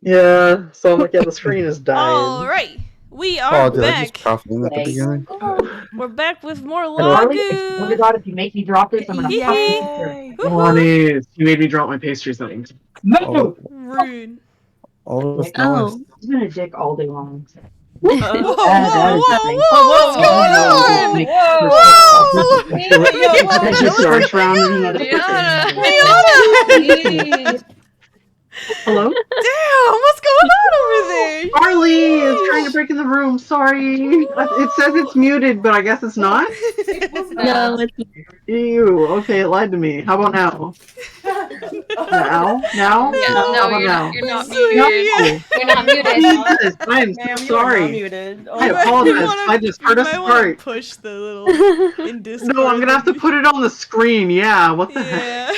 Yeah, so I'm like, yeah, the screen is dying. Alright, we are did I just back. cough in at the Yay. beginning? We're back with more Harley, I swear to Lagu. God, if you make me drop this, I'm gonna fucking Yay! Bonnie, you made me drop my pastry thing. No! Rude. All is Dick. nice. He's been a dick all day long. Whoa, Uh-oh. That is the whoa, thing. whoa, what's going No, on? make Whoa! That's just What's first round in another Diana. Diana! Hello? Damn, what's going on over there? Harley is trying to break in the room. Sorry. It says it's muted, but I guess it's not. No, it's Ew. Okay, it lied to me. How about now? Now? Now? Yeah, How no, about you're now? not. You're not So, muted. yeah. You're not muted. Jesus, I am Ma'am, so you are not sorry. muted. Oh, I You might apologize. wanna- I just heard you us might wanna apart. push the little in Discord. No, I'm gonna have to put it on the screen. Yeah, what the heck? Yeah.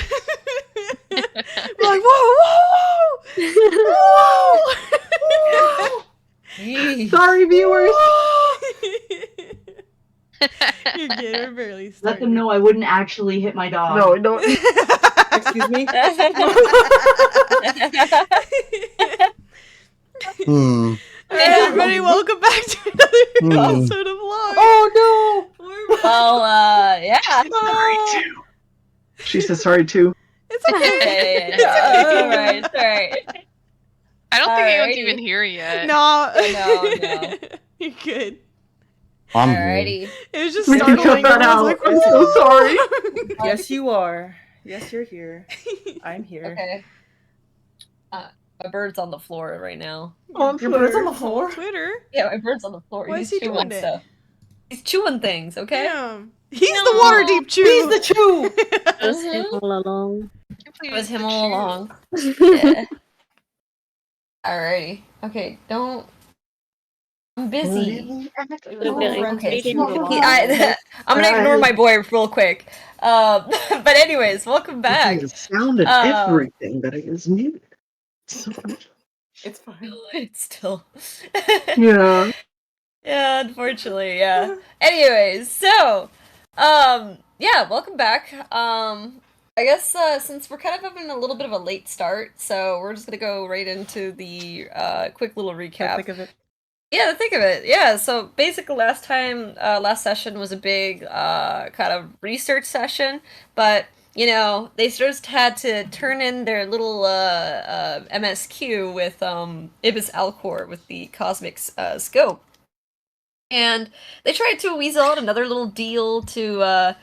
We're like, whoa, whoa, whoa! Sorry, viewers. You're good, we're barely Let starting. them know I wouldn't actually hit my dog. No, no. Excuse me? Hmm. Alright, everybody, welcome back to another episode of Log. Oh We're back. Well, yeah. Sorry too. She says sorry too. It's okay. Alright, alright. I don't think anyone's Alrighty. even here yet. No. No. You're good. I'm here. Alrighty. It was just We can startling. cut that I was out. like, I'm so sorry. no! Yes, you are. Yes, you're here. I'm here. Okay. My bird's on the floor right now. On Your bird's on Twitter. the floor? Twitter? Yeah, my bird's on the floor. Why He's is he chewing doing it? stuff. He's chewing things, okay? Damn. He's the water deep chew. He's the chew! It was him all along. It was him all along. Yeah. Alrighty. Okay, don't. I'm busy. Okay. I'm gonna ignore my boy real quick. But anyways, welcome back. The sound and everything that it is muted. So It's fine. It's still. yeah. Yeah, unfortunately, yeah. Anyways, so, yeah, welcome back. I guess, since we're kind of having a little bit of a late start, so we're just gonna go right into the, quick little recap. Think of it. Yeah, think of it. Yeah, so basically last session was a big, kind of research session, but, you know, they just had to turn in their little, MSQ with, Ibis Alcor with the cosmic, scope. And they tried to weasel out another little deal to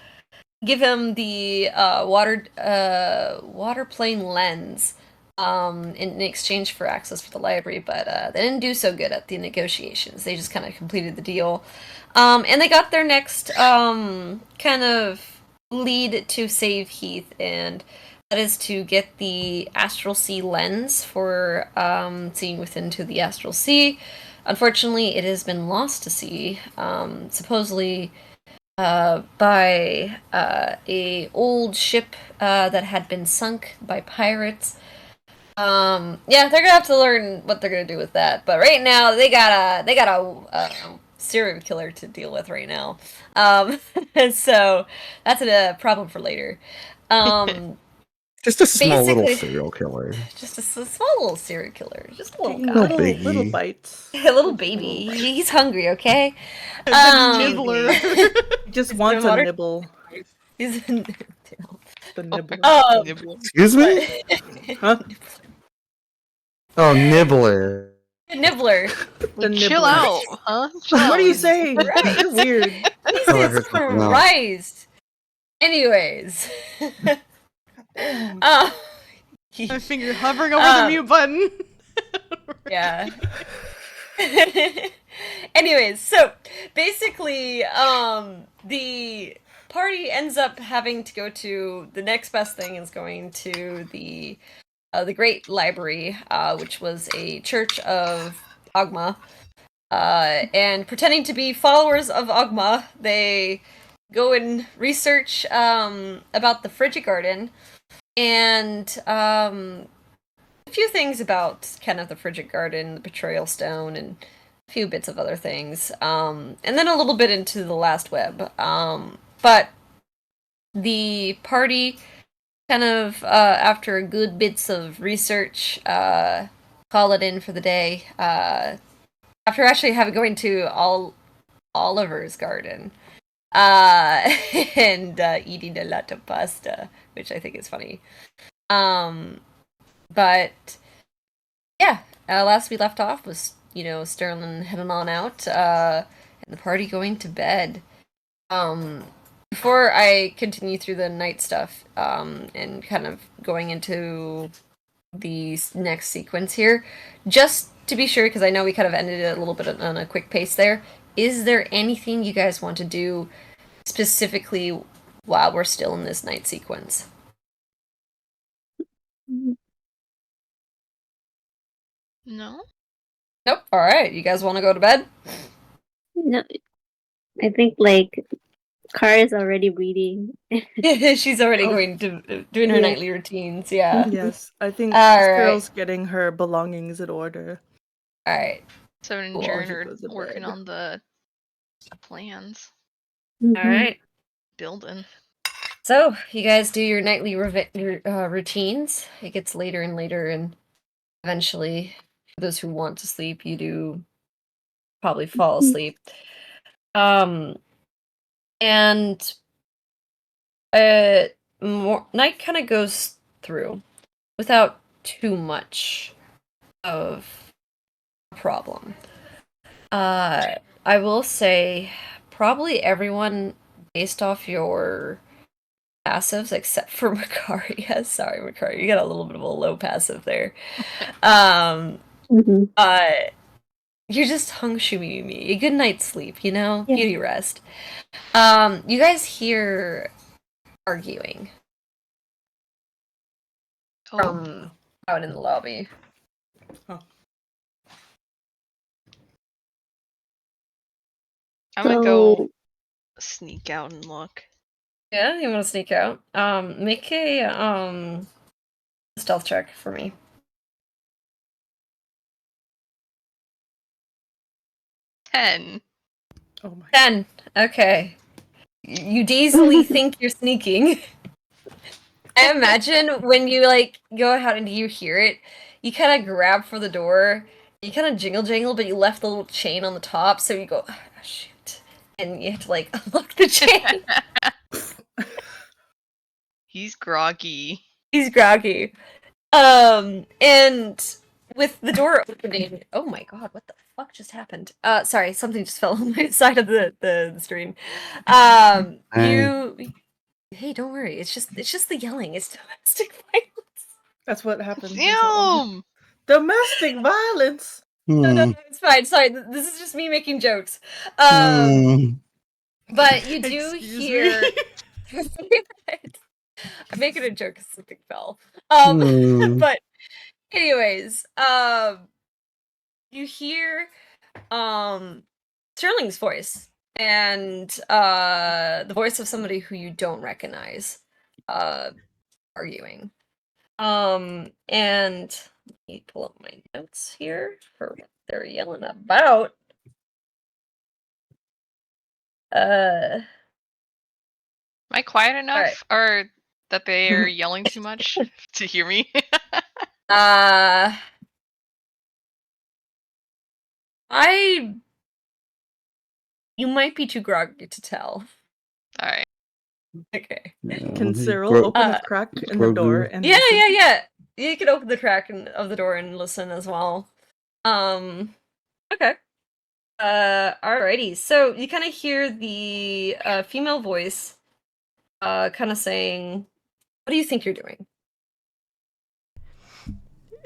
give him the water plane lens in exchange for access for the library, but they didn't do so good at the negotiations. They just kind of completed the deal. And they got their next kind of lead to save Heath, and that is to get the Astral Sea lens for seeing within to the Astral Sea. Unfortunately, it has been lost to sea, supposedly by a old ship that had been sunk by pirates. Yeah, they're gonna have to learn what they're gonna do with that. But right now, they got a serial killer to deal with right now. So that's a problem for later. Just a small little basically- serial killer. Just a small little serial killer, just a little guy. No biggie. Little bites. A little baby. He's hungry, okay? Nibbler. He just wants a water- nibble. He's The nibble. Excuse me? Huh? Oh, nibbler. Nibbler. The Chill nibbler. out, huh? What are you saying? Right. You're weird. Jesus Christ. Anyways. My finger hovering over the mute button. Yeah. Anyways, so basically, the party ends up having to go to the next best thing is going to the Great Library, which was a church of Ogma, and pretending to be followers of Ogma, they go and research about the Frigid Garden, and a few things about kind of the Frigid Garden, the Betrayal Stone, and a few bits of other things, and then a little bit into the Last Web. But the party kind of, after good bits of research, call it in for the day. After actually going to Oliver's garden, and eating a lot of pasta, which I think is funny. But yeah, last we left off was Sterling heading on out, and the party going to bed. Before I continue through the night stuff, and kind of going into the next sequence here, just to be sure, because I know we kind of ended it a little bit on a quick pace there, is there anything you guys want to do specifically while we're still in this night sequence? No? Nope. Alright, you guys want to go to bed? No, I think like Car is already reading. She's already doing her Yeah. nightly routines, yeah. Yes, I think All this right. girl's getting her belongings in order. Alright. So and Cool. Jern She are goes to working bed. on the plans. Alright. Building. So, you guys do your nightly routines. It gets later and later, and eventually, for those who want to sleep, you do probably fall asleep. And night kind of goes through without too much of a problem. I will say, probably everyone, based off your passives, except for Makari. Yeah, sorry, Makari, you got a little bit of a low passive there. You're just hung shoomy me. A good night's sleep, Yeah. beauty rest. You guys hear arguing from out in the lobby. I'm gonna go sneak out and look. Yeah, you want to sneak out? Make a stealth check for me. 10. Oh my. 10. Okay. You easily think you're sneaking. I imagine when you go out and you hear it, you kind of grab for the door, you kind of jingle, but you left the little chain on the top, so you go, oh, shoot, and you have to unlock the chain. He's groggy. He's groggy. And with the door opening, oh my god, what the fuck just happened? Sorry, something just fell on my side of the screen. Hey, don't worry. It's just the yelling. It's domestic violence. That's what happens. Damn! Domestic violence. No, it's fine. Sorry, this is just me making jokes. But you do hear. I'm making a joke because something fell. But anyways, you hear Sterling's voice and the voice of somebody who you don't recognize arguing. And let me pull up my notes here for what they're yelling about. Am I quiet enough, or that they are yelling too much to hear me? You might be too groggy to tell. Alright. Okay. Can Cyril open the crack in the door and Yeah. listen? You can open the crack of the door and listen as well. Okay. Alrighty. So you kind of hear the female voice kind of saying, what do you think you're doing?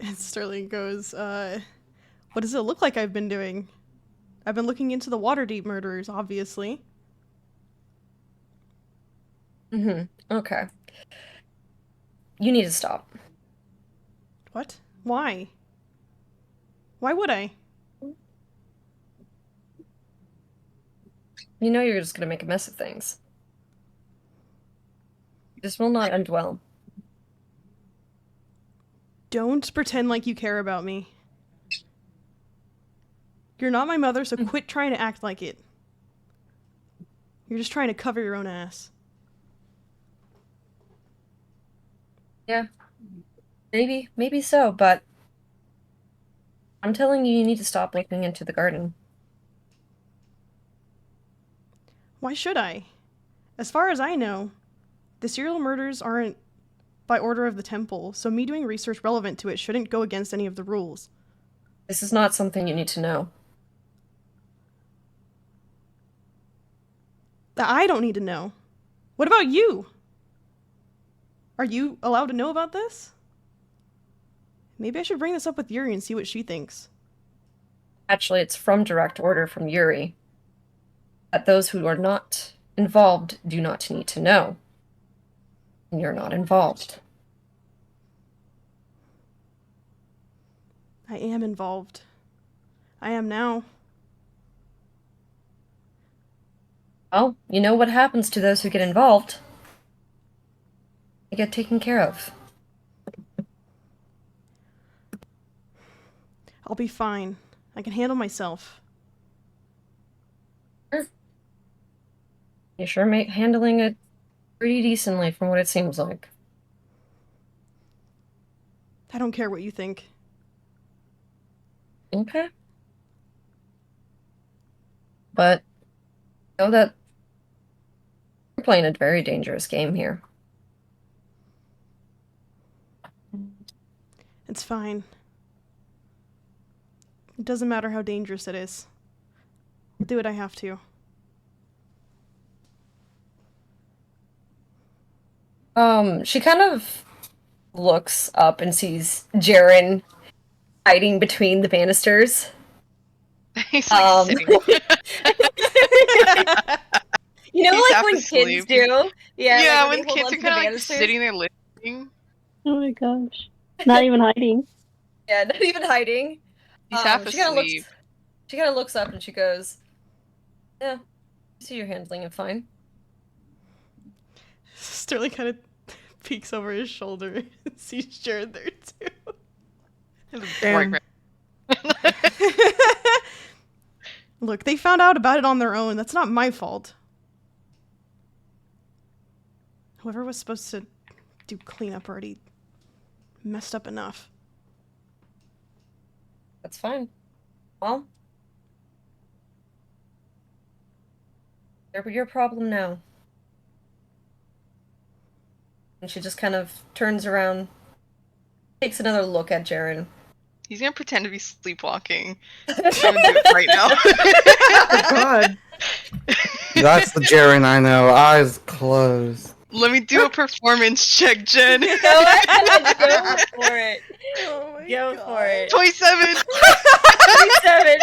And Sterling goes, what does it look like I've been doing? I've been looking into the Waterdeep murderers, obviously. Okay. You need to stop. What? Why? Why would I? You know you're just gonna make a mess of things. This will not end well. Don't pretend like you care about me. You're not my mother, so quit trying to act like it. You're just trying to cover your own ass. Yeah. Maybe so, but I'm telling you, you need to stop looking into the garden. Why should I? As far as I know, the serial murders aren't by order of the temple, so me doing research relevant to it shouldn't go against any of the rules. This is not something you need to know. That I don't need to know. What about you? Are you allowed to know about this? Maybe I should bring this up with Yuri and see what she thinks. Actually, it's from direct order from Yuri that those who are not involved do not need to know. And you're not involved. I am involved. I am now. Well, you know what happens to those who get involved. They get taken care of. I'll be fine. I can handle myself. You sure make handling it pretty decently from what it seems like. I don't care what you think. Okay. But know that you're playing a very dangerous game here. It's fine. It doesn't matter how dangerous it is. I'll do what I have to. She kind of looks up and sees Jaren hiding between the banisters. He's like sitting. You know, He's like half when asleep. kids do? Yeah, Yeah, like when they hold kids onto are the kind of like banisters. sitting there listening. Oh my gosh. Not even hiding. Yeah, not even hiding. He's half She kind of asleep. looks up and she goes, "Yeah, I see you're handling it fine." Sterling kind of peeks over his shoulder and sees Jared there too. Damn. Look, they found out about it on their own. That's not my fault. Whoever was supposed to do cleanup already messed up enough. That's fine. Well, they're your problem now. And she just kind of turns around, takes another look at Jaren. He's gonna pretend to be sleepwalking. I'm gonna do it right now. Oh God. That's the Jaren I know. Eyes closed. Let me do a performance check, Jen. Go ahead, go for it. Oh my Go for it. 27. 27.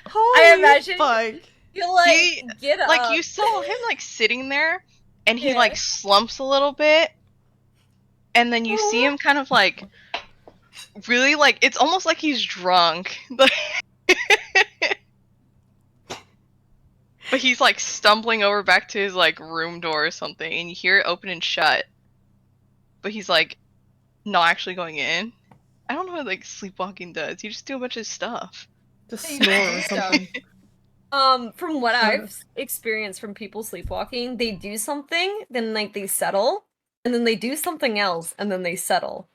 Holy imagine- fuck. You like He- get up. Like you saw him like sitting there, and he Yeah. like slumps a little bit, and then you see him kind of like really like it's almost like he's drunk. But he's like stumbling over back to his like room door or something, and you hear it open and shut. But he's like not actually going in. I don't know what like sleepwalking does. You just do a bunch of stuff. Just snore or something. From what I've experienced from people sleepwalking, they do something, then like they settle, and then they do something else, and then they settle.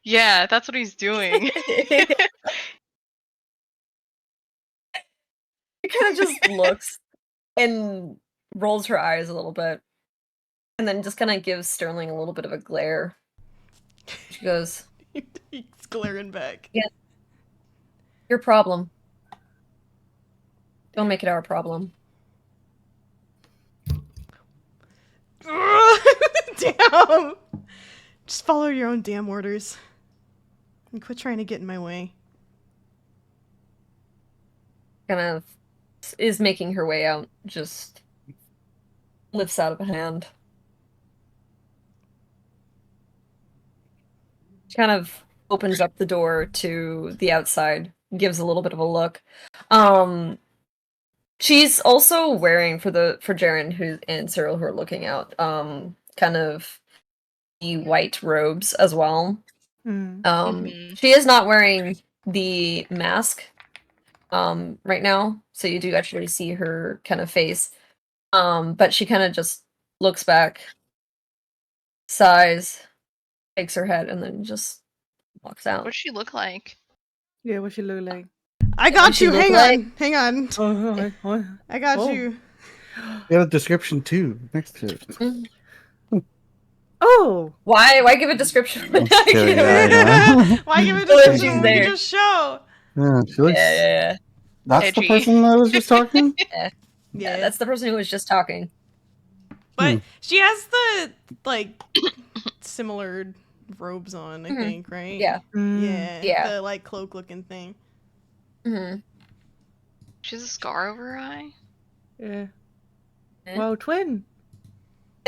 Yeah, that's what he's doing. It kind of just looks and rolls her eyes a little bit, and then just kind of gives Sterling a little bit of a glare. She goes, He's glaring back. "Your problem. Don't make it our problem." Damn! Just follow your own damn orders. And quit trying to get in my way. Kind of is making her way out, just lifts out of a hand. She kind of opens up the door to the outside, gives a little bit of a look. She's also wearing for Jaren who and Cyril who are looking out, kind of the white robes as well. Mhm. She is not wearing the mask right now, so you do actually see her kind of face. But she kind of just looks back, sighs, shakes her head, and then just walks out. What does she look like? Yeah, what she look like? I got she you. look Hang like? on. Hang on. I got Oh. you. You have a description too next to it. Oh, Why give a description when I kidding, give I it? know. Why give a Well, if description she's when we can there. just show? Yeah, she looks. Yeah. That's Edgy. the person that was just talking. Yeah, Yeah. that's the person who was just talking. But she has the like similar robes on, I Mhm. think, right? Yeah. Yeah. Yeah. The like cloak looking thing. Mm-hmm. She has a scar over her eye. Yeah. Eh? Wow, twin.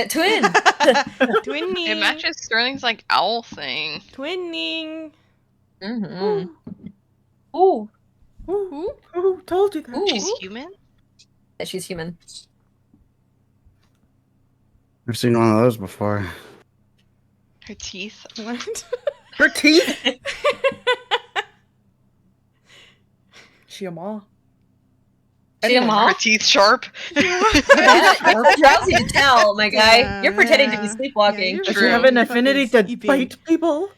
Twin. Twinning. It matches Sterling's like owl thing. Twinning. Mm-hmm. Ooh. Who? Who told you that? Ooh. She's human? Yeah, she's human. I've seen one of those before. Her teeth. What? Her teeth. She a ma. She a ma? Her teeth sharp. Yeah, drowsy to tell, my guy. Yeah, You're pretending to be yeah. sleepwalking. Yeah, Does True. she have an Fucking affinity to sleeping. bite people?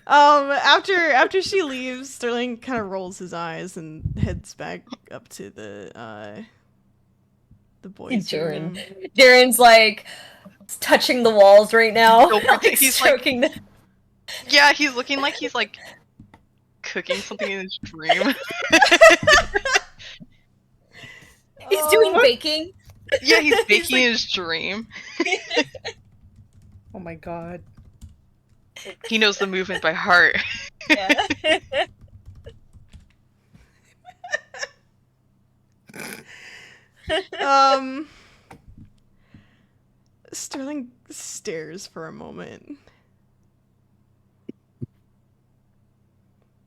After she leaves, Sterling kind of rolls his eyes and heads back up to the boys' Jaren. room. Jaren's like touching the walls right now. So pretty. Like, He's like- stroking them. Yeah, he's looking like he's like cooking something in his dream. He's doing baking. Yeah, he's He's baking like- in his dream. Oh my god. He knows the movement by heart. Yeah. Sterling stares for a moment.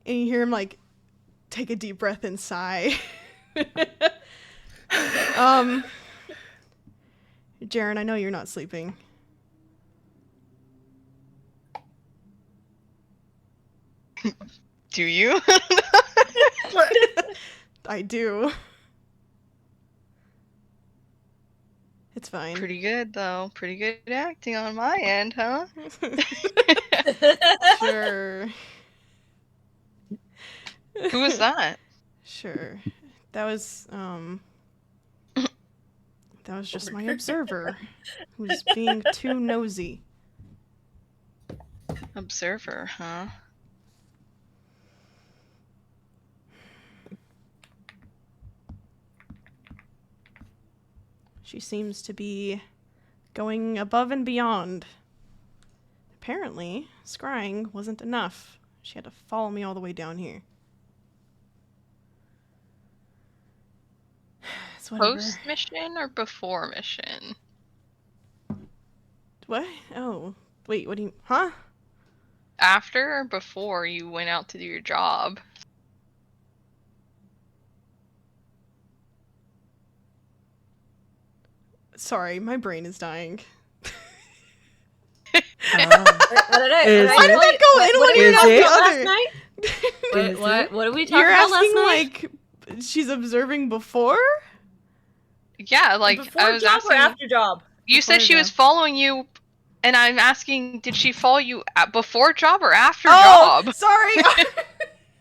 And you hear him like take a deep breath and sigh. Jaren, I know you're not sleeping. Do you? I do. It's fine. Pretty good though. Pretty good acting on my end, huh? Sure. Who was that? Sure. That was just my observer who's being too nosy. Observer, huh? She seems to be going above and beyond. Apparently, scrying wasn't enough. She had to follow me all the way down here. It's whatever. Post mission or before mission? What? Oh, wait, what do you... Huh? After or before you went out to do your job? Sorry, my brain is dying. What did I? Is Why did that go in one ear and Is out it? the last other? night? Is What did we talk You're about last asking, night? like, she's observing before? Yeah, like Before I was job asking. or after job? You said Before she was job. following you, and I'm asking, did she follow you before job or after Oh, job? sorry.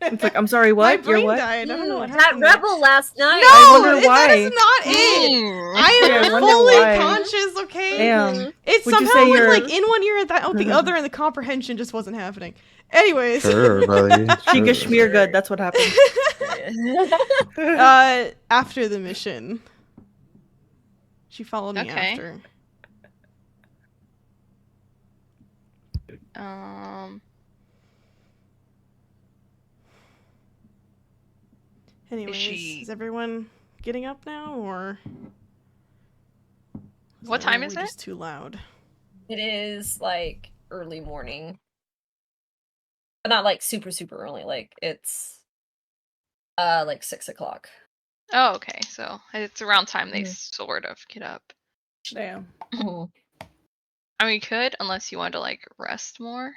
It's like, I'm sorry, My what? brain You're what? I don't know what That happened there. rebel last night. I No, wonder that why. is not it. Mm. I Yeah, I am wonder fully why. conscious, okay? Damn. It Would you somehow say was you're- like in one ear and out the other, and the comprehension just wasn't happening. Anyways, Sure, buddy. Chica Sure. schmear good, that's what happened. after the mission, she followed me Okay. after. Anyways, she- is everyone getting up now, or What time is we it? Just too loud. It is like early morning. But not like super, super early. Like it's like 6 o'clock. Oh, okay. So it's around time they Mhm. sort of get up. Damn. Mhm. I mean, you could, unless you want to like rest more,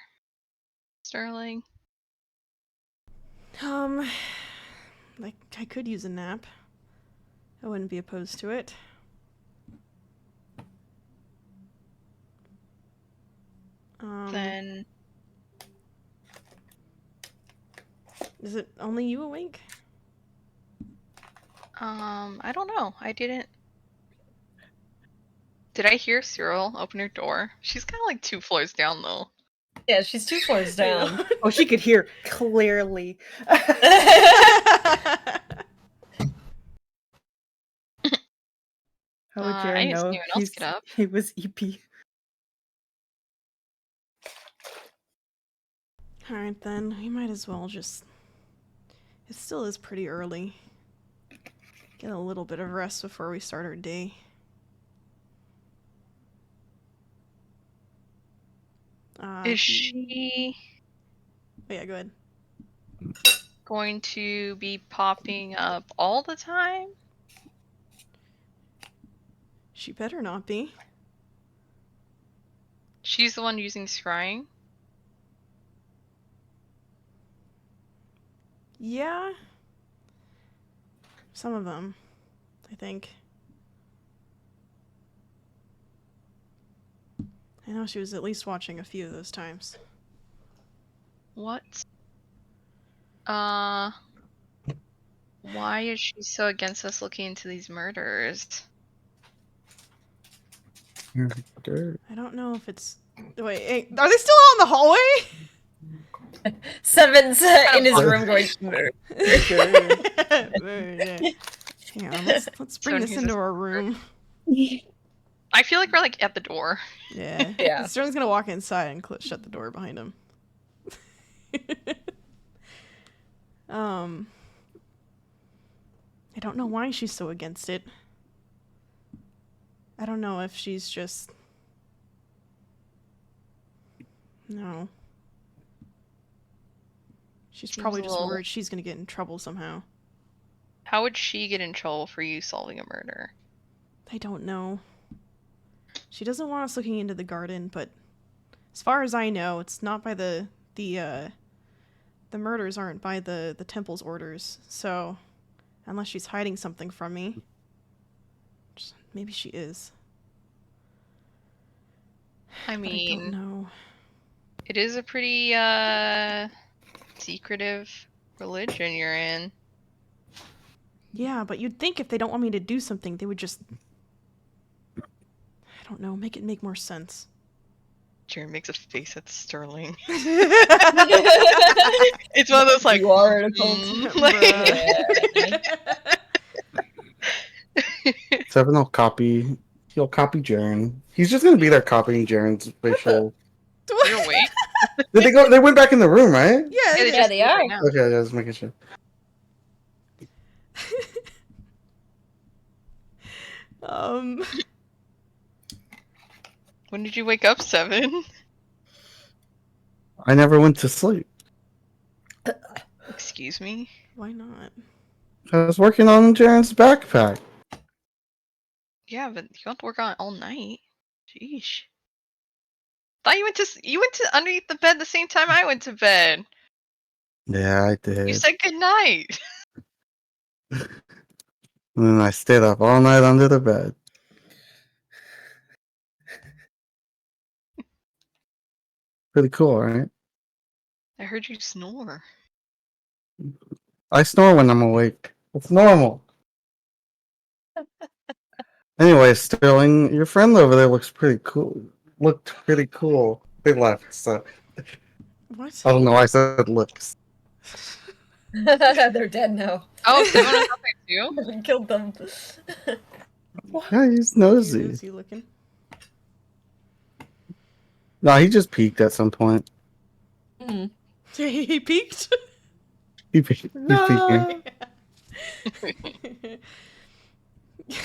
Sterling. Like I could use a nap. I wouldn't be opposed to it. Then Is it only you awake? I don't know. I didn't. Did I hear Cyril open her door? She's kind of like 2 floors down though. Yeah, she's 2 floors down. Oh, she could hear clearly. How would I Jared didn't see know anyone else get up. he was EP? Alright then, we might as well just... It still is pretty early. Get a little bit of rest before we start our day. Is she Oh yeah, go ahead. going to be popping up all the time? She better not be. She's the one using scrying? Yeah. Some of them, I think. I know she was at least watching a few of those times. What? Why is she so against us looking into these murders? I don't know if it's... Wait, hey, are they still out in the hallway? Seven's in his room going. Hang on, let's bring this into our room. I feel like we're like at the door. Yeah. Yeah. Sterling's gonna walk inside and shut the door behind him. I don't know why she's so against it. I don't know if she's just... No. She's Seems probably a just little- worried she's gonna get in trouble somehow. How would she get in trouble for you solving a murder? I don't know. She doesn't want us looking into the garden, but as far as I know, it's not by the murders aren't by the temple's orders. So, unless she's hiding something from me, maybe she is. I But I don't mean, know. it is a pretty secretive religion you're in. Yeah, but you'd think if they don't want me to do something, they would just... I don't know, make it make more sense. Jared makes a face at Sterling. It's one of those like You are in a cult. Seven will copy. He'll copy Jaren. He's just gonna be there copying Jaren's facial. You're awake. Did they go? They went back in the room, right? Yeah, they they just they did are. right now. Okay, I was making sure. When did you wake up, Seven? I never went to sleep. Excuse me? why not? I was working on Jaren's backpack. Yeah, but you have to work on it all night. Sheesh. Thought you went to underneath the bed the same time I went to bed. Yeah, I You did. said good night. And then I stayed up all night under the bed. Pretty cool, right? I heard you snore. I snore when I'm awake. It's normal. Anyway, Sterling, your friend over there looks pretty cool. Looked pretty cool. They left, so. What? Oh no, I said looks. They're dead now. Oh, Seven was up there too? We killed them. Yeah, he's Are nosy. you nosy looking? No, he just peeked at some point. Mm. He peeked? He's peeking.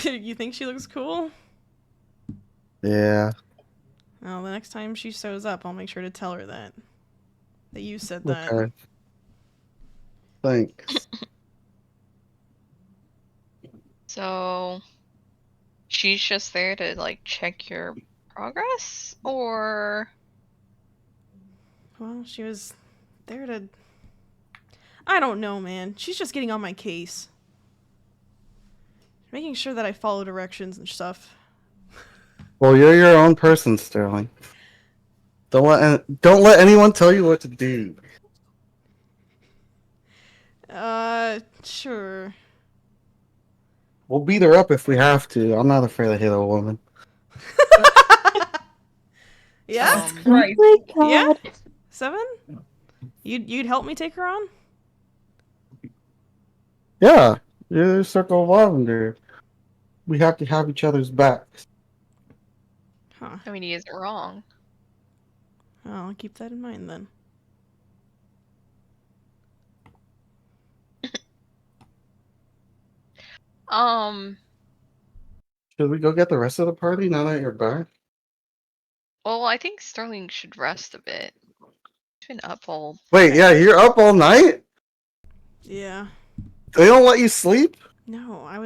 You think she looks cool? Yeah. Well, the next time she shows up, I'll make sure to tell her that. That you said that. Okay. Thanks. So, she's just there to like check your progress, or Well, she was there to... I don't know, man. She's just getting on my case. Making sure that I follow directions and stuff. Well, you're your own person, Sterling. Don't let anyone tell you what to do. Sure. We'll beat her up if we have to. I'm not afraid to hit a woman. Yeah? Oh Right. my Yeah? god. 7? You'd help me take her on? Yeah, you're the Circle of Lavender. We have to have each other's backs. Huh. I mean, he isn't wrong. Well, I'll keep that in mind then. Should we go get the rest of the party now that you're back? Well, I think Sterling should rest a bit. He's been up all. Wait, yeah, you're up all night? Yeah. They don't let you sleep? No, I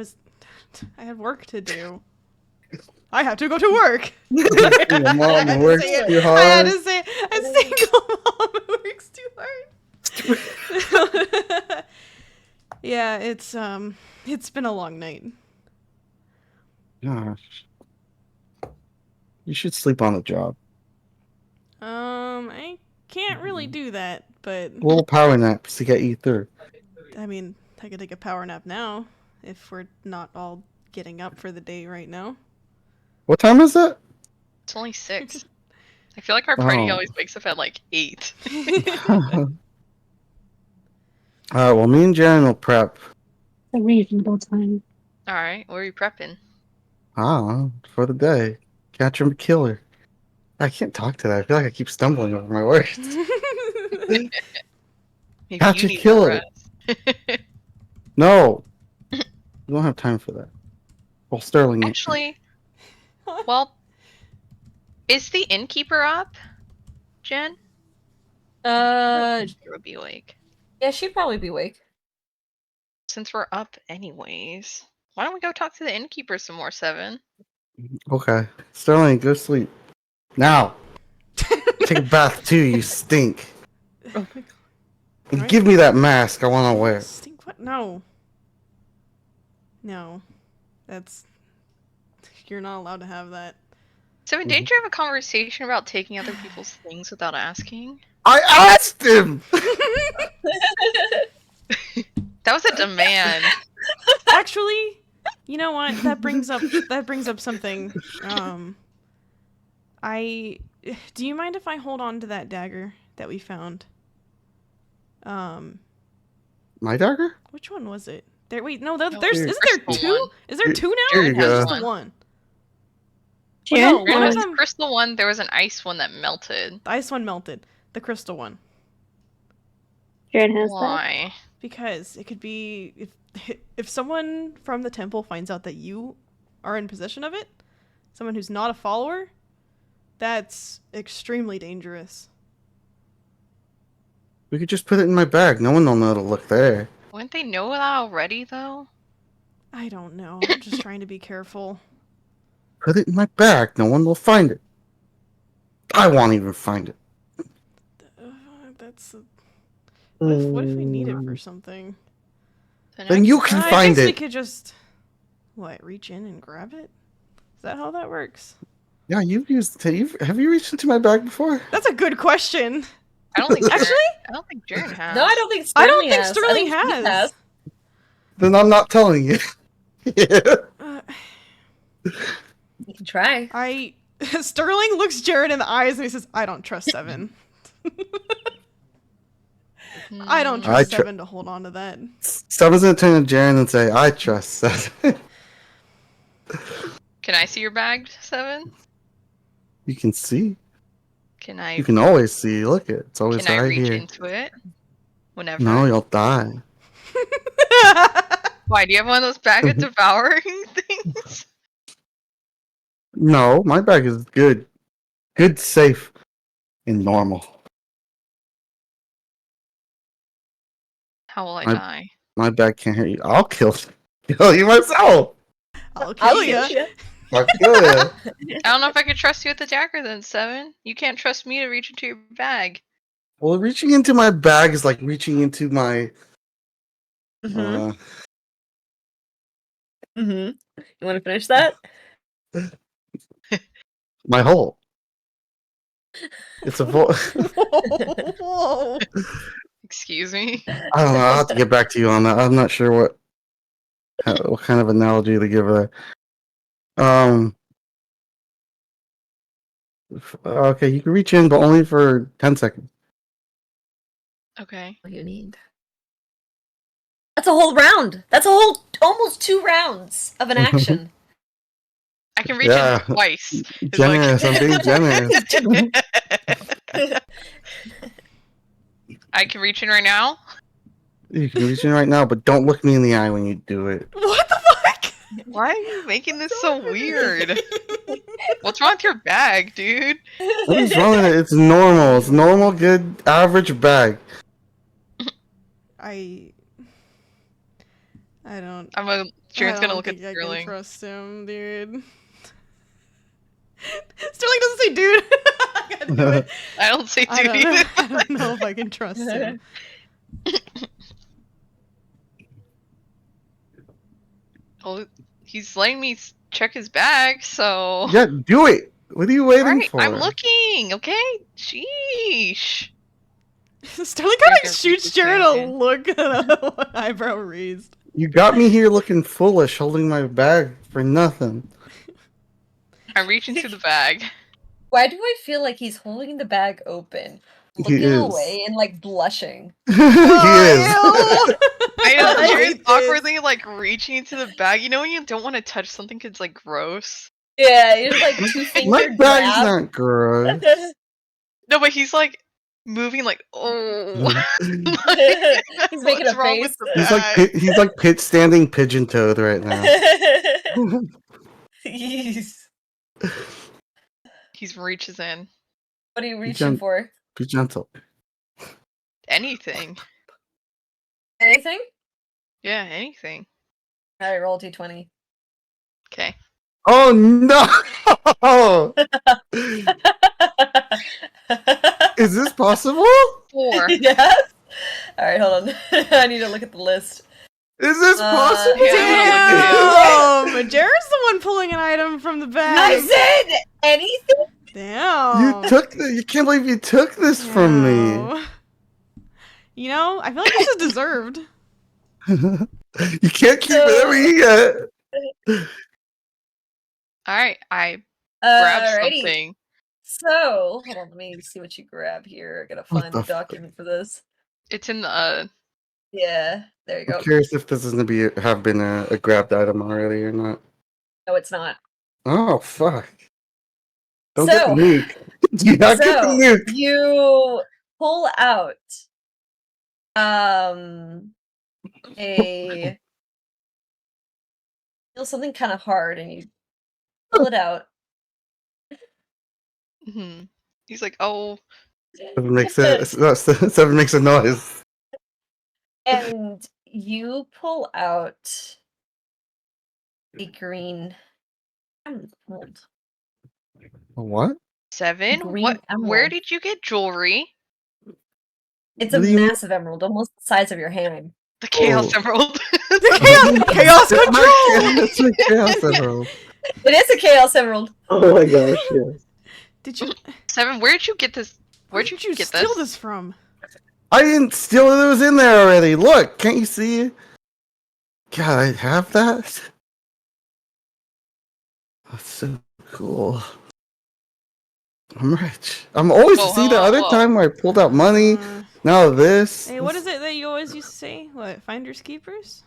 had work to do. I have to go to work. Your I mom had to works say it. too I had hard. to say it. A single mom who works too hard. Yeah, it's been a long night. Gosh. You should sleep on the job. I can't really do that, but Little power naps to get you through. I mean, I could take a power nap now if we're not all getting up for the day right now. What time is it? It's only 6. I feel like our party Oh. always wakes up at like 8. Alright, well, me and Jen will prep. A reasonable time. Alright, what are you prepping? For the day. Catch him, kill her. I can't talk to that. I feel like I keep stumbling over my words. Maybe Catch you a need killer. rest. No. We don't have time for that. Well, Sterling. Actually, well, is the innkeeper up, Jen? She would be awake. Yeah, she'd probably be awake. Since we're up anyways, why don't we go talk to the innkeeper some more, 7? Okay. Sterling, go sleep. Now. Take a bath too, you stink. Oh my god. And Right. give me that mask I want to wear. Stink what? No. No. That's. You're not allowed to have that. 7, didn't you have a conversation about taking other people's things without asking? I asked him! That was a demand. Actually, you know what? That brings up something. Do you mind if I hold on to that dagger that we found? My dagger? Which one was it? There. Wait, no. There's. Here. Isn't there Crystal two? one. Is there two now? Here you Or go. just the one? Sharon, no, There one of was them. the crystal one, there was an ice one that melted. The ice one melted. The crystal one. Sharon has that. Why? Because it could be if someone from the temple finds out that you are in possession of it, someone who's not a follower, that's extremely dangerous. We could just put it in my bag. No one will know to look there. Wouldn't they know that already, though? I don't know. I'm just trying to be careful. Put it in my bag. No one will find it. I won't even find it. That's. What if we need it for something? Then you can I find guess we it. could just reach in and grab it. Is that how that works? Yeah, you've used. Have you reached into my bag before? That's a good question. I don't think Actually, I don't think Jaren has. No, I don't think I Sterling don't think has. I Sterling think he has. Then I'm not telling you. Uh, You can try. Sterling looks Jared in the eyes and he says, "I don't trust 7. I don't I trust 7 to hold on to that." Someone's gonna turn to Jaren and say, "I trust that." Can I see your bag, 7? You can see. Can I? You can always see. Look, it's always Can I right reach here. into it? Whenever. No, you'll die. Why? Do you have one of those bag of devouring things? No, my bag is good. Good, safe, and normal. How will I I- die? My bag can't hurt you. I'll kill you myself. I'll kill ya. I'll kill you. I don't know if I could trust you with the dagger then, 7. You can't trust me to reach into your bag. Well, reaching into my bag is like reaching into my. Mm-hmm. You want to finish that? My hole. It's a vo- Whoa. Excuse me. I don't know. I'll have to get back to you on that. I'm not sure what kind of analogy to give there. Okay, you can reach in, but only for 10 seconds. Okay. What do you need? That's a whole round. That's a whole almost 2 rounds of an action. I can reach Yeah. in twice. It's Generous. I'm being generous. I can reach in right now. You can reach in right now, but don't look me in the eye when you do it. What the fuck? Why are you making this so weird? What's wrong with your bag, dude? What is wrong with it? It's normal. It's normal, good, average bag. I don't. Sharon's I gonna don't look at think I can Sterling. trust him, dude. Sterling doesn't say dude. God damn it. I don't say I dude don't know. either. I don't know if I can trust him. Well, he's letting me check his bag, so. Yeah, do it. What are you waiting Alright, for? I'm looking, okay? Sheesh. Sterling kind Gonna of shoots reach Jared his a hand. look and an eyebrow raised. You got me here looking foolish, holding my bag for nothing. I reach into the bag. Why do I feel like he's holding the bag open, He looking is. away, and like blushing? He is. Oh, ew. I know, I Jared's hate this. awkwardly like reaching into the bag. You know when you don't want to touch something 'cause it's like gross? Yeah, he's like 2 My finger bag's grab. not gross. No, but he's like moving like, oh. He's making What's a wrong face. with the He's like bag? he's like standing pigeon-toed right now. Jeez. He reaches in. What are you reaching for? Be gentle. Anything. Anything? Yeah, anything. Alright, roll d20. Okay. Oh no! Is this possible? 4. Yes? Alright, hold on. I need to look at the list. Is this possible? Yeah. Damn! Jared's the one pulling an item from the bag. I said anything? Damn. You took you can't believe you took this from me. Wow. You know, I feel like this is deserved. You can't keep whatever you get. Alright, I grab Alrighty. something. So, hold on, let me see what you grab here. I gotta What find the the f- document for this. It's in the Yeah, there you go. I'm curious if this is gonna have been a grabbed item already or not. No, it's not. Oh fuck! Don't get the So- nuke. Do not get the So, nuke. you pull out a feel something kind of hard and you pull it out. He's like, oh, Seven makes Seven makes a noise. And you pull out a green emerald. What? 7? Green What? Where emerald. did you get jewelry? It's a What do you mean? massive emerald, almost the size of your hand. The Chaos Oh. Emerald. Chaos That's control! That's my chaos emerald. It is a chaos emerald. Oh my gosh, yes. Did you 7, where'd you get this? where'd you get steal this from? I didn't steal it. It was in there already. Look, can't you see it? God, I have that. That's so cool. I'm rich. I'm always Whoa, see the whoa, other whoa. time where I pulled out money. Now this. Hey, what is it that you always used to say? What, finders keepers?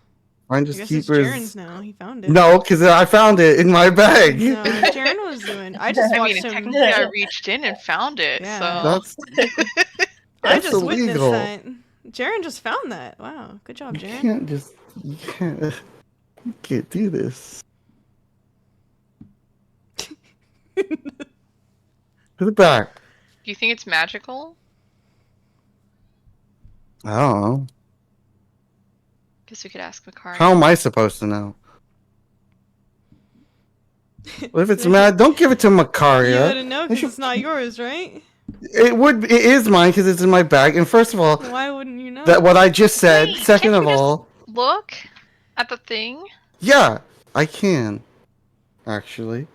Mine I just guess it's keepers. Jaren's now. He found it. No, because I found it in my bag. No, Jaren was doing. I just I watched mean, him. technically, I reached in and found it. Yeah. That's I that's just witnessed illegal. that. Jaren just found that. Wow, good job, You Jaren. can't just you can't do this. Put it back. Do you think it's magical? I don't know. Guess we could ask Makari. How am I supposed to know? Well, if it's mad, don't give it to You Makaria. wouldn't know because it's not yours, right? It is mine because it's in my bag. And first of all, Why wouldn't you know? that what I just said. Wait, Second can't of you just- all, Look at the thing. yeah, I can. Actually,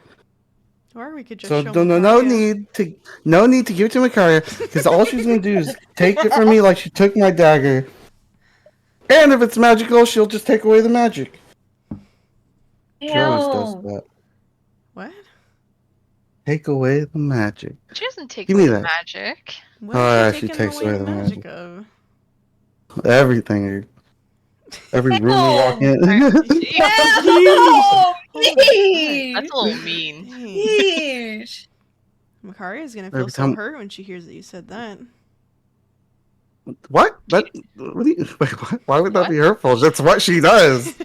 Or we could just So show no need to give it to Makaria, because all she's gonna do is take it from me like she took my dagger. And if it's magical, she'll just take away the magic. She always does that. What? Take away the magic. She doesn't take Give away me the that. magic. What Oh, is she she taking takes away away the the magic of? Everything. Every room we walk in. Oh, Holy That's a little mean. Dang. yeesh. Makaria's gonna feel Every so time- hurt when she hears that you said that. What? What do you, wait, what? Why would that be hurtful? That's what she does.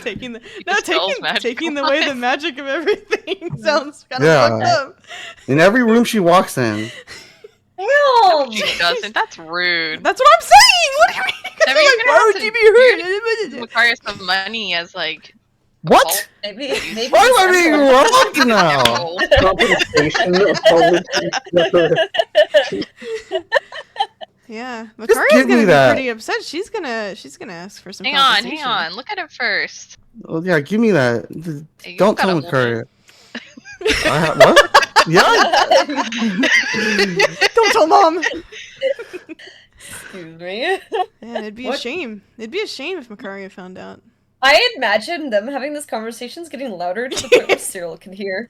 taking spells magic taking away the magic of everything sounds kind of Yeah. fucked up. In every room she walks in. Damn. She doesn't. That's rude. That's what I'm saying. What do you mean? I mean, Like, why would you be hurt? Requires some money as like. What? Maybe Why am I being wrong now? Oh, Compensation of politics. Yeah, Just Makaria's give me gonna be that. pretty upset. She's gonna ask for some. hang on, hang compensation. on. Look at it first. Oh, yeah, give me that. Hey, you Don't gotta tell hold Makaria. What? Yeah. Don't tell mom. Excuse me. Yeah, it'd be a shame. It'd be a shame if Makaria found out. I imagine them having this conversation's getting louder to the point where Cyril can hear.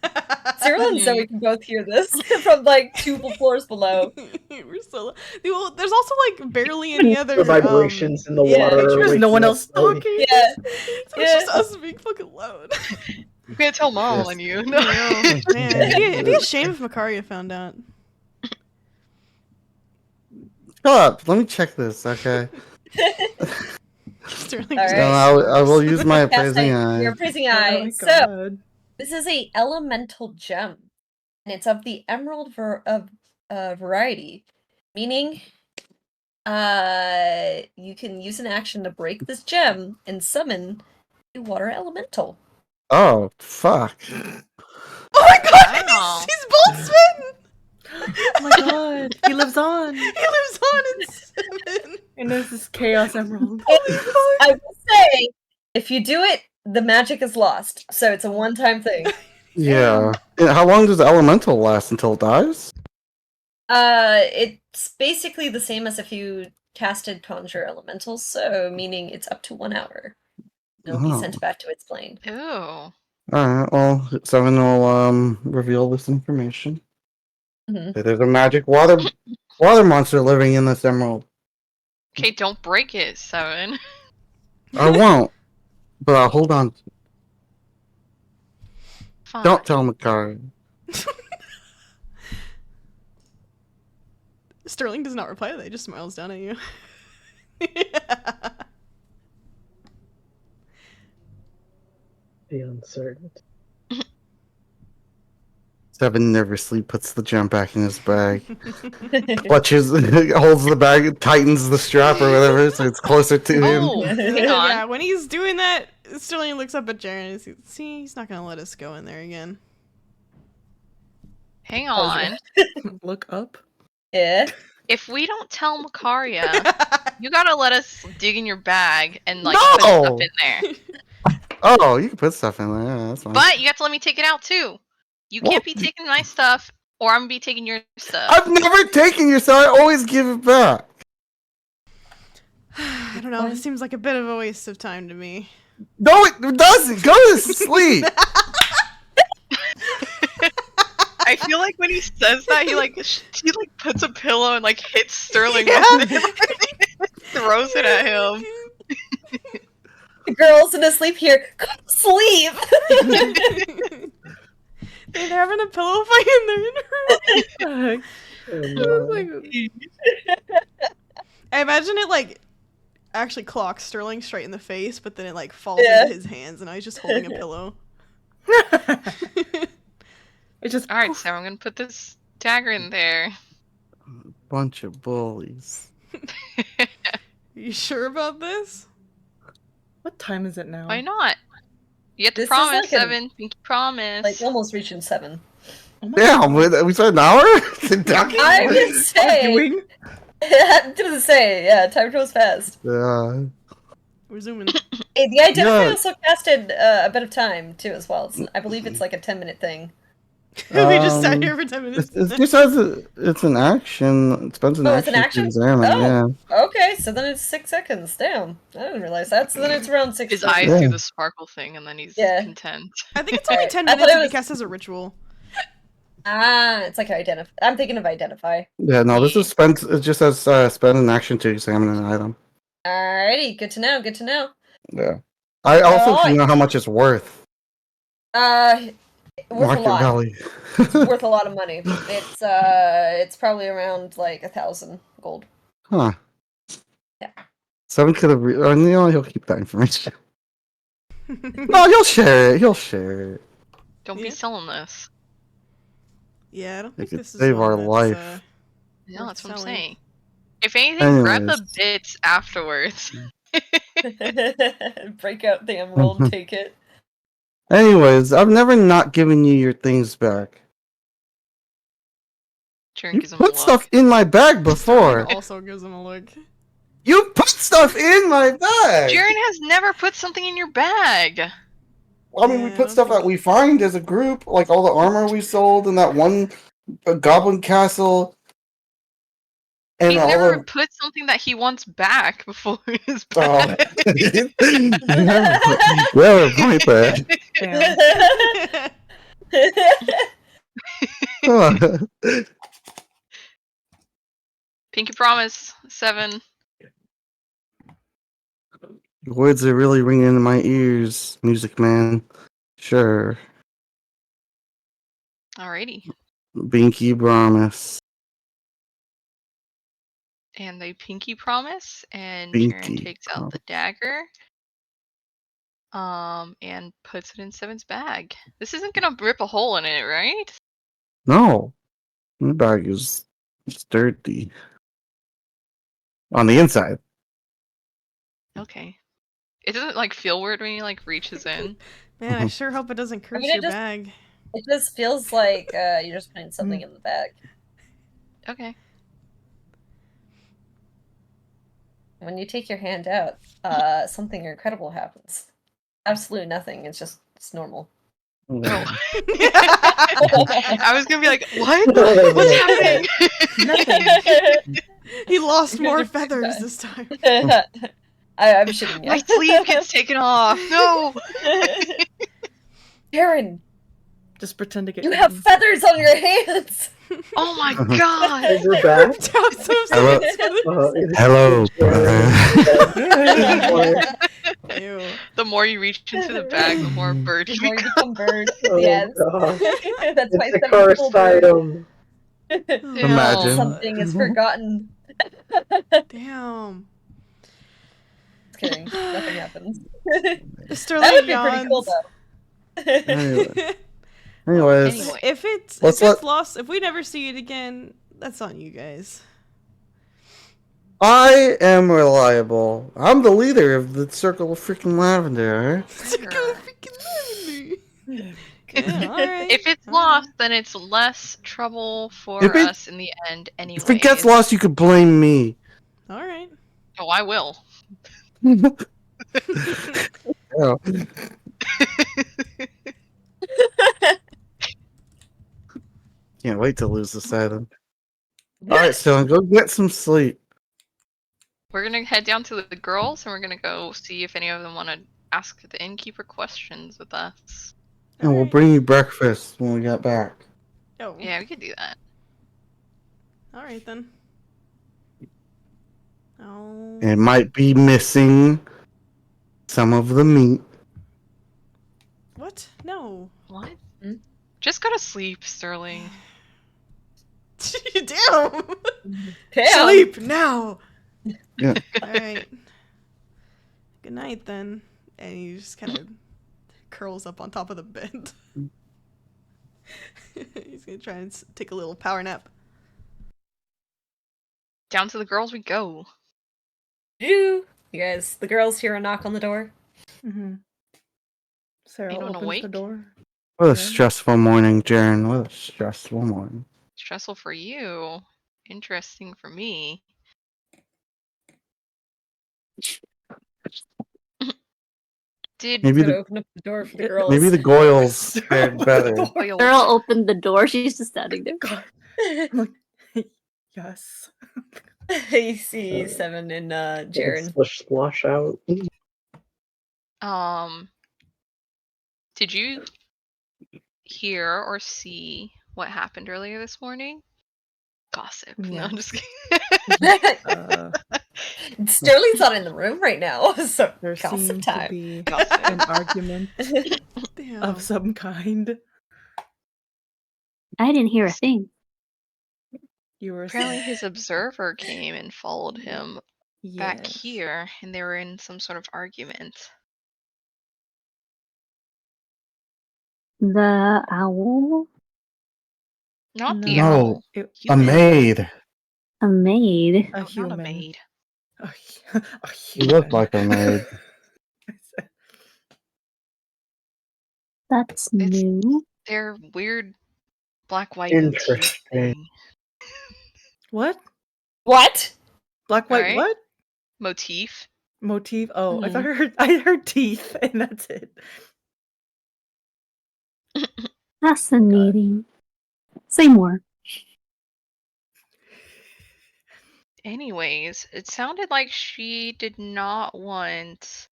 Cyril and Zoe can both hear this from like 2 floors below. We're so. Well, there's also like barely any other The vibrations in the yeah, water. There's no waking one up else Zoe. talking. Yeah. So it's just us being fucking loud. I'm gonna tell mom Yes. on you. No, man, it'd be a shame if Makaria found out. Shut up. Let me check this, okay? Sterling All just- right. I will use my Cast appraising Your eye. appraising Oh eye. my So God. this is a elemental gem, and it's of the emerald variety, meaning you can use an action to break this gem and summon a water elemental. Oh, fuck. Oh my god, Wow. he's Boltzmann! Oh my God. He lives on. He lives on in 7. And there's this Chaos Emerald. I will say, if you do it, the magic is lost, so it's a one-time thing. Yeah. How long does the elemental last until it dies? It's basically the same as if you casted Conjure Elementals, so meaning it's up to 1 hour. It'll be Oh. sent back to its plane. Ew. Alright, well, Seven will reveal this information. Mhm. That there's a magic water monster living in this emerald. Okay, don't break it, 7. I won't, but I'll hold on. Fine. Don't tell Makaria. Sterling does not reply to that, he just smiles down at you. The uncertain. Seven nervously puts the gem back in his bag. Clutches, holds the bag, tightens the strap or whatever, so it's closer to him. Oh, hang on. Yeah, when he's doing that, Sterling looks up at Jaren and says, see, he's not gonna let us go in there again. Hang on. Look up. Yeah. If we don't tell Makaria, you gotta let us dig in your bag and like No! put stuff in there. Oh, you can put stuff in there. Yeah, that's fine. But you have to let me take it out too. You Well, can't be taking my stuff, or I'm gonna be taking your stuff. I've never taken your stuff. I always give it back. I don't know, it seems like a bit of a waste of time to me. No, it doesn't. Go to sleep. I feel like when he says that, he like puts a pillow and like hits Sterling Yeah. with it, throws it at him. The girls in asleep here. Go to sleep! They're having a pillow fight in their room. I imagine it like actually clocks Sterling straight in the face, but then it like falls Yeah. into his hands and now he's just holding a pillow. It's just Alright, so I'm gonna put this dagger in there. Bunch of bullies. You sure about this? what time is it now? Why not? You have to This is promise, like an- 7. Pinky promise. Like almost reaching 7. Oh my Damn, we said an hour? I would say. Arguing? I'm gonna say, yeah, time goes fast. Yeah. We're zooming. Hey, the identity Yeah. also casted a bit of time too, as well. I believe it's like a 10-minute thing. We just sat here for 10 minutes. It just says it's an action. It spends an Oh, action, it's an action? to examine. Oh. Yeah. Okay, so then it's 6 seconds. Damn, I didn't realize that. So then it's around 6 His seconds. eyes do Yeah. the sparkle thing, and then he's Yeah. content. I think it's only Alright, 10 I thought minutes it if he was- casts as a ritual. Ah, it's like identify. I'm thinking of identify. Yeah. No, this is spent. It just says spend an action to examine an item. Alrighty, good to know. Good to know. Yeah. I also Alright. know how much it's worth. Worth a lot. Valley. It's worth a lot of money. It's probably around like 1,000 gold. Huh. Yeah. Someone could have. He'll keep that information. No, he'll share it. He'll share it. Don't be Yeah. selling this. Yeah, I don't It think could this is save one our that's, life. No, worth that's what I'm selling. saying. If anything, grab the Anyways. bits afterwards. Break out the emerald, take it. Anyways, I've never not given you your things back. Jaren You gives him a put look. stuff in my bag before. Sterling also gives him a look. You put stuff in my bag. Jaren has never put something in your bag. I mean, we Yeah, I put don't stuff think- that we find as a group, like all the armor we sold in that one goblin castle, and He's all never of. put something that he wants back before his Oh. bag. You have a point there. Damn. Pinky promise 7. The words are really ringing in my ears, Music Man. Sure. Alrighty. Binky promise. And they pinky promise, and Pinky Jaren takes out the dagger. And puts it in Seven's bag. This isn't gonna rip a hole in it, right? No. My bag is dirty. On the inside. Okay. It doesn't like feel weird when he like reaches in. Man, I sure hope it doesn't curse mean, it your just- bag. It just feels like you're just putting something in the bag. Okay. When you take your hand out, something incredible happens. Absolutely nothing. It's normal. Oh. I was gonna be like, what? What's happening? Nothing. He lost You're more just- feathers this time. I'm shitting My you. sleeve gets taken off. No. Karen, Just pretend to get you have eaten. feathers on your hands. Oh my god. Is your back? Hello. Hello, brother. Ew. The more you reach into the bag, the more bird The you more you become. become bird. Oh, Yes. God. That's my It's a seventh cursed full bird. item. Imagine. Something is forgotten. Damn. Just kidding. Nothing happens. Sterling That would be pretty cool yawns. though. Anyway. Anyways. Anyway. If it's Let's lost, if we never see it again, that's on you guys. I am reliable. I'm the leader of the Circle of Freaking Lavender. Go freaking lavender. Yeah, all right. If it's all lost, then it's less trouble for If it- us in the end anyway. If it gets lost, you could blame me. All right. Oh, I will. Oh. Can't wait to lose this item. Alright, so go get some sleep. We're gonna head down to the girls, and we're gonna go see if any of them want to ask the innkeeper questions with us. And we'll Alright. bring you breakfast when we get back. Oh. Yeah, we could do that. All right then. Oh. It might be missing some of the meat. What? No. What? Hmm? Just go to sleep, Sterling. Damn. Damn. Sleep now. Yeah. All right. Good night then. And he just kind of curls up on top of the bed. He's gonna try and take a little power nap. Down to the girls we go. You guys, the girls hear a knock on the door. Mm-hmm. Sarah Anyone opens awake? the door. What a Yeah. stressful morning, Jaren. What a stressful morning. Stressful for you. Interesting for me. Did Maybe Gotta the open up the door for the Yeah, girls. maybe the Goyles fared better. Oil- Girl opened the door. She's just standing there. God. I'm like, yes. You see Seven and Jaren. Splish splosh out. Did you hear or see what happened earlier this morning? Gossip. No, I'm just kidding. Sterling's not in the room right now, so There gossip seemed to time. be Gossip. an argument Damn. of some kind. I didn't hear a thing. You were Apparently saying, his observer came and followed him back yes. here, and they were in some sort of argument. The owl? Not the No. owl. It- A Human. maid. A maid? A No, not a human. maid. A He looked human. like a maid. That's It's- new. They're weird black white motif Interesting. thing. What? What? Black, white, Right? what? Motif. Motif? Oh, Mhm. I thought I heard teeth, and that's it. Fascinating. Say more. Anyways, it sounded like she did not want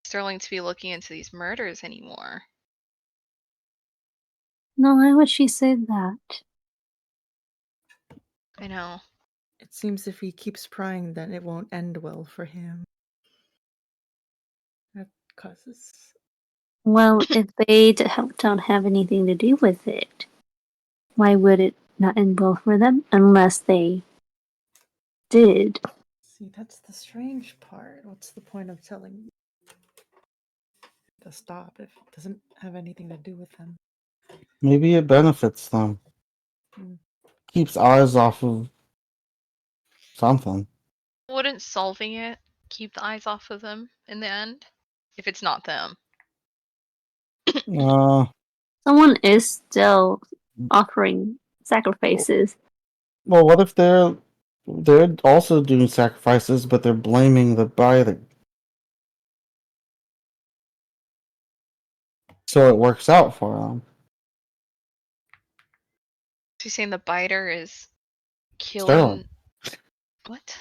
Sterling to be looking into these murders anymore. No, why would she say that? I know. It seems if he keeps prying, then it won't end well for him. That causes. Well, if they don't have anything to do with it, why would it not end well for them? Unless they did. See, that's the strange part. What's the point of telling me to stop if it doesn't have anything to do with them? Maybe it benefits them. Mm. Keeps eyes off of something. Wouldn't solving it keep the eyes off of them in the end? If it's not them. Someone is still offering sacrifices. Well, what if they're also doing sacrifices, but they're blaming the biter? So it works out for them. She's saying the biter is killing. Sterling. What?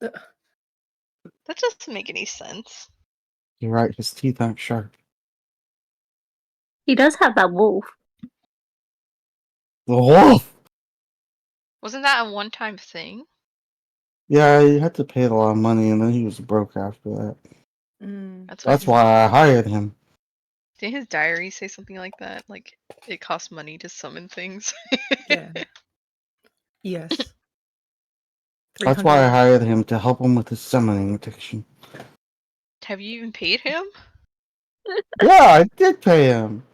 Uh, That doesn't make any sense. You're right. His teeth aren't sharp. He does have that wolf. The wolf. Wasn't that a one-time thing? Yeah, he had to pay a lot of money, and then he was broke after that. mm. That's why I hired him. Didn't his diary say something like that? Like, it costs money to summon things? Yeah. Yes. That's why I 300. hired him to help him with his summoning addiction. Have you even paid him? Yeah, I did pay him.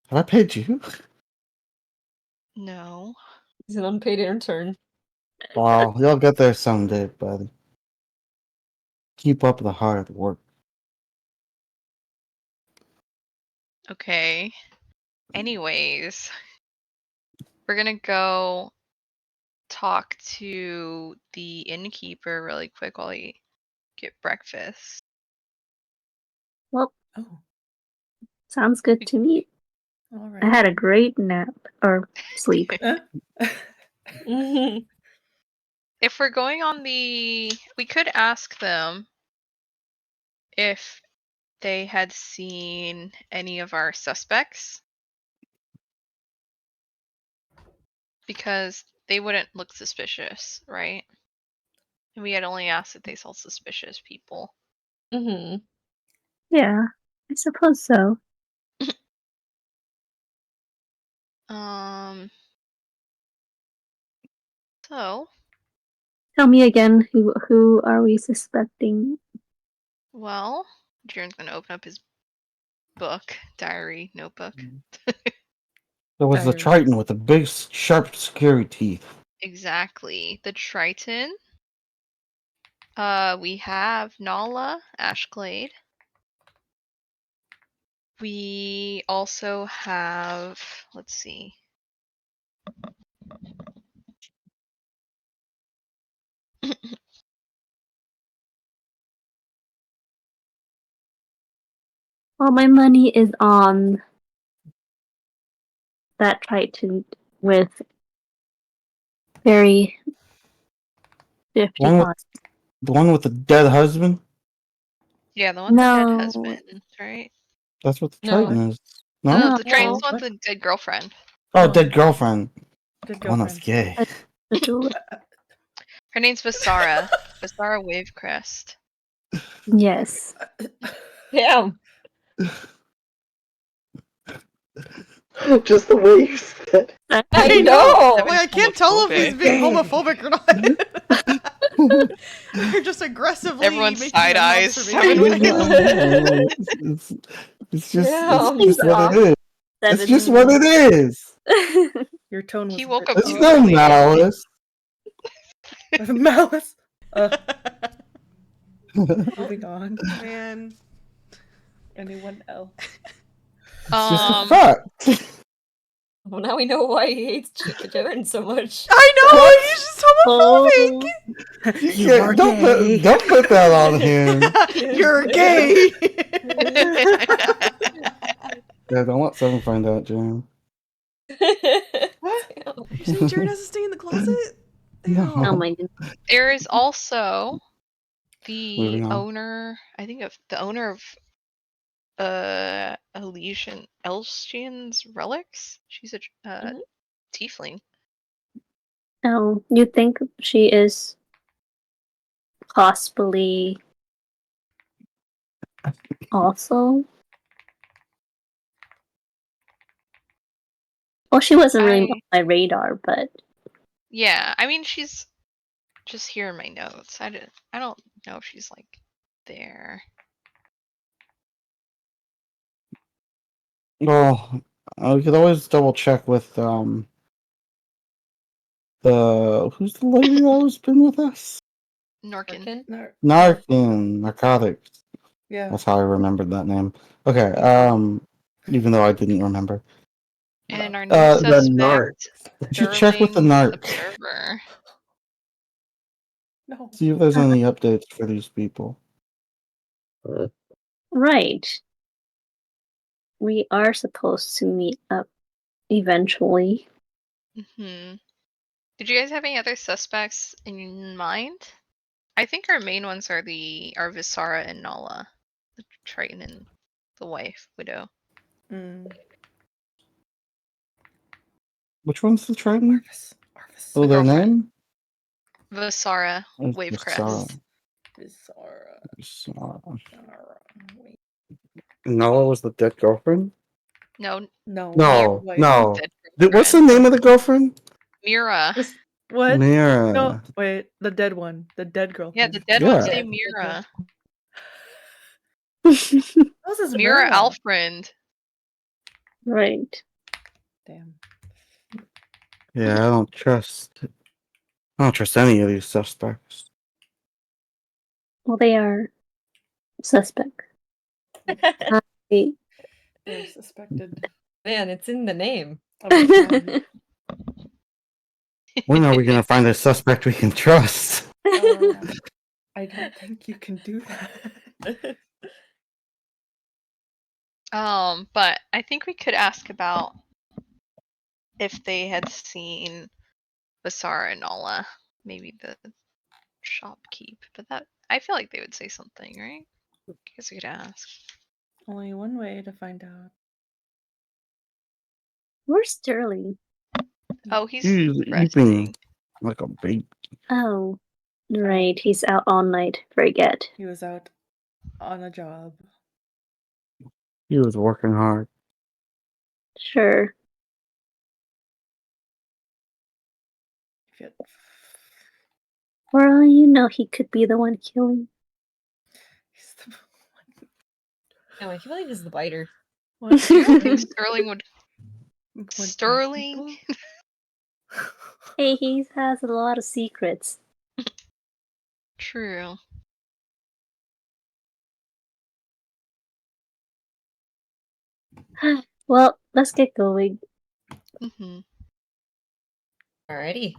Have I paid you? No. He's an unpaid intern. Wow, you'll get there someday, buddy. Keep up the hard work. Okay. Anyways, we're gonna go talk to the innkeeper really quick while we get breakfast. Well, Oh, sounds good to me. all I right. had a great nap or sleep. If we're going on we could ask them if they had seen any of our suspects. Because they wouldn't look suspicious, right? And we had only asked if they saw suspicious people. Mm-hmm. Yeah, I suppose so. So, Tell me again, who are we suspecting? well, Jaren's gonna open up his book, diary, notebook. There was a Diary. Triton with the big, sharp, scary teeth. Exactly. The Triton. We have Nala Ashglade. We also have, let's see. Well, my money is on that Triton with very One 55. with, the one with the dead husband? Yeah, the one with the dead No. husband, right? That's what the No. Triton is. No, No? the Triton's the one What? with the dead girlfriend. Oh, No. dead girlfriend. Good The one that's girlfriend. gay. The jeweler. Her name's Visara. Visara Wavecrest. Yes. Damn. Just the way you said. I know. Like, I can't tell if he's being homophobic or not. You're just aggressively Everyone making side an eyes. observation. It's just Damn. what it is. It's just what 7. it is. Your tone was He woke very- up It's too no early. malice. Malice. Moving on. Man. Anyone else? It's just a Um, fact. Well, now we know why he hates Jaren so much. I know! He's just homophobic! Oh, Yeah, don't put that on him. You're gay! Yeah, don't let someone find out, Jim. What? Damn. You saying Jared has to stay in the closet? No. oh my goodness. there is also the Moving on. owner. I think of the owner of Elstian's relics. She's a Mhm. tiefling. Oh, you think she is possibly also? Well, she wasn't really on my radar, but Yeah, I mean she's just here in my notes. I don't know if she's like there. Well, we could always double check with the who's the lady that always been with us? Norkin. Working? Narcan Narcotics. Yeah. That's how I remembered that name. Okay, even though I didn't remember. And our new The narc. suspect, You should check with the Sterling narc. Observer. No. See if there's any updates for these people. right. We are supposed to meet up eventually. Hmm. Did you guys have any other suspects in mind? I think our main ones are Visara and Nala, the Triton and the wife, widow. Mm. Which one's the Triton? Arvis. Arvis. Oh, their girlfriend. name? Visara It's Wavecrest. Bizarre. Wait. Nala was the dead girlfriend? No, No. No, Wait. no. dead What's the girlfriend. name of the girlfriend? Mira. What? Mira. No. Wait. The dead one. The dead girl. Yeah, the dead Yeah. one's named Mira. How's his Mira Alfriend. Right. Damn. Yeah, I don't trust any of these suspects. Well, they are suspect. Wait. They're suspected. Man, it's in the name. Of a crime. When are we gonna find a suspect we can trust? I don't think you can do that. But I think we could ask about if they had seen Visara and Nala, maybe the shopkeep. But that I feel like they would say something, right? I guess we could ask. Only one way to find out. Where's Sterling? Oh, he's He's resting. eating like a baby. Oh, right. He's out all night. Forget. He was out on a job. He was working hard. Sure. If For all you know, he could be the one killing. he's the No, I can't believe he's the biter. one. I don't think Sterling would. One Sterling. Hey, he has a lot of secrets. True. Well, let's get going. Hmm. Alrighty.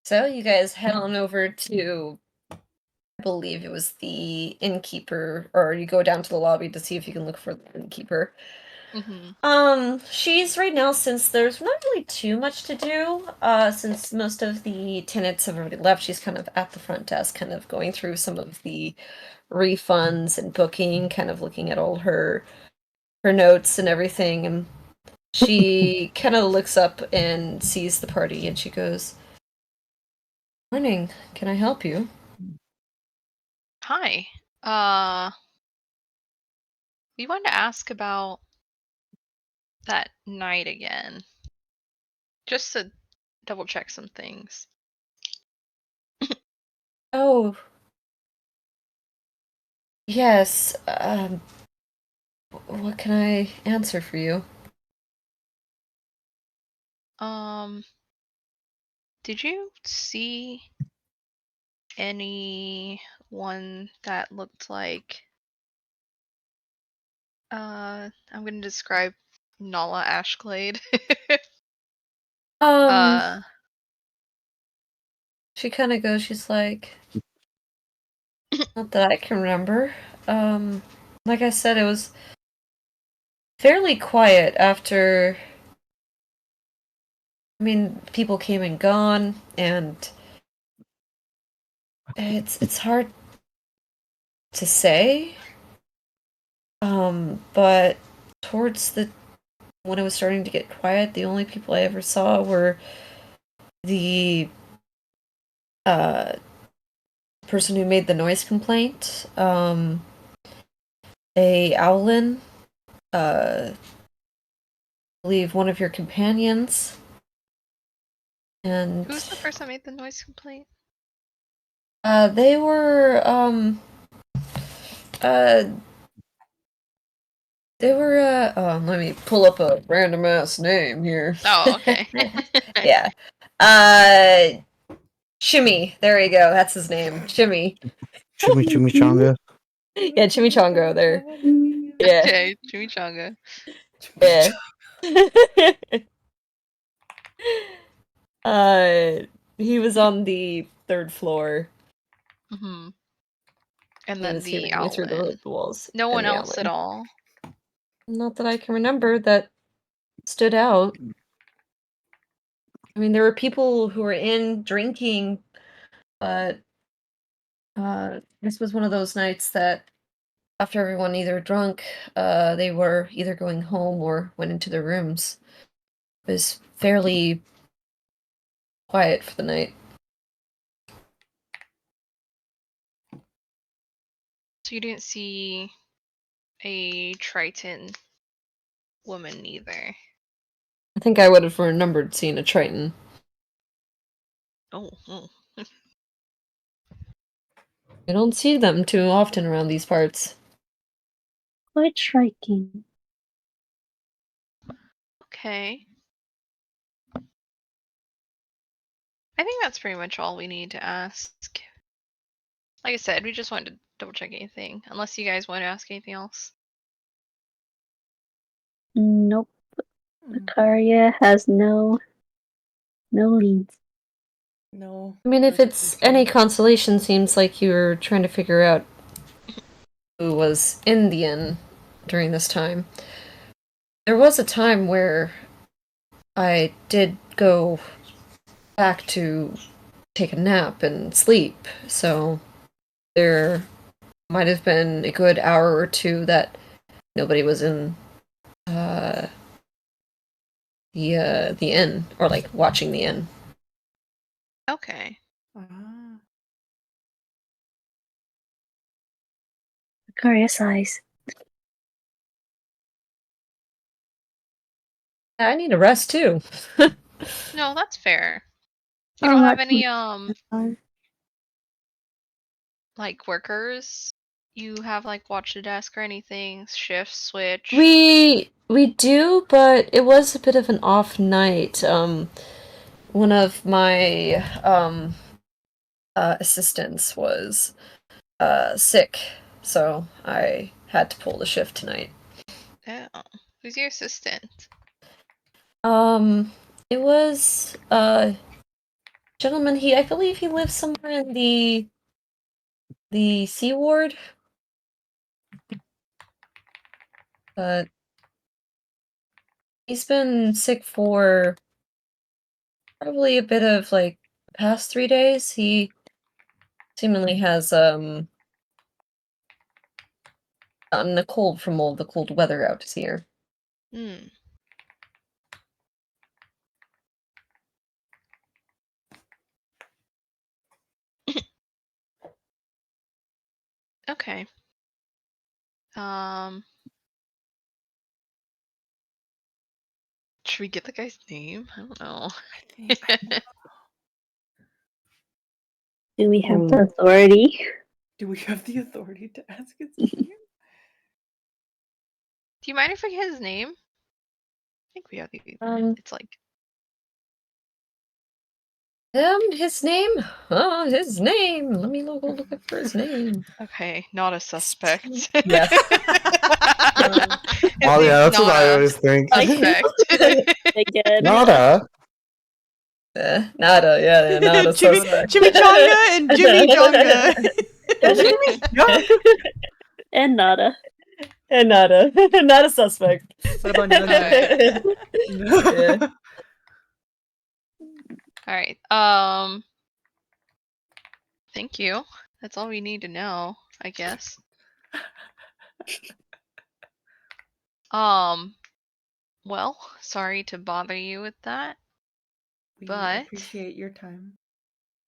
So you guys head on over to believe it was the innkeeper, or you go down to the lobby to see if you can look for the innkeeper. She's right now, since there's not really too much to do, since most of the tenants have already left, she's kind of at the front desk, kind of going through some of the refunds and booking, kind of looking at all her notes and everything, and she kind of looks up and sees the party, and she goes, "Morning, can I help you?" Hi. We wanted to ask about that night again. Just to double check some things. Oh, yes. What can I answer for you? Did you see anyone that looked like I'm gonna describe Nala Ashglade. She kind of goes, she's like, not that I can remember. Like I said, it was fairly quiet after. I mean, people came and gone, and it's hard to say. But towards when it was starting to get quiet, the only people I ever saw were the person who made the noise complaint, a Owlin, I believe one of your companions, and Who's the person that made the noise complaint? they were let me pull up a random ass name here. Oh, okay. Yeah. Shimmy. There you go. That's his name. Shimmy. Chimichanga. Yeah, Chimichango there. Yeah. Okay, Chimichanga. Yeah. He was on the third floor. Mm-hmm. And He then was the hearing me through Owlin. the walls. No and one the else at Owlin. all. Not that I can remember that stood out. I mean, there were people who were in drinking, but this was one of those nights that after everyone either drunk, they were either going home or went into their rooms. It was fairly quiet for the night. So you didn't see a Triton woman either. I think I would have remembered seeing a Triton. Oh. You don't see them too often around these parts. Quite striking. Okay. I think that's pretty much all we need to ask. Like I said, we just wanted to double check anything. Unless you guys want to ask anything else. Nope. Lucaria has no leads. No. I mean, if further it's any details. consolation, seems like you were trying to figure out who was in the inn during this time. There was a time where I did go back to take a nap and sleep, so there might have been a good hour or two that nobody was in the inn, or like watching the inn. Okay. Ah. Lucaria sighs. I need a rest too. No, that's fair. You Oh, don't have that's any fine. like workers? You have like watch the desk or anything? Shift switch? We do, but it was a bit of an off night. One of my assistants was sick, so I had to pull the shift tonight. Oh. Who's your assistant? It was gentleman. I believe he lives somewhere in the the C ward. But he's been sick for probably a bit of like the past 3 days. He seemingly has gotten a cold from all the cold weather out here. Hmm. Okay. Should we get the guy's name? I don't know. Do we have Um, the authority? Do we have the authority to ask his name? Do you mind if I get his name? I think we have the. It's like. His name? Oh, his name. Let me look up for his name. Okay, not a suspect. Yes. His Oh name's yeah, that's what I not a always think. suspect. Again. Nada. Nada, yeah, nada. Jimmy, suspect. Chimichanga and Jimmy Jonga. And nada. And nada. Not a suspect. What about Alright. Yeah. Alright. Thank you. That's all we need to know, I guess. Well, sorry to bother you with that. We But- appreciate your time.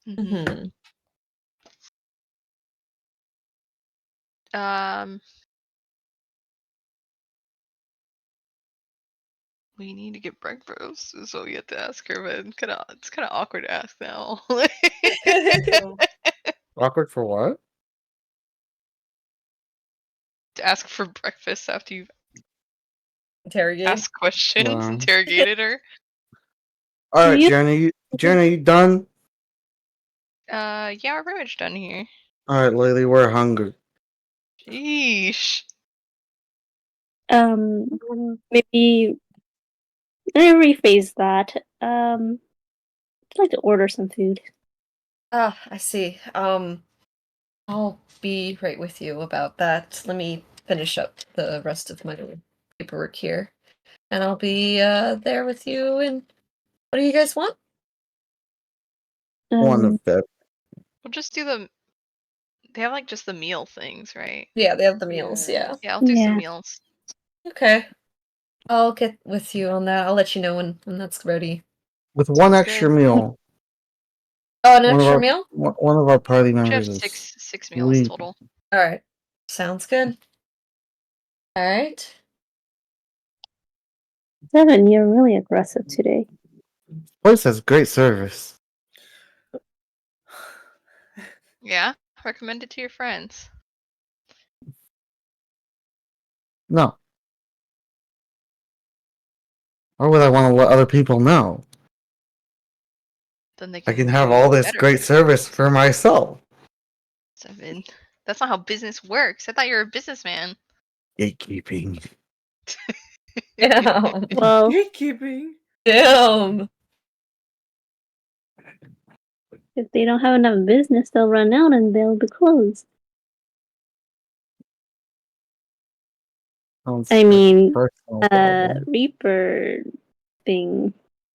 Mhm. We need to get breakfast, is what we have to ask her, but it's kinda awkward to ask now. Awkward for what? To ask for breakfast after you've Interrogate. asked questions, Wow. interrogated her. All right, You- Jenny, you done? Yeah, we're pretty much done here. All right, Lily, we're hungry. Sheesh. Maybe let me rephrase that. I'd like to order some food. Ah, I see. I'll be right with you about that. Let me finish up the rest of my paperwork here. And I'll be there with you and what do you guys want? One of that. We'll just do the. They have like just the meal things, right? Yeah, they have the meals, yeah. Yeah, I'll do Yeah. some meals. Okay. I'll get with you on that. I'll let you know when that's ready. With one Sounds extra good. meal. Oh, an One of extra our- meal? One of our party We should members have is six meals leaving. total. Alright. Sounds good. Alright. Seven, you're really aggressive today. Place has great service. Yeah, recommend it to your friends. No. Why would I want to let other people know? Then they I can have do all this better. great service for myself. Seven. That's not how business works. I thought you were a businessman. Gatekeeping. Damn. Well, Gatekeeping. Damn. if they don't have enough business, they'll run out and they'll be closed. Sounds I like a mean, personal problem. Reaper thing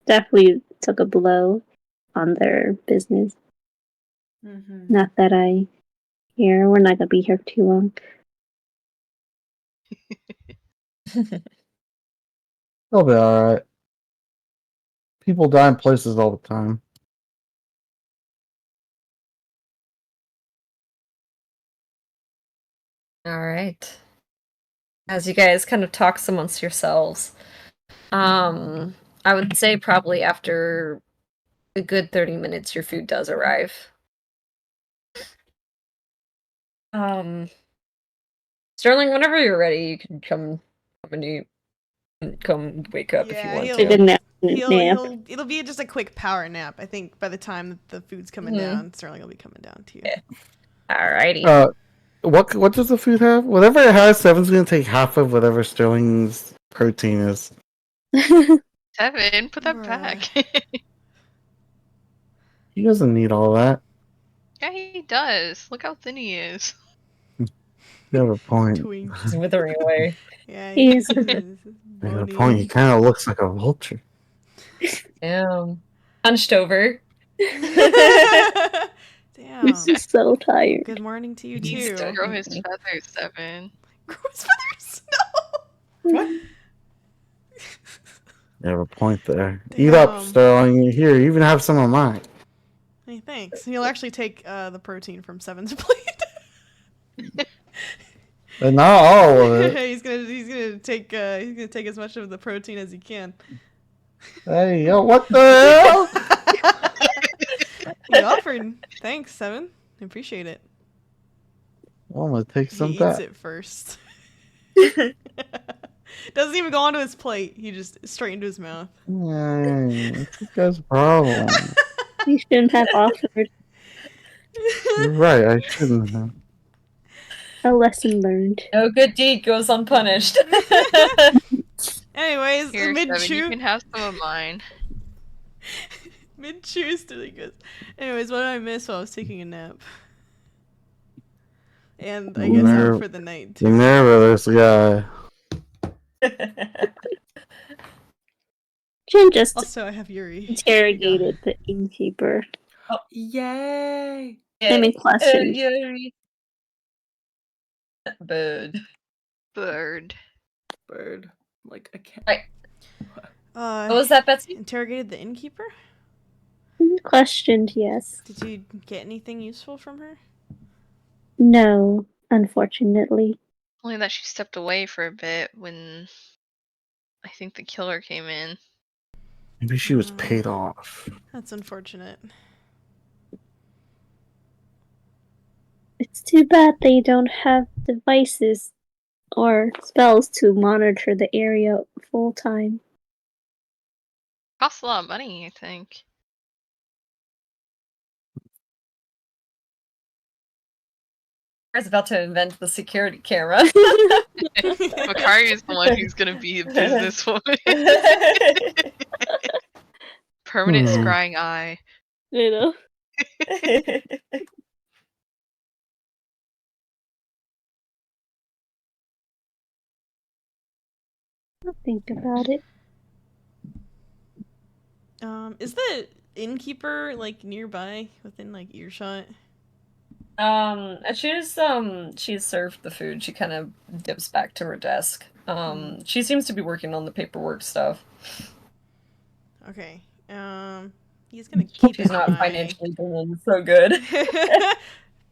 definitely took a blow on their business. Mm-hmm. Not that I hear. We're not gonna be here too long. They'll be alright. People die in places all the time. Alright. As you guys kind of talk amongst yourselves, I would say probably after a good 30 minutes your food does arrive. Sterling, whenever you're ready, you can come and eat. Come wake up if you Yeah, want he'll- Take a to. nap. It'll be just a quick power nap. I think by the time that the food's coming Mhm. down, Sterling will be coming down too. Yeah. Alrighty. What does the food have? Whatever it has, Seven's gonna take half of whatever Sterling's protein is. Seven, put that Bruh. back. He doesn't need all that. Yeah, he does. Look how thin he is. You have a point. Twink. He's withering away. Yeah, He's- he's You have a point. He kind of looks like a vulture. Damn. Hunched over. Damn. He's so tired. Good morning to you He needs too. to grow his feathers, Seven. Grow his feathers. What? You have a point there. Eat up, Damn. Sterling. Here, you even have some of mine. Hey, thanks. He'll actually take the protein from Seven's plate. But not all of it. he's gonna take as much of the protein as he can. Hey, yo, what the hell? He offered. Thanks, Seven. I appreciate it. I'm gonna take some He eats back. it first. Doesn't even go onto his plate. He just straight into his mouth. Hey, this guy's a problem. You shouldn't have offered. You're right, I shouldn't have. A lesson learned. No good deed goes unpunished. Anyways, Here, mid Seven, you chew. can have some of mine. Mid chew is really good. Anyways, what did I miss while I was taking a nap? And I guess out for the night The too. nerve of this guy. Jim just Also, I have Yuri. interrogated the innkeeper. Oh, yay! Same question. Yay. Bird. Bird. Bird. Like a cat. Right. What What was that, Betsy? Interrogated the innkeeper? Questioned, yes. Did you get anything useful from her? No, unfortunately. Only that she stepped away for a bit when I think the killer came in. Maybe she was paid off. That's unfortunate. It's too bad they don't have devices or spells to monitor the area full time. Costs a lot of money, I think. I was about to invent the security camera. Makari is the one who's gonna be a businesswoman. Permanent scrying eye. You know? I'll think about it. Is the innkeeper like nearby, within like earshot? As soon as she's served the food, she kind of dips back to her desk. She seems to be working on the paperwork stuff. Okay. He's gonna keep She's an not eye. financially doing so good.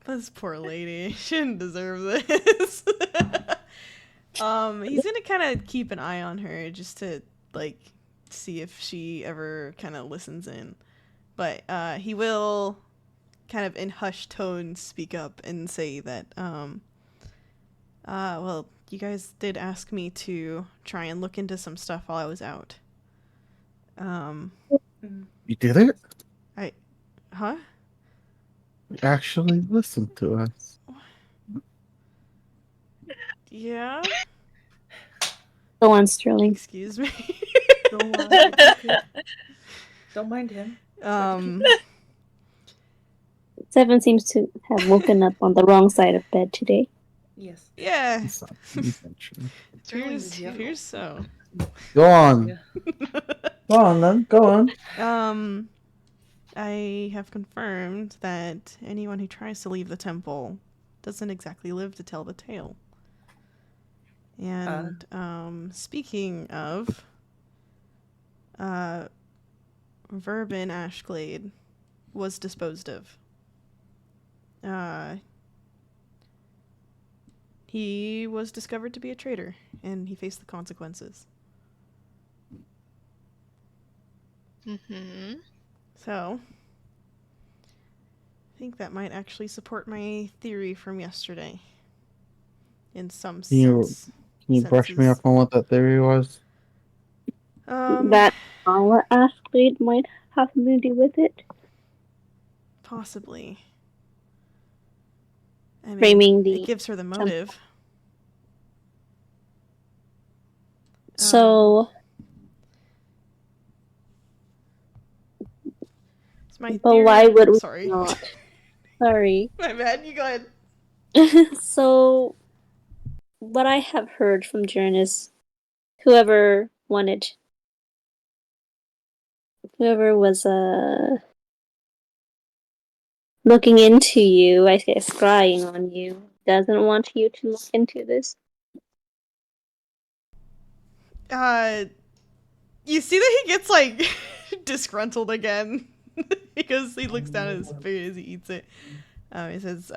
This poor lady. She didn't deserve this. He's gonna kind of keep an eye on her just to like see if she ever kind of listens in. But he will kind of in hushed tones speak up and say that well, you guys did ask me to try and look into some stuff while I was out. You did it? Huh? You actually listened to us. Yeah? Go on, Sterling. Excuse me. Don't mind him. Seven seems to have woken up on the wrong side of bed today. Yes. Yeah. It's not intentional. Here's so. Go on. Yeah. Go on then. Go on. I have confirmed that anyone who tries to leave the temple doesn't exactly live to tell the tale. And speaking of Verbin Ashglade was disposed of. He was discovered to be a traitor, and he faced the consequences. Mm-hmm. So, I think that might actually support my theory from yesterday. In some Can you sense. brush me senses. up on what that theory was? That our athlete might have something to do with it. Possibly. I mean, Framing the it gives her the motive. So, It's my but theory. why would we Sorry. not? Sorry. My bad, you go ahead. So, what I have heard from Jern is whoever was looking into you, I guess scrying on you, doesn't want you to look into this. You see that he gets like disgruntled again because he looks down at his food as he eats it. He says,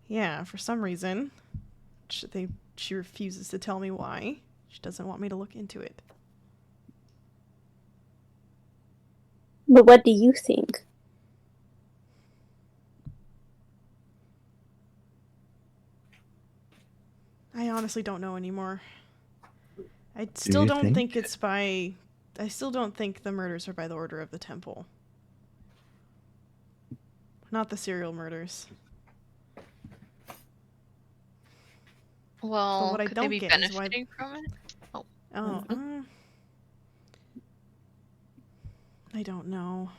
yeah, for some reason, she refuses to tell me why. She doesn't want me to look into it. But what do you think? I honestly don't know anymore. I still you don't think think? it's by... I still don't think the murders are by the order of the temple. Not the serial murders. Well, what I could they don't be get is why- benefiting from it? Oh, Mhm. I don't know.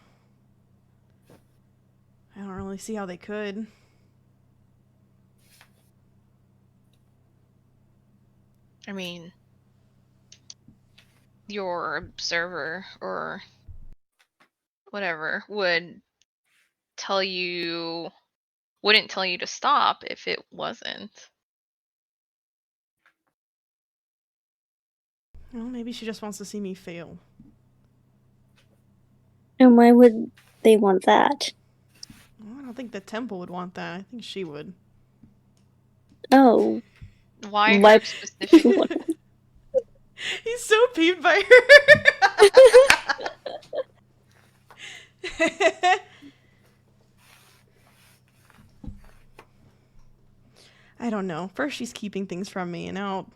I don't really see how they could. I mean, your observer or whatever wouldn't tell you to stop if it wasn't. Well, maybe she just wants to see me fail. And why would they want that? Well, I don't think the temple would want that. I think she would. Oh, Why why? her specifically? He's so peeved by her. I don't know. First she's keeping things from me, and now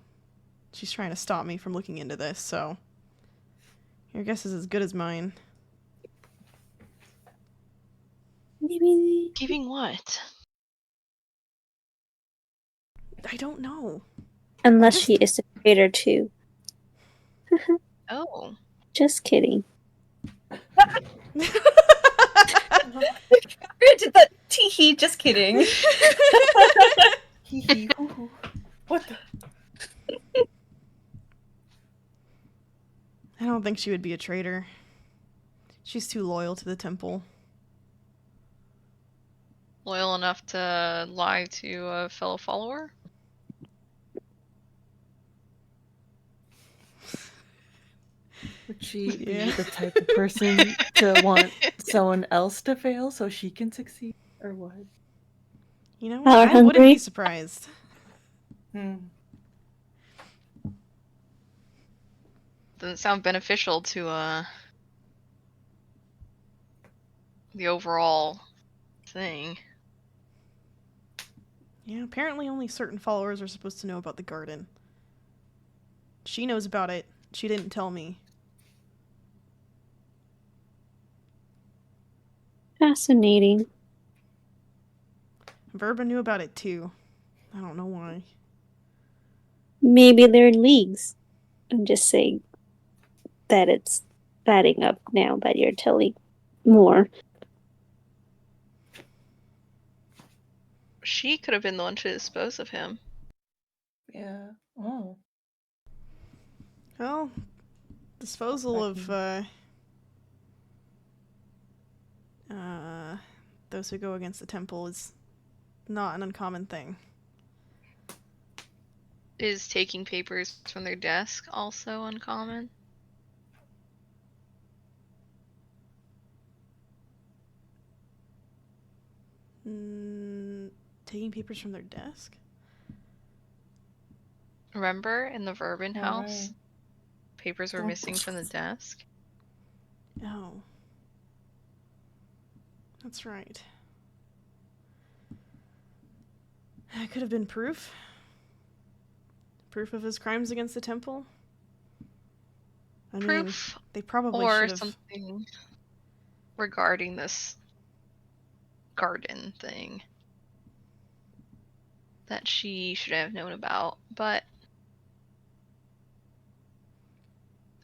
she's trying to stop me from looking into this, so... Your guess is as good as mine. Maybe. Keeping what? I don't know. Unless just- she is a traitor too. Oh. Just kidding. Granted that teehee, just kidding. Hee hee hoo hoo. What the? I don't think she would be a traitor. She's too loyal to the temple. Loyal enough to lie to a fellow follower? Would she Yeah. be the type of person to want someone else to fail so she can succeed, or what? You know what? Power I wouldn't be hungry? surprised. Hmm. Doesn't sound beneficial to the overall thing. Yeah, apparently only certain followers are supposed to know about the garden. She knows about it. She didn't tell me. Fascinating. Verba knew about it too. I don't know why. Maybe they're in leagues. I'm just saying that it's adding up now that you're telling more. She could have been the one to dispose of him. Yeah. Oh. Well, disposal of those who go against the temple is not an uncommon thing. Is taking papers from their desk also uncommon? Taking papers from their desk? Remember in the Verbin house? Right. Papers were missing from the desk? Oh. That's right. That could have been proof. Proof of his crimes against the temple. I mean, Proof they probably or should have... something regarding this garden thing that she should have known about, but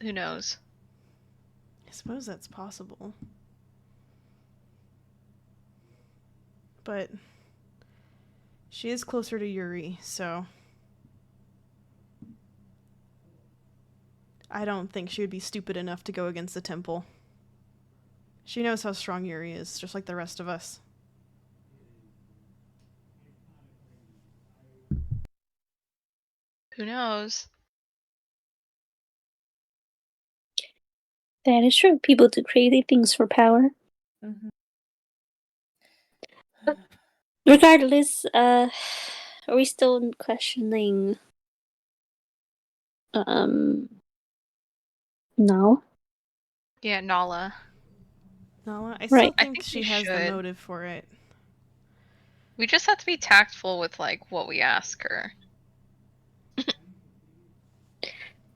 who knows? I suppose that's possible. but she is closer to Yuri, so I don't think she would be stupid enough to go against the temple. She knows how strong Yuri is, just like the rest of us. Who knows? That is true. People do crazy things for power. Mhm. Regardless, are we still questioning no? Yeah, Nala. Nala, I Right. still I think think she we has the should. motive for it. We just have to be tactful with like what we ask her.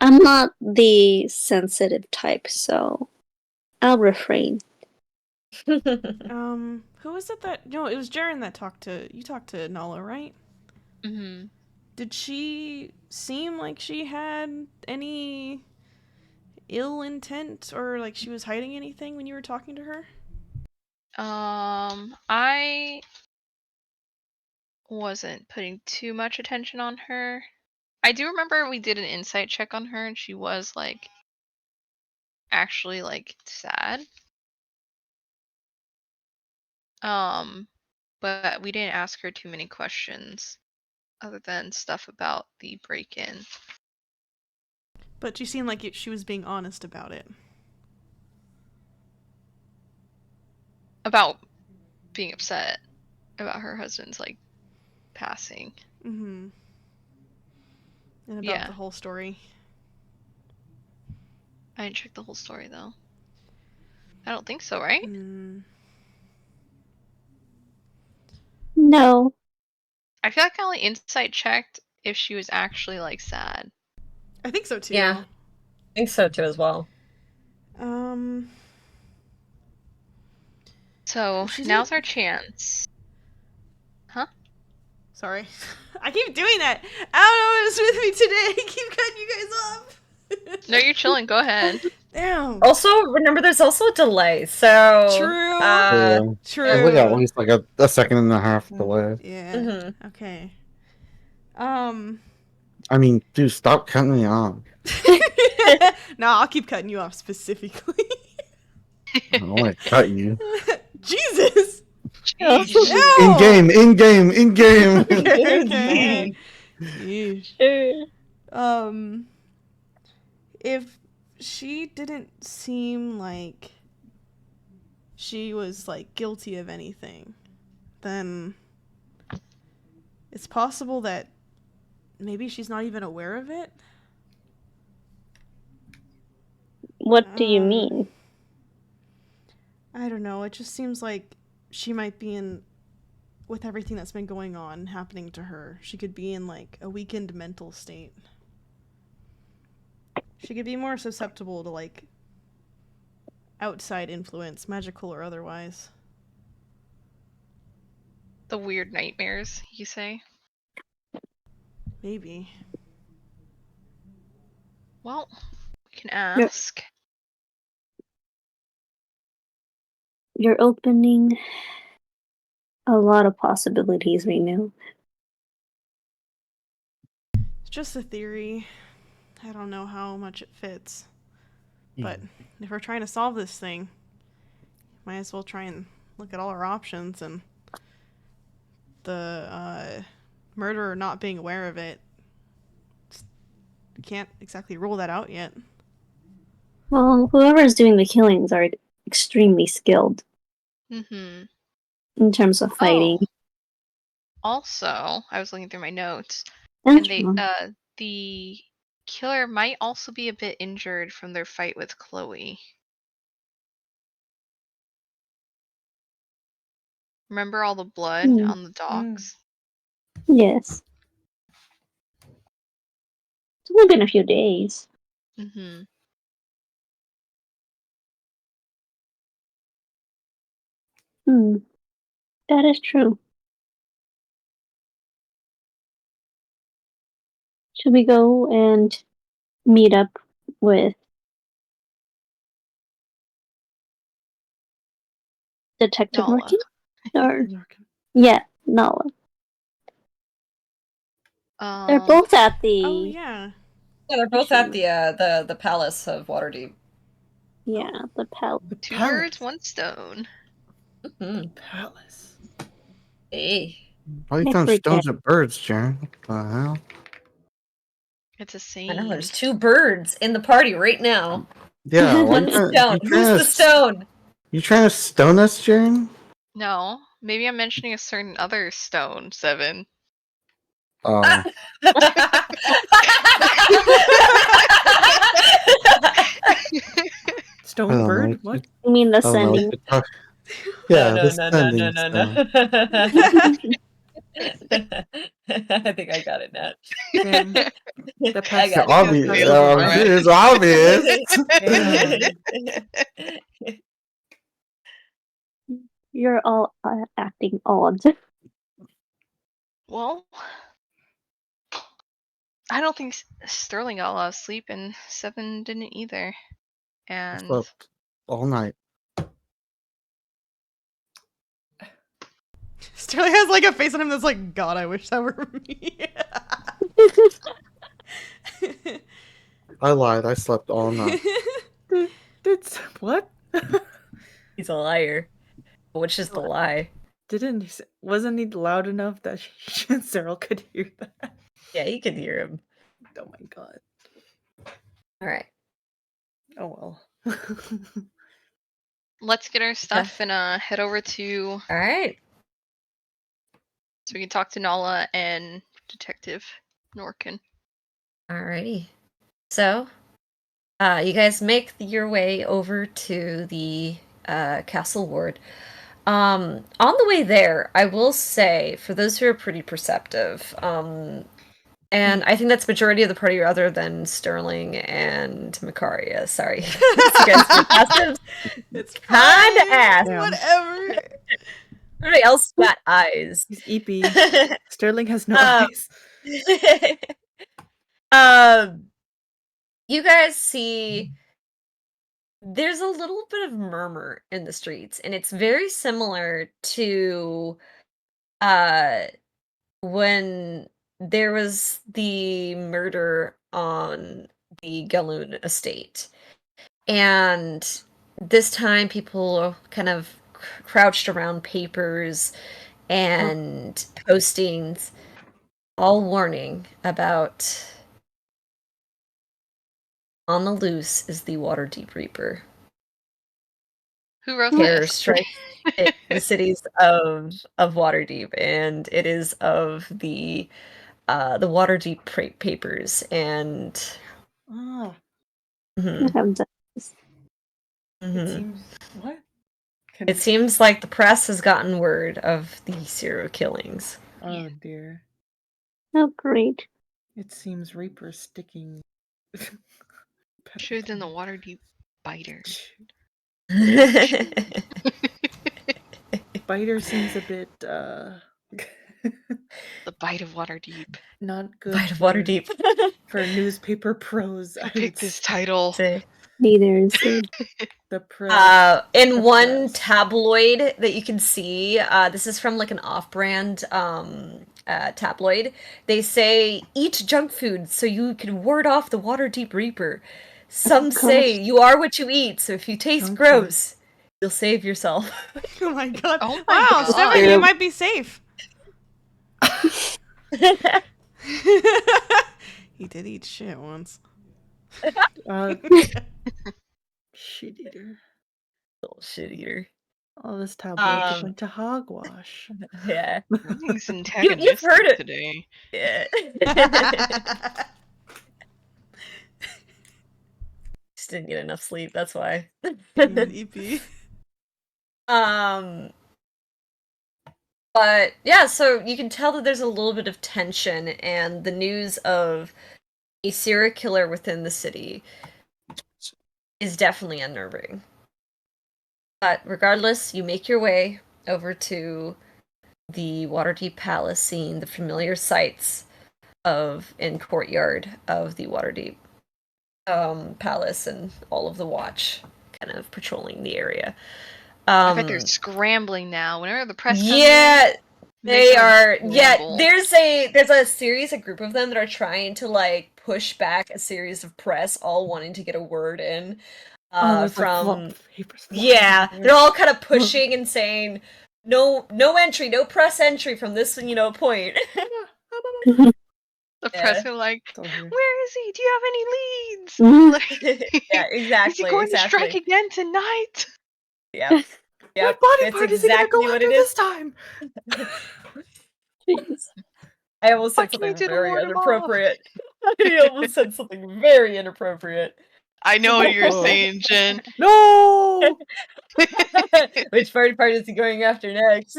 I'm not the sensitive type, so I'll refrain. Who was it that... No, it was Jaren that talked to Nala, right? Mm-hmm. Did she seem like she had any ill intent or like she was hiding anything when you were talking to her? I wasn't putting too much attention on her. I do remember we did an insight check on her and she was like actually like sad. But we didn't ask her too many questions other than stuff about the break-in. But she seemed like she was being honest about it. About being upset about her husband's like passing. Mm-hmm. And about Yeah. the whole story. I didn't check the whole story though. I don't think so, right? No. I feel like I only insight checked if she was actually like sad. I think so too. Yeah. I think so too as well. So She now's didn't- our chance. Huh? Sorry. I keep doing that. I don't know what's with me today. I keep cutting you guys off. No, you're chilling. Go ahead. Damn. Also, remember there's also a delay, so True. Yeah. True. I think at least like a second and a half delay. Yeah. Mhm. Okay. I mean, dude, stop cutting me off. No, I'll keep cutting you off specifically. I don't want to cut you. Jesus. Jeez. In game, in game, in game. Okay. Yeesh. Sure. If she didn't seem like she was like guilty of anything, then it's possible that maybe she's not even aware of it. What do you mean? I don't know. It just seems like she might be in, with everything that's been going on happening to her, she could be in like a weakened mental state. She could be more susceptible to like outside influence, magical or otherwise. The weird nightmares, you say? Maybe. Well, we can ask. You're opening a lot of possibilities right now. It's just a theory. I don't know how much it fits. But if we're trying to solve this thing, might as well try and look at all our options, and the murderer not being aware of it, can't exactly rule that out yet. Well, whoever's doing the killings are extremely skilled Mm-hmm. in terms of fighting. Oh. Also, I was looking through my notes, That's and wrong. the killer might also be a bit injured from their fight with Chloe. Remember all the blood on the docks? Yes. It's only been a few days. Mm-hmm. That is true. Should we go and meet up with Detective Nala. Morgan? Or Yeah, no. They're both at the. Oh yeah. Yeah, they're both at the Palace of Waterdeep. Yeah, the palace. The Two palace. birds, one stone. Palace. Hey. Why you I throwing forget. stones at birds, Jaren? What the hell? It's a I saying. know there's two birds in the party right now. Yeah, why One you trying, stone. Who's the stone? You trying to stone us, Jaren? No, maybe I'm mentioning a certain other stone, Seven. Oh. Stone I don't bird? know. What? You mean the I don't know. sending? Yeah, no, the no, no, sending no, no, stone. no. I think I got it now. Damn. The I past got Obvious. passed over my head. It's obvious. it. You're all acting odd. Well, I don't think Sterling got a lot of sleep, and Seven didn't either. And Slept all night. Sterling has like a face on him that's like, God, I wish that were me. I lied. I slept all night. That's what? He's a liar. Which is the lie? Wasn't he loud enough that Cyril could hear that? Yeah, you can hear him. Oh my god. All right. Oh well. let's get our stuff and head over to All right. so we can talk to Nala and Detective Norkin. Alrighty. So, you guys make your way over to the castle ward. On the way there, I will say, for those who are pretty perceptive, and I think that's majority of the party other than Sterling and Makaria. Sorry. You guys are passive. It's Kind of fine. ass. Damn. Whatever. Everybody else got eyes. He's EP. Sterling has no Um, eyes. You guys see there's a little bit of murmur in the streets, and it's very similar to when there was the murder on the Galoon estate. And this time people kind of crouched around papers and postings, all warning about on the loose is the Waterdeep Reaper. Who wrote Terror this? strikes the cities of Waterdeep, and it is of the Waterdeep papers, and Ah, mhm, I have done this. it mhm. seems what? It seems like the press has gotten word of the serial killings. Oh dear. Oh, great. It seems Reaper's sticking. Should have done the Waterdeep biter. Biter seems a bit The bite of Waterdeep. not good. Bite of Waterdeep. For newspaper prose. Who I picked would this title? Say. Neither is it. The press. In The one press. tabloid that you can see, this is from like an off-brand tabloid. They say, eat junk food so you can ward off the Waterdeep Reaper. Some say you are what you eat, so if you taste Junk gross, you'll save yourself. Oh my god. Oh my wow, God. Seven, you might be safe. He did eat shit once. Shit eater. Little shit eater. All this tabloid went to hogwash. Yeah. Everything's You've antagonistic heard it. today. Yeah. Just didn't get enough sleep, that's why. EP. But yeah, so you can tell that there's a little bit of tension, and the news of a serial killer within the city is definitely unnerving. But regardless, you make your way over to the Waterdeep Palace, seeing the familiar sights in courtyard of the Waterdeep Palace, and all of the watch kind of patrolling the area. I bet they're scrambling now. Whenever the press comes Yeah, They are ramble. there's a series, a group of them that are trying to like push back a series of press, all wanting to get a word in. There's From like papers flying yeah, everywhere. they're all kind of pushing and saying no entry, no press entry from this point. The press are like, It's all here. where is he? Do you have any leads? Mhm. Like, Yeah, exactly. is he going to strike again tonight? Yep. What body That's part is he gonna exactly go what after it this is. time? Jeez. I almost said Fuck, you something didn't very ward him off. inappropriate. I almost said something very inappropriate. I know what you're Oh. saying, Jen. No! Which part is he going after next?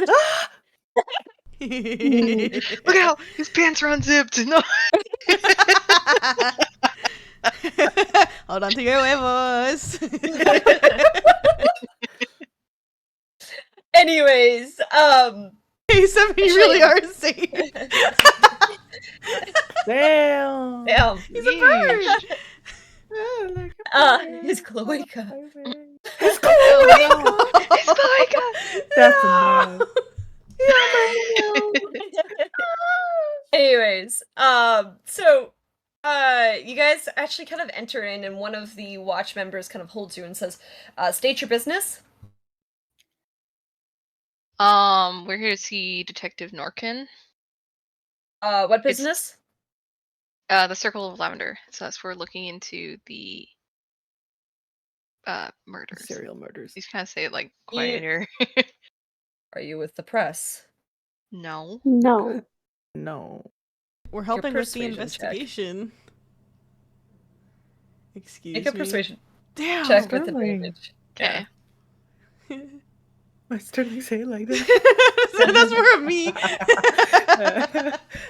Look out! His pants are unzipped. No. Hold on to your huevos. Anyways, Hey, Seven, you really are insane. Damn! damn. He's a bird. His cloaca. His Oh, cloaca! no. His cloaca. That's No. enough. Anyways, so you guys actually kind of enter in, and one of the watch members kind of holds you and says, "State your business." We're here to see Detective Norkin. What business? The Circle of Lavender. So that's we're looking into the murders. Serial murders. You just kind of say it like quieter. Are you with the press? No. No. No. We're helping with the persuasion check. investigation. Excuse Make a me. persuasion Damn. check with Sterling. advantage. Okay. Why Sterling say it like that? So that's more of me.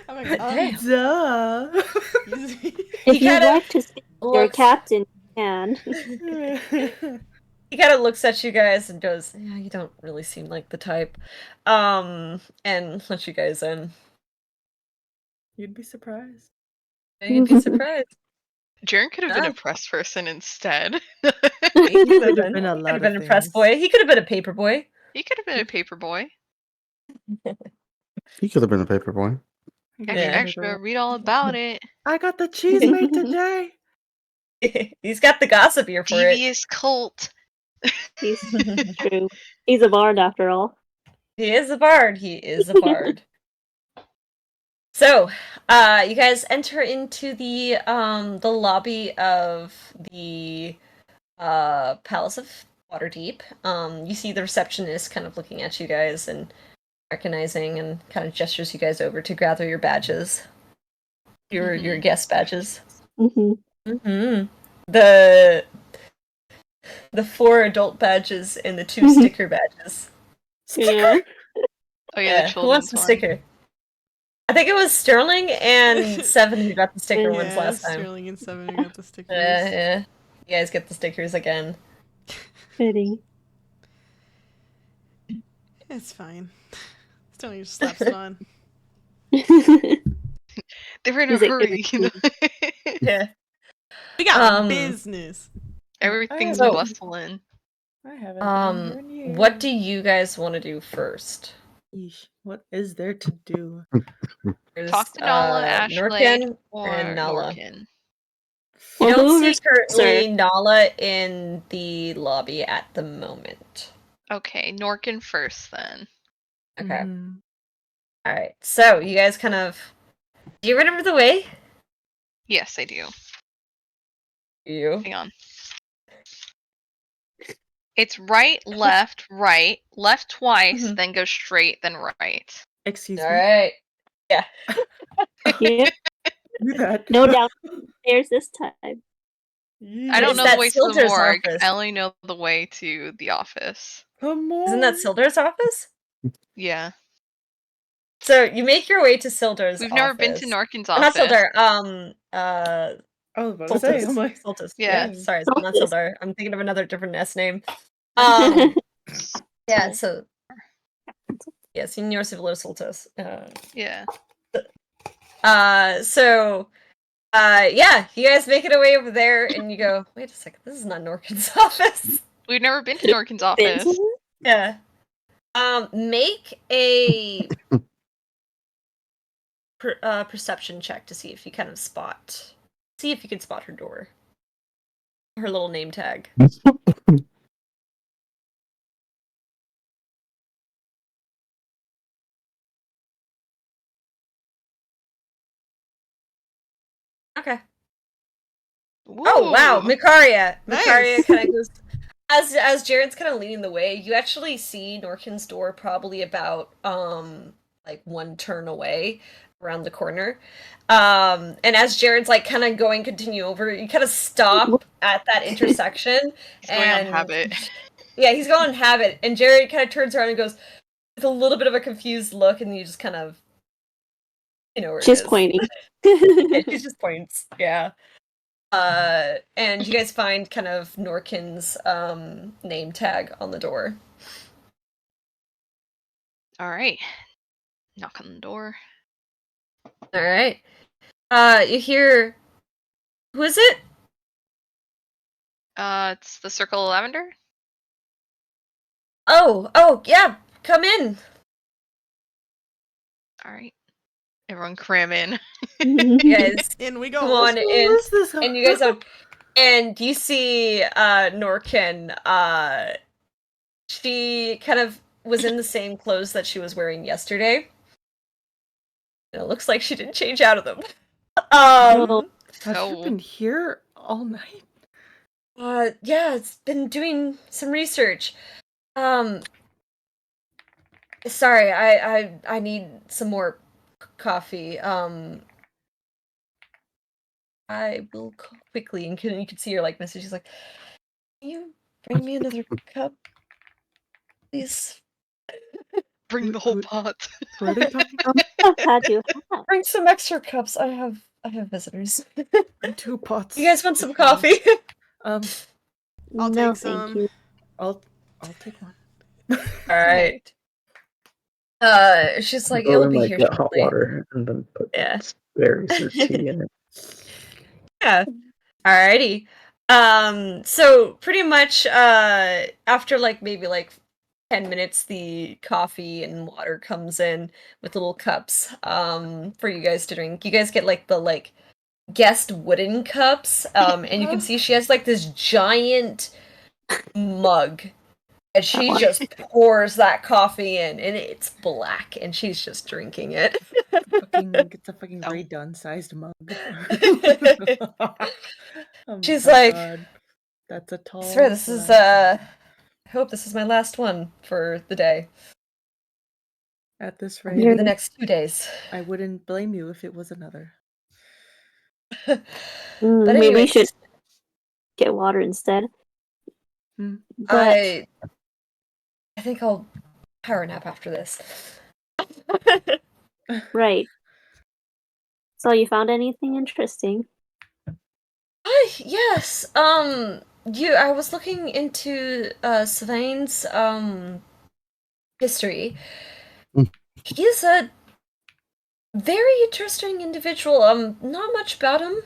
I'm like, Damn. Duh. If you'd kinda like to speak to your looks- captain, you can. He kind of looks at you guys and goes, "Yeah, you don't really seem like the type," and lets you guys in. You'd be surprised. You'd be surprised. Jaren could have been a Ah. press person instead. He Could have been a He lot could have been of a press things. boy. He could have been a paper boy. He could have been a paper boy. He could have been a paper boy. Extra, read all about it. I got the cheese made today. He's got the gossip ear for it. Devious cult. He's true. He's a bard after all. He is a bard. He is a bard. So, you guys enter into the lobby of the Palace of Waterdeep. You see the receptionist kind of looking at you guys and recognizing and kind of gestures you guys over to gather your badges, your guest badges. Mm-hmm. Mm-hmm. The 4 adult badges and the 2 sticker badges. Yeah. Oh yeah, the Who wants children's the one. sticker? I think it was Sterling and Seven who got the sticker ones Yeah, last time. Sterling and Seven who got the stickers. Yeah. You guys get the stickers again. Fitting. It's fine. Sterling just slaps it on. They were in a He's like, hurry, you know. Yeah. We got Um, business. Everything's So- bustling. I haven't been here in years. What do you guys want to do first? Yeesh. What is there to do? There's, Talk to Nala, Ashley, Norkin, or and Nala. Norkin. You Well, don't who see is- currently sir? Nala in the lobby at the moment. Okay, Norkin first then. Okay. Mhm. All right. So you guys kind of. Do you remember the way? Yes, I do. You. Hang on. It's right, left, left twice, Mhm. then go straight, then right. Excuse All me. right. Yeah. Yep. Do that. No doubt. There's this time. I Yeesh. don't It's know that the way to the Silder's morgue. office. I only know the way to the office. Come on. Isn't that Silder's office? Yeah. So you make your way to Silder's We've office. never been to Norkin's Not office. Silder. I was about to say, Soltis. I'm like, Soltis. Yeah. Sorry, it's not Soltis. Silder. I'm thinking of another different S name. Um, Yeah. So. Yeah, Senior Civilo Soltis. Yeah. Yeah, you guys make it away over there, and you go, wait a second, this is not Norkin's office. We've never been to Norkin's office. Yeah. Make a perception check to see if you kind of see if you can spot her door, her little name tag. Okay. Oh wow, Ooh. Mikaria! Nice. Mikaria kind of goes as Jared's kind of leading the way. You actually see Norkin's door probably about like one turn away around the corner. And as Jared's like kind of continue over, you kind of stop at that intersection. He's going on habit. Yeah, he's going on habit, and Jared kind of turns around and goes with a little bit of a confused look, and you just kind of, where it Just is. pointing. Yeah, she just points. Yeah. And you guys find kind of Norkin's name tag on the door. All right. Knock on the door. All right. You hear, who is it? It's the Circle of Lavender. Oh, yeah. Come in. All right. Everyone cram in. You guys In we go. come on in, Where's this? and you guys and you see Norkin. She kind of was in the same clothes that she was wearing yesterday. And it looks like she didn't change out of them. Oh. Have you Oh. been here all night? Yeah, it's been doing some research. Sorry, I need some more coffee. I will quickly, and you can see her like message. She's like, "Can you bring me another cup, please? Bring the whole pot. Who are they talking? How glad you have. Bring some extra cups. I have visitors. Two pots. You guys want some coffee?" I'll No, take thank some. you. I'll take one. All right. She's like, Go "It'll and be like here get hot shortly." water and then put Yeah. berries or tea in it. Yeah. Alrighty. So pretty much after maybe 10 minutes, the coffee and water comes in with little cups for you guys to drink. You guys get the guest wooden cups, and you can see she has this giant mug, and she just pours that coffee in, and it's black, and she's just drinking it. It's a fucking Oh. Ray Dunn sized mug. Oh She's my like, God. That's a tall. I swear this is glass. I hope this is my last one for the day. At this Maybe rate, the next 2 days. I wouldn't blame you if it was another. But Maybe we anyways, should get water instead. Hmm. But I think I'll power nap after this. right. So you found anything interesting? Yes. I was looking into Sylvain's history. Mm. He is a very interesting individual. Not much about him.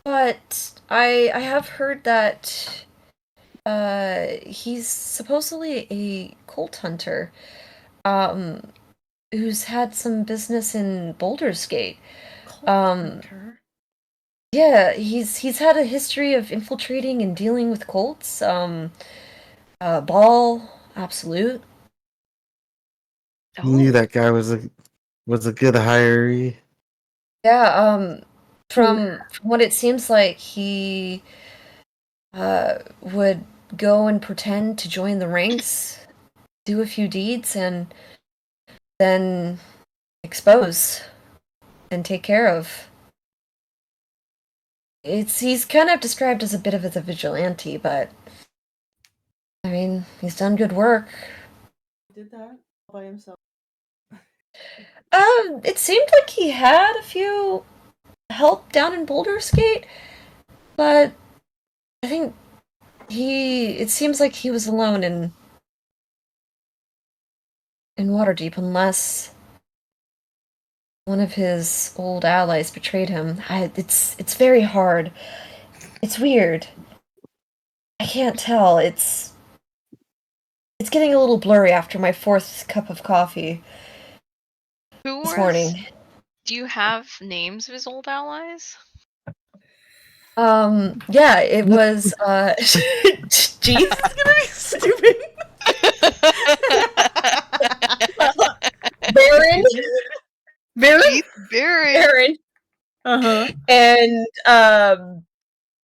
But I have heard that he's supposedly a cult hunter. Who's had some business in Baldur's Gate. Hunter? Yeah, he's had a history of infiltrating and dealing with cults. Ball, Absolute. Knew that guy was a good hire. Yeah, from what it seems like, he would go and pretend to join the ranks, do a few deeds, and then expose and take care of. He's kind of described as a bit of a vigilante, but I mean, he's done good work. He did that all by himself. It seemed like he had a few help down in Baldur's Gate, but I think it seems like he was alone in Waterdeep, unless one of his old allies betrayed him. It's very hard. It's weird. I can't tell. It's getting a little blurry after my 4th cup of coffee. Who this was? morning. Do you have names of his old allies? Yeah, it was Jeez. It's gonna be stupid. Baron, Keith Barron. Baron, Uh-huh. and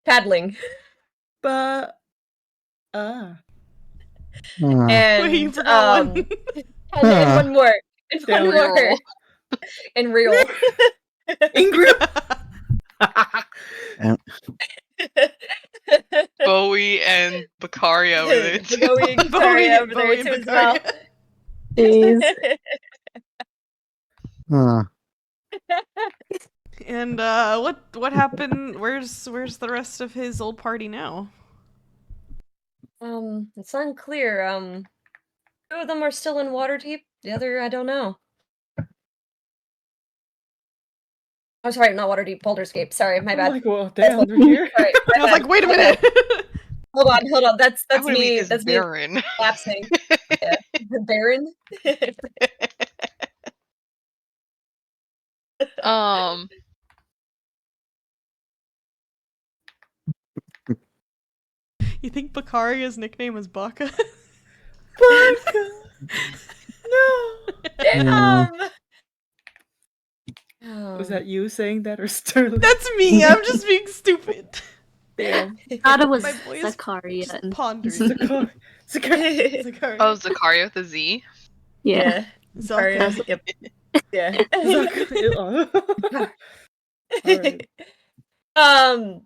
Paddling. But Huh. And Wait, you forgot one. and one more. And Damn one it. more. And real. Ingrid. Bowie and Baccaria were there too. Bowie and Victoria over there Bowie too and as well. Jeez. Huh. And what happened? Where's the rest of his old party now? It's unclear. Two of them are still in Waterdeep. The other, I don't know. Oh, sorry, not Waterdeep. Baldur's Gate. Sorry, my I'm bad. like, well, damn, they're here. Sorry, my I was bad. like, wait a My bad. minute. Hold on. That's How weak me. is That's me Baron? lapsing. Yeah. The Baron. You think Baccaria's nickname is Baka? Baka. No. Damn. Was that you saying that or Sterling? That's me. I'm just being stupid. Damn. Thought it was My boy is Zakaria. just and- pondering. Zakar. Zakaria. Oh, Zakaria with a Z. Yeah. Zaka. Yep. Yeah. Zakar. Alright.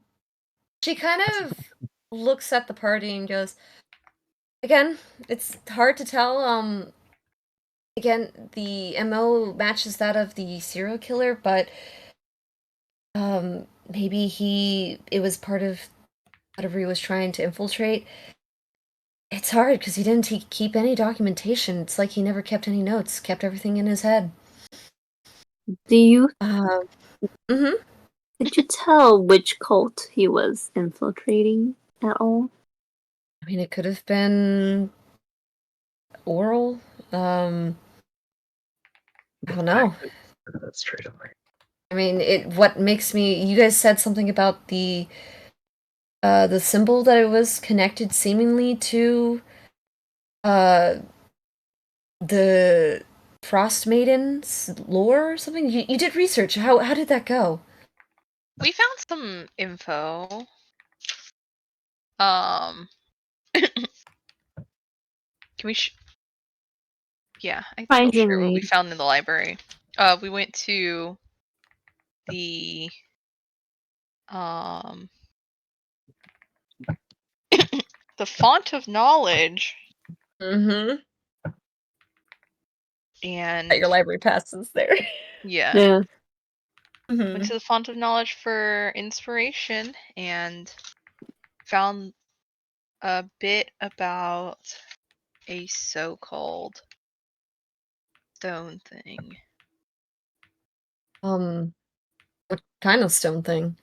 She kind of looks at the party and goes, again, it's hard to tell. Again, the MO matches that of the serial killer, but maybe it was part of whatever he was trying to infiltrate. It's hard because he didn't keep any documentation. It's like he never kept any notes, kept everything in his head. Do you Mm-hmm. could you tell which cult he was infiltrating at all? I mean, it could have been oral. I don't know. That's straight away. I mean, what makes me... You guys said something about the symbol that it was connected seemingly to the Frost Maiden's lore or something? You did research. How did that go? We found some info. Can we? Yeah, I think I'll share what we found in the library. We went to the the font of knowledge. Mm-hmm. And your library passes there. Yeah. Yeah. Mm-hmm. Went to the font of knowledge for inspiration and found a bit about a so-called stone thing. What kind of stone thing?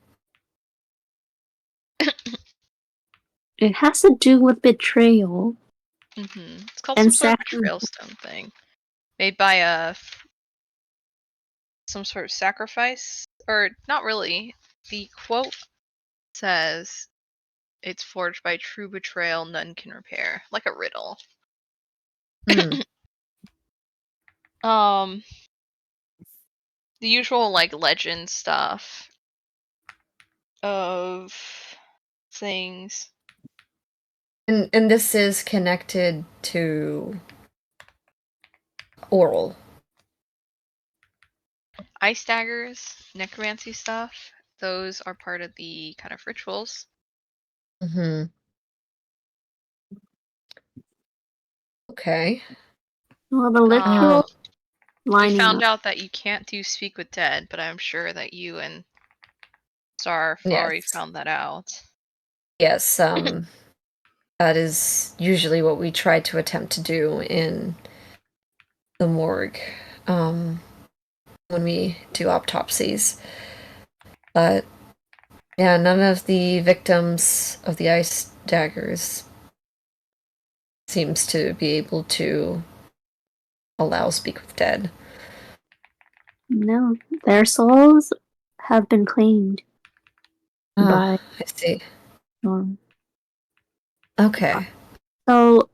It has to do with betrayal. It's called And some sort of betrayal stone thing. Made by some sort of sacrifice. Or not really. The quote says it's forged by true betrayal none can repair. Like a riddle. The usual like legend stuff of things. And this is connected to oral. Ice daggers, necromancy stuff, those are part of the kind of rituals. Mm-hmm. Okay. Well, the literal We found out that you can't do speak with dead, but I'm sure that you and Star already found that out. Yes, that is usually what we try to attempt to do in the morgue, when we do autopsies. But yeah, none of the victims of the ice daggers seems to be able to allow speak with dead. No, their souls have been claimed Oh, by I see. Norm. Okay. So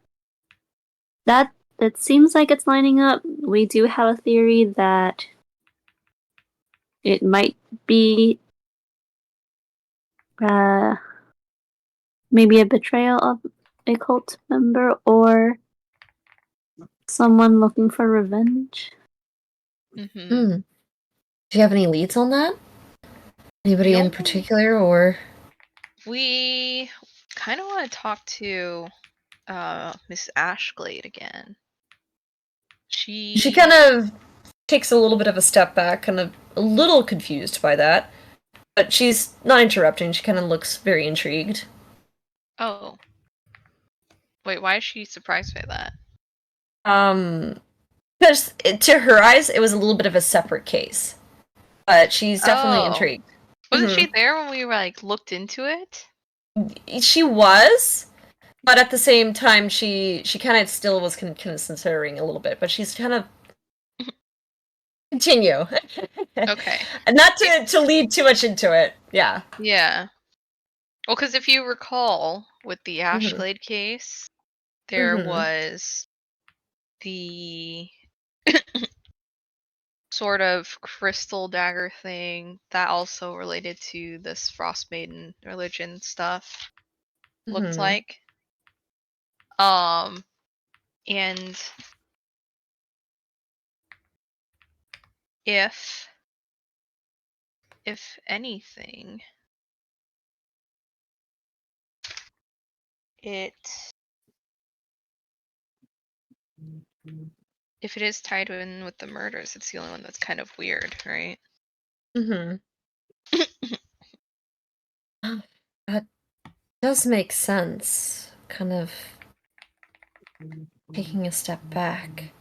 that seems like it's lining up. We do have a theory that it might be maybe a betrayal of a cult member or someone looking for revenge. Mm-hmm. Hmm. Do you have any leads on that? Anybody in particular, or? We kind of want to talk to Miss Ashglade again. She kind of takes a little bit of a step back, kind of a little confused by that. But she's not interrupting. She kind of looks very intrigued. Oh. Wait, why is she surprised by that? Because to her eyes, it was a little bit of a separate case. But she's definitely intrigued. Wasn't she there when we like looked into it? She was, but at the same time, she kind of still was kind of considering a little bit. But she's kind of continue. Okay. And not to lead too much into it. Yeah. Yeah. Well, because if you recall, with the Ashglade case, there was the sort of crystal dagger thing that also related to this Frost Maiden religion stuff. Looked like. And if anything, if it is tied in with the murders, it's the only one that's kind of weird, right? That does make sense. Kind of taking a step back.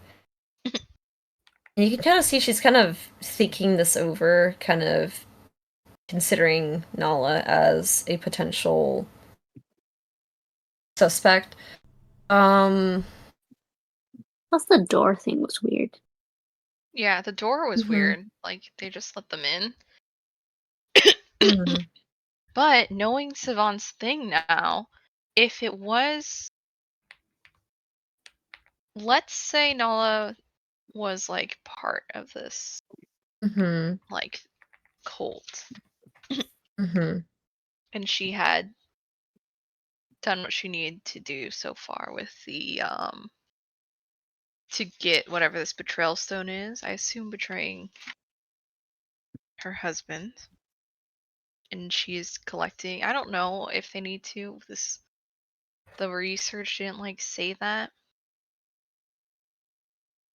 And you can kind of see she's kind of thinking this over, kind of considering Nala as a potential suspect. Plus, the door thing was weird. Yeah, the door was weird. Like, they just let them in. But knowing Savant's thing now, if it was... Let's say Nala was, like, part of this, like, cult. And she had done what she needed to do so far with the, to get whatever this betrayal stone is. I assume betraying her husband. And she's collecting... I don't know if they need to. The research didn't, like, say that.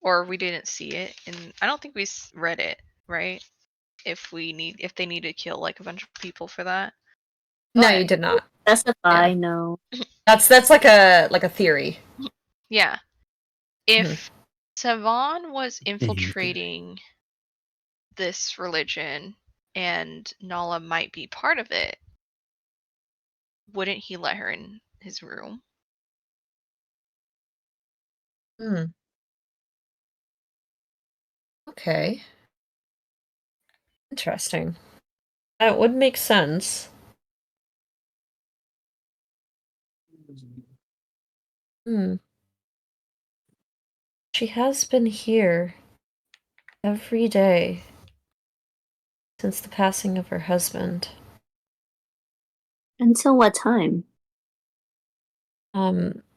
Or we didn't see it. And I don't think we read it, right? If they need to kill, like, a bunch of people for that. No, you did not. Specify, no. That's like a theory. Yeah. If Savon was infiltrating this religion and Nala might be part of it, wouldn't he let her in his room? Okay. Interesting. That would make sense. She has been here every day since the passing of her husband. Until what time?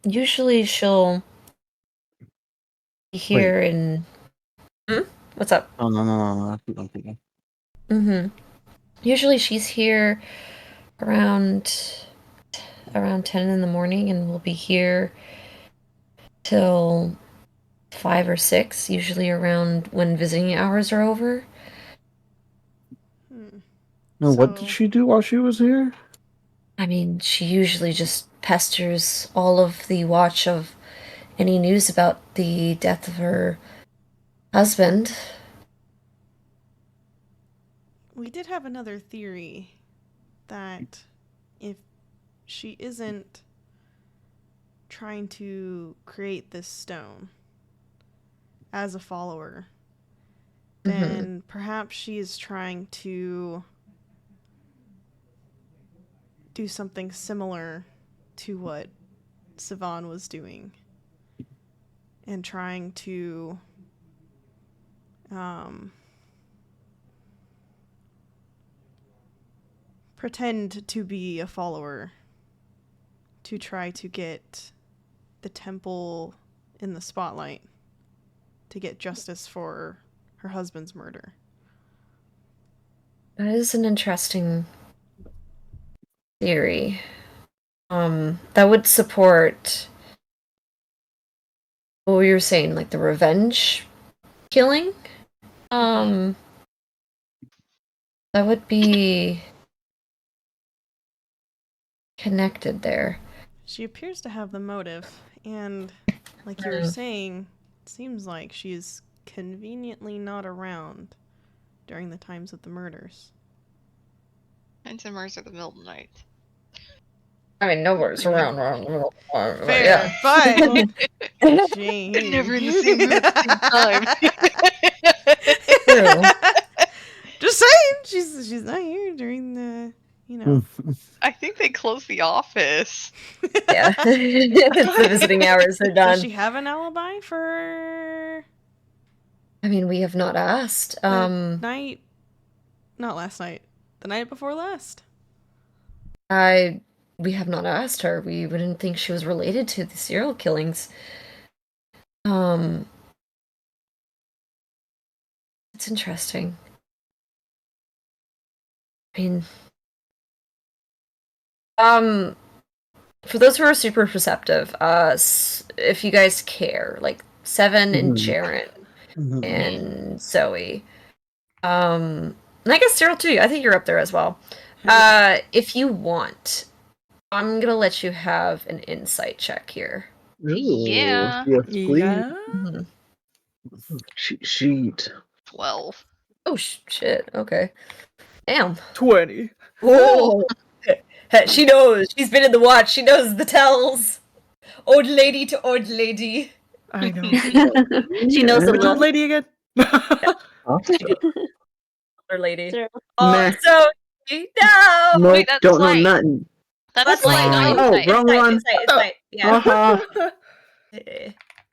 Usually she'll be here in... What's up? Oh, no. Keep on. Usually she's here around 10 in the morning, and we'll be here till 5 or 6, usually around when visiting hours are over. Now, what did she do while she was here? I mean, she usually just pesters all of the watch of any news about the death of her husband. We did have another theory that if she isn't trying to create this stone as a follower, then perhaps she is trying to do something similar to what Sivan was doing and trying to pretend to be a follower to try to get the temple in the spotlight to get justice for her husband's murder. That is an interesting theory. That would support what you were saying, like the revenge killing. That would be connected there. She appears to have the motive, and like you were saying, it seems like she's conveniently not around during the times of the murders. And some murders at the middle of the night. I mean, nowhere's around the middle. Fair, but she ain't They're here. never in the same room at the same time. True. Just saying, she's not here during the, you know. I think they closed the office. Yeah. It's the visiting hours are done. Does she have an alibi for I mean, we have not asked. the night? Not last night. The night before last. We have not asked her. We wouldn't think she was related to the serial killings. It's interesting. I mean, for those who are super perceptive, if you guys care, like Seven and Jaren and Zoe, and I guess Cyril too. I think you're up there as well. If you want, I'm gonna let you have an insight check here. Yeah. Yes, please. Yeah. Sheet. 12. Oh shit. Okay. Damn. 20. Whoa. She knows. She's been in the watch. She knows the tells. Old lady to old lady. I know. She knows the Which old look. lady again? Older lady. Sure. Oh, Meh. so no. Nope, Wait, that's don't know slight. nothing. That's like Oh, insight. wrong one. Insight. Yeah. Haha. Eh.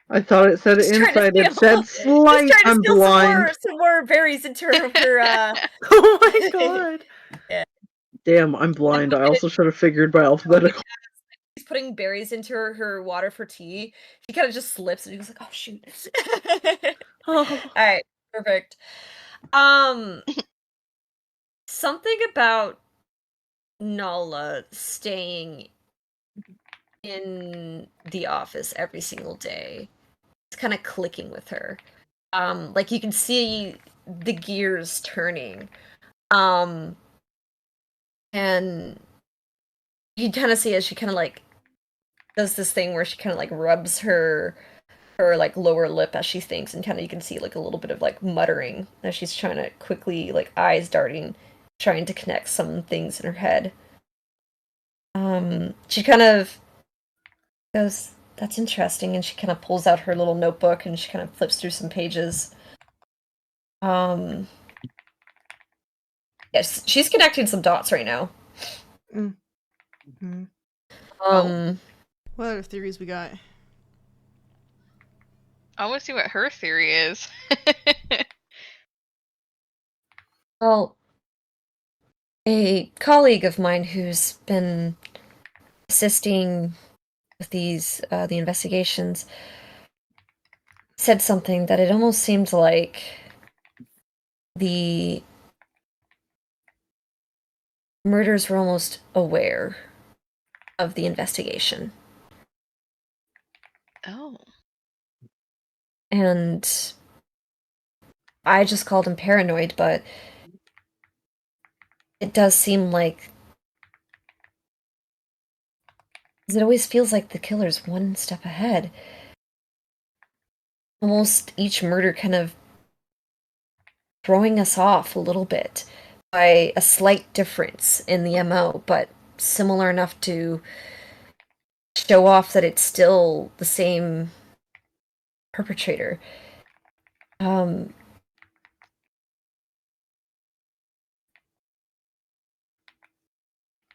I thought it said She's trying to inside. It steal- said slight. She's trying to I'm steal blind. some more berries into her. Oh my god. Damn, I'm blind. I also should have figured by alphabetical. She's putting berries into her water for tea. She kind of just slips and she goes like, "Oh shoot!" Oh. All right, perfect. Something about Nala staying in the office every single day. It's kind of clicking with her. Like you can see the gears turning. And you kind of see as she kind of like does this thing where she kind of like rubs her like lower lip as she thinks, and kind of you can see like a little bit of like muttering as she's trying to quickly, like eyes darting, trying to connect some things in her head. She kind of goes, "That's interesting," and she kind of pulls out her little notebook and she kind of flips through some pages. Yes, she's connecting some dots right now. Mm-hmm. What other theories we got? I want to see what her theory is. Well, a colleague of mine who's been assisting with these the investigations said something that it almost seemed like the murders were almost aware of the investigation. Oh. And I just called him paranoid, but it does seem like it always feels like the killer's one step ahead. Almost each murder kind of throwing us off a little bit by a slight difference in the MO, but similar enough to show off that it's still the same perpetrator.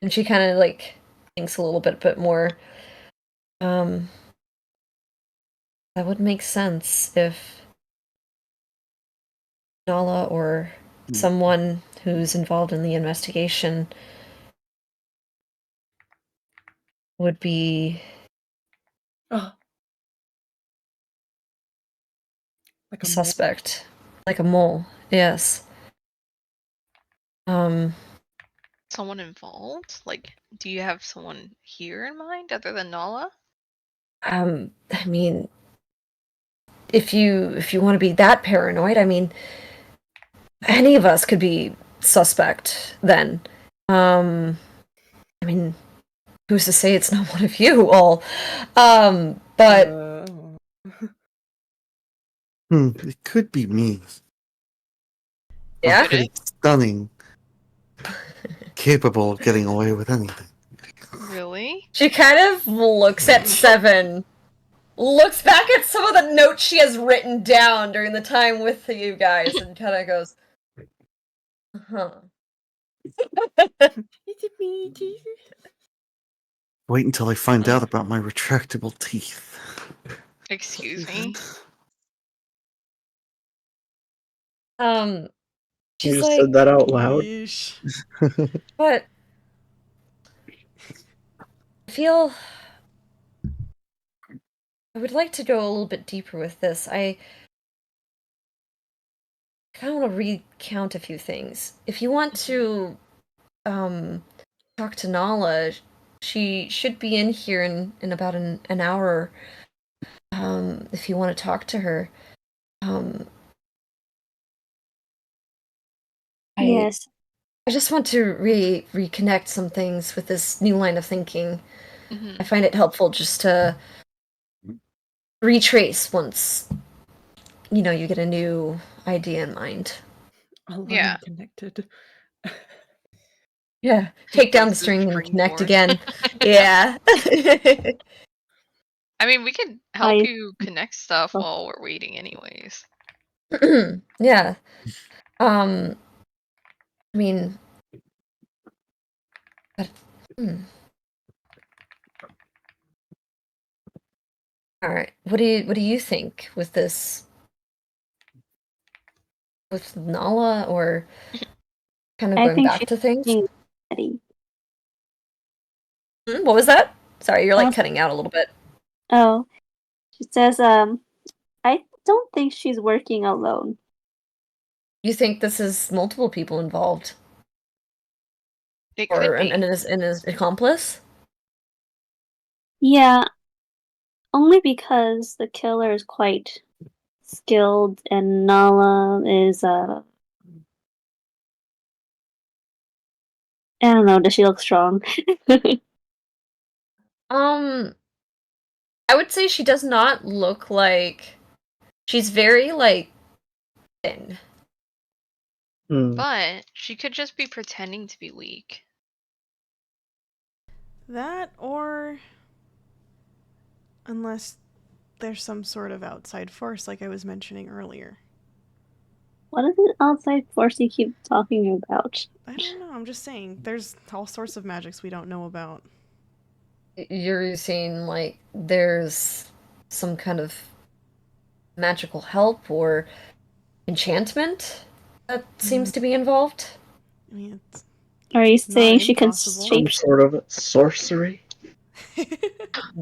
And she kind of like thinks a little bit more. That would make sense if Nala or someone who's involved in the investigation would be Oh, like a a mole. suspect. Like a mole, yes. Someone involved? Like, do you have someone here in mind other than Nala? I mean, if you want to be that paranoid, I mean, any of us could be suspect then. I mean, who's to say it's not one of you all? But It could be me. yeah, I'm pretty stunning. Capable of getting away with anything. Really? she kind of looks at Seven, looks back at some of the notes she has written down during the time with you guys, and kind of goes, "Huh." Wait until I find out about my retractable teeth. Excuse me? You She's just like, said that out loud. Yeesh. but I feel I would like to go a little bit deeper with this. I kind of want to recount a few things. If you want to talk to Nala, she should be in here in about an hour. If you want to talk to her. Yes. I just want to reconnect some things with this new line of thinking. Mm-hmm. I find it helpful just to retrace once you get a new idea in mind. All Yeah. connected. Yeah, take down the Places string and string connect force. again. Yeah. I mean, we could help you connect stuff while we're waiting anyways. Yeah. I mean, but, all right. What do you think with this? With Nala, or kind of I going think back she's to things? ready. What was that? Sorry, you're like Oh. cutting out a little bit. Oh, she says, I don't think she's working alone. You think this is multiple people involved? It Or could be. and his accomplice? Yeah, only because the killer is quite skilled and Nala is, I don't know, does she look strong? I would say she does not look like she's very like thin. But she could just be pretending to be weak. That, or unless there's some sort of outside force like I was mentioning earlier. What is it outside force you keep talking about? I don't know, I'm just saying, there's all sorts of magics we don't know about. You're saying like there's some kind of magical help or enchantment that seems to be involved? I mean, it's Are you not saying she can impossible. Some shape? sort of sorcery?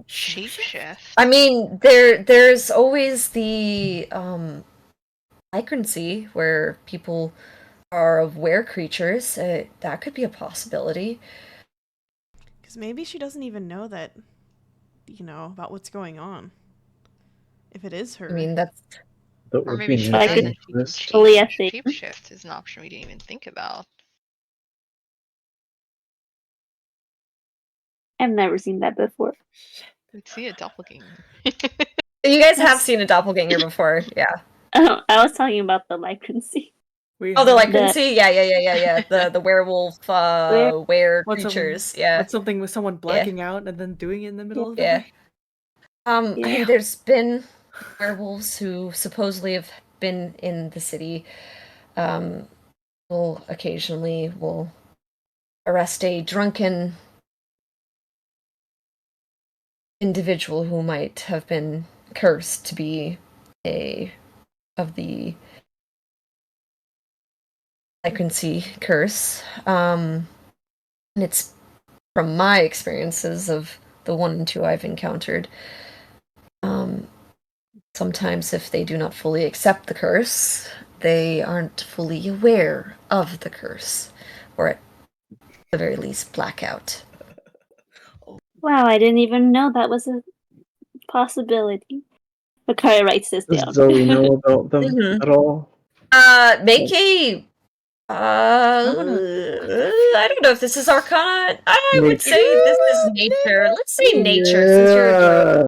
Shapeshift. I mean, there's always the lycancy where people are of were creatures. That could be a possibility. Because maybe she doesn't even know that, about what's going on. If it is her. I mean, that's... That Or would maybe be she Like doesn't. She can dangerous. Fully a change. thing. Shapeshift is an option we didn't even think about. I've never seen that before. We'd see a doppelganger. You guys have seen a doppelganger before, yeah. Oh, I was talking about the lycancy. Oh, the lycancy? Yeah. The werewolf, were What's creatures, yeah. What's something with someone blacking out and then doing it in the middle of the Yeah. night? I mean, there's been werewolves who supposedly have been in the city. Will occasionally arrest a drunken individual who might have been cursed to be of the frequency curse. And it's from my experiences of the 1 and 2 I've encountered. Sometimes if they do not fully accept the curse, they aren't fully aware of the curse, or at the very least blackout. Wow, I didn't even know that was a possibility. Makari writes this Does down. Zoe know about them Mhm. at all? Make a I don't know if this is Arcana. I would Nature. say this is nature. Let's say nature since you're a druid.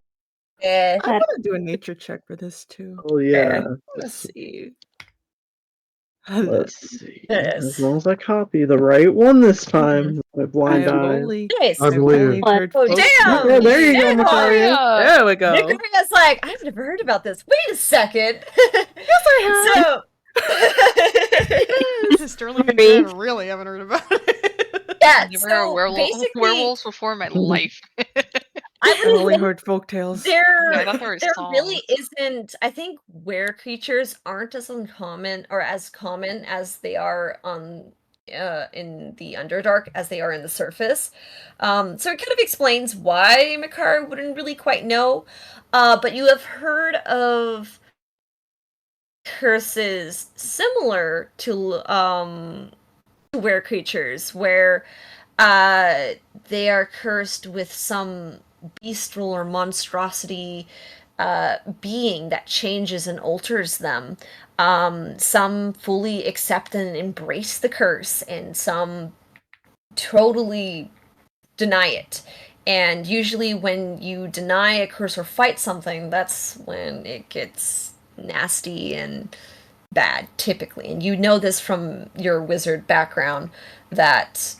Yeah. I want to do a nature check for this too. Oh yeah. Let's see. Let's see. Yes. As long as I copy the right one this time, my I blind have eye. only, Nice. I I've believe. only heard Oh, folk damn! Yeah, there you go, Damn, Makaria. Makaria! There we go. Victoria's like, I've never heard about this. Wait a second. Yes, I have. So, Sterling and Jen really haven't heard about it. yeah, Never heard of basically, werewolves before in my life. I I've would only say heard folk tales. there I thought there were really songs. isn't. I think were creatures aren't as uncommon or as common as they are on in the Underdark as they are in the surface. So it kind of explains why Makar wouldn't really quite know. But you have heard of curses similar to were creatures where they are cursed with some bestial or monstrosity being that changes and alters them. Some fully accept and embrace the curse, and some totally deny it. And usually, when you deny a curse or fight something, that's when it gets nasty and bad, typically. And you know this from your wizard background that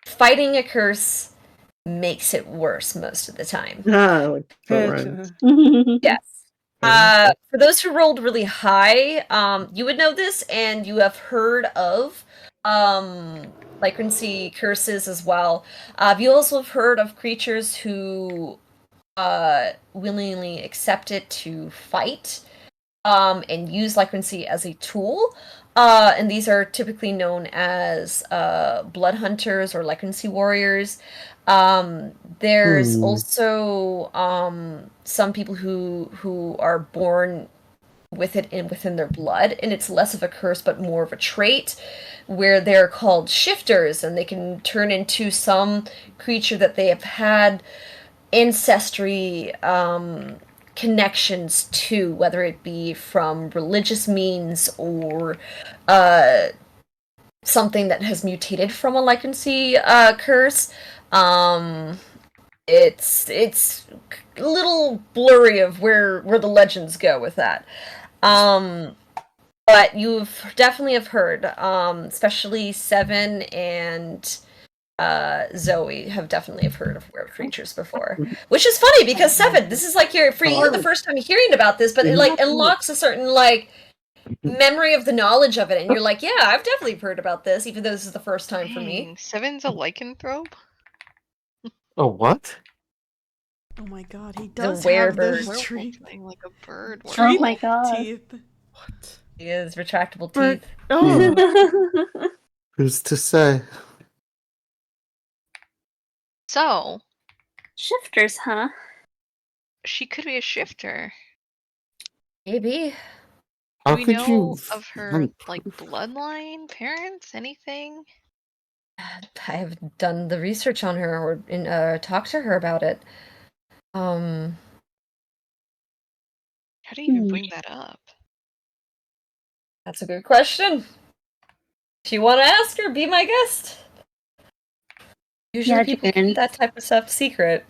fighting a curse makes it worse most of the time. Ah, like that rhymes. Yes. For those who rolled really high, you would know this, and you have heard of lycanthropy curses as well. You also have heard of creatures who willingly accept it to fight and use lycanthropy as a tool. And these are typically known as blood hunters or lycanthropy warriors. There's also some people who are born with it within their blood, and it's less of a curse but more of a trait, where they're called shifters, and they can turn into some creature that they have had ancestry connections to, whether it be from religious means or something that has mutated from a lycanthropy curse. It's a little blurry of where the legends go with that. But you've definitely have heard, especially Seven and Zoe have definitely have heard of were creatures before, which is funny because Seven, this is like you're the first time hearing about this, but it like unlocks a certain like memory of the knowledge of it, and you're like, yeah, I've definitely heard about this, even though this is the first time for me. Dang, Seven's a lycanthrope? Oh, what? Oh my god, he The does have werebird. those tree Thing, like a bird. Oh tree my god. teeth. What? He is retractable But- teeth. Oh, Who's to say? So, Shifters, huh? she could be a shifter. Maybe. How Do we could know you of her find like proof? bloodline, parents, anything? I've done the research on her or talked to her about it. How do you even Hmm. bring that up? That's a good question. If you want to ask her, be my guest. Usually Yeah, people Jen. keep that type of stuff secret.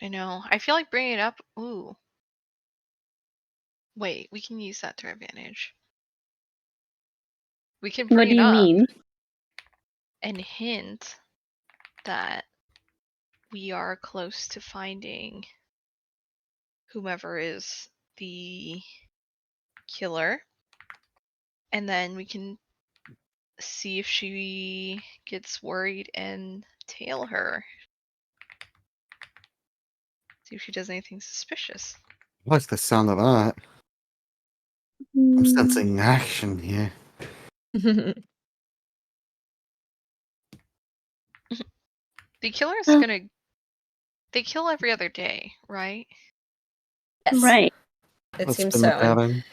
I know. I feel like bringing it up. Ooh. Wait, we can use that to our advantage. We can What bring do it you up mean? and hint that we are close to finding whomever is the killer. And then we can see if she gets worried and tail her. See if she does anything suspicious. I like the sound of that. I'm sensing action here. The killer's gonna. They kill every other day, right? Yes. Right. It That's seems been the so. And pattern.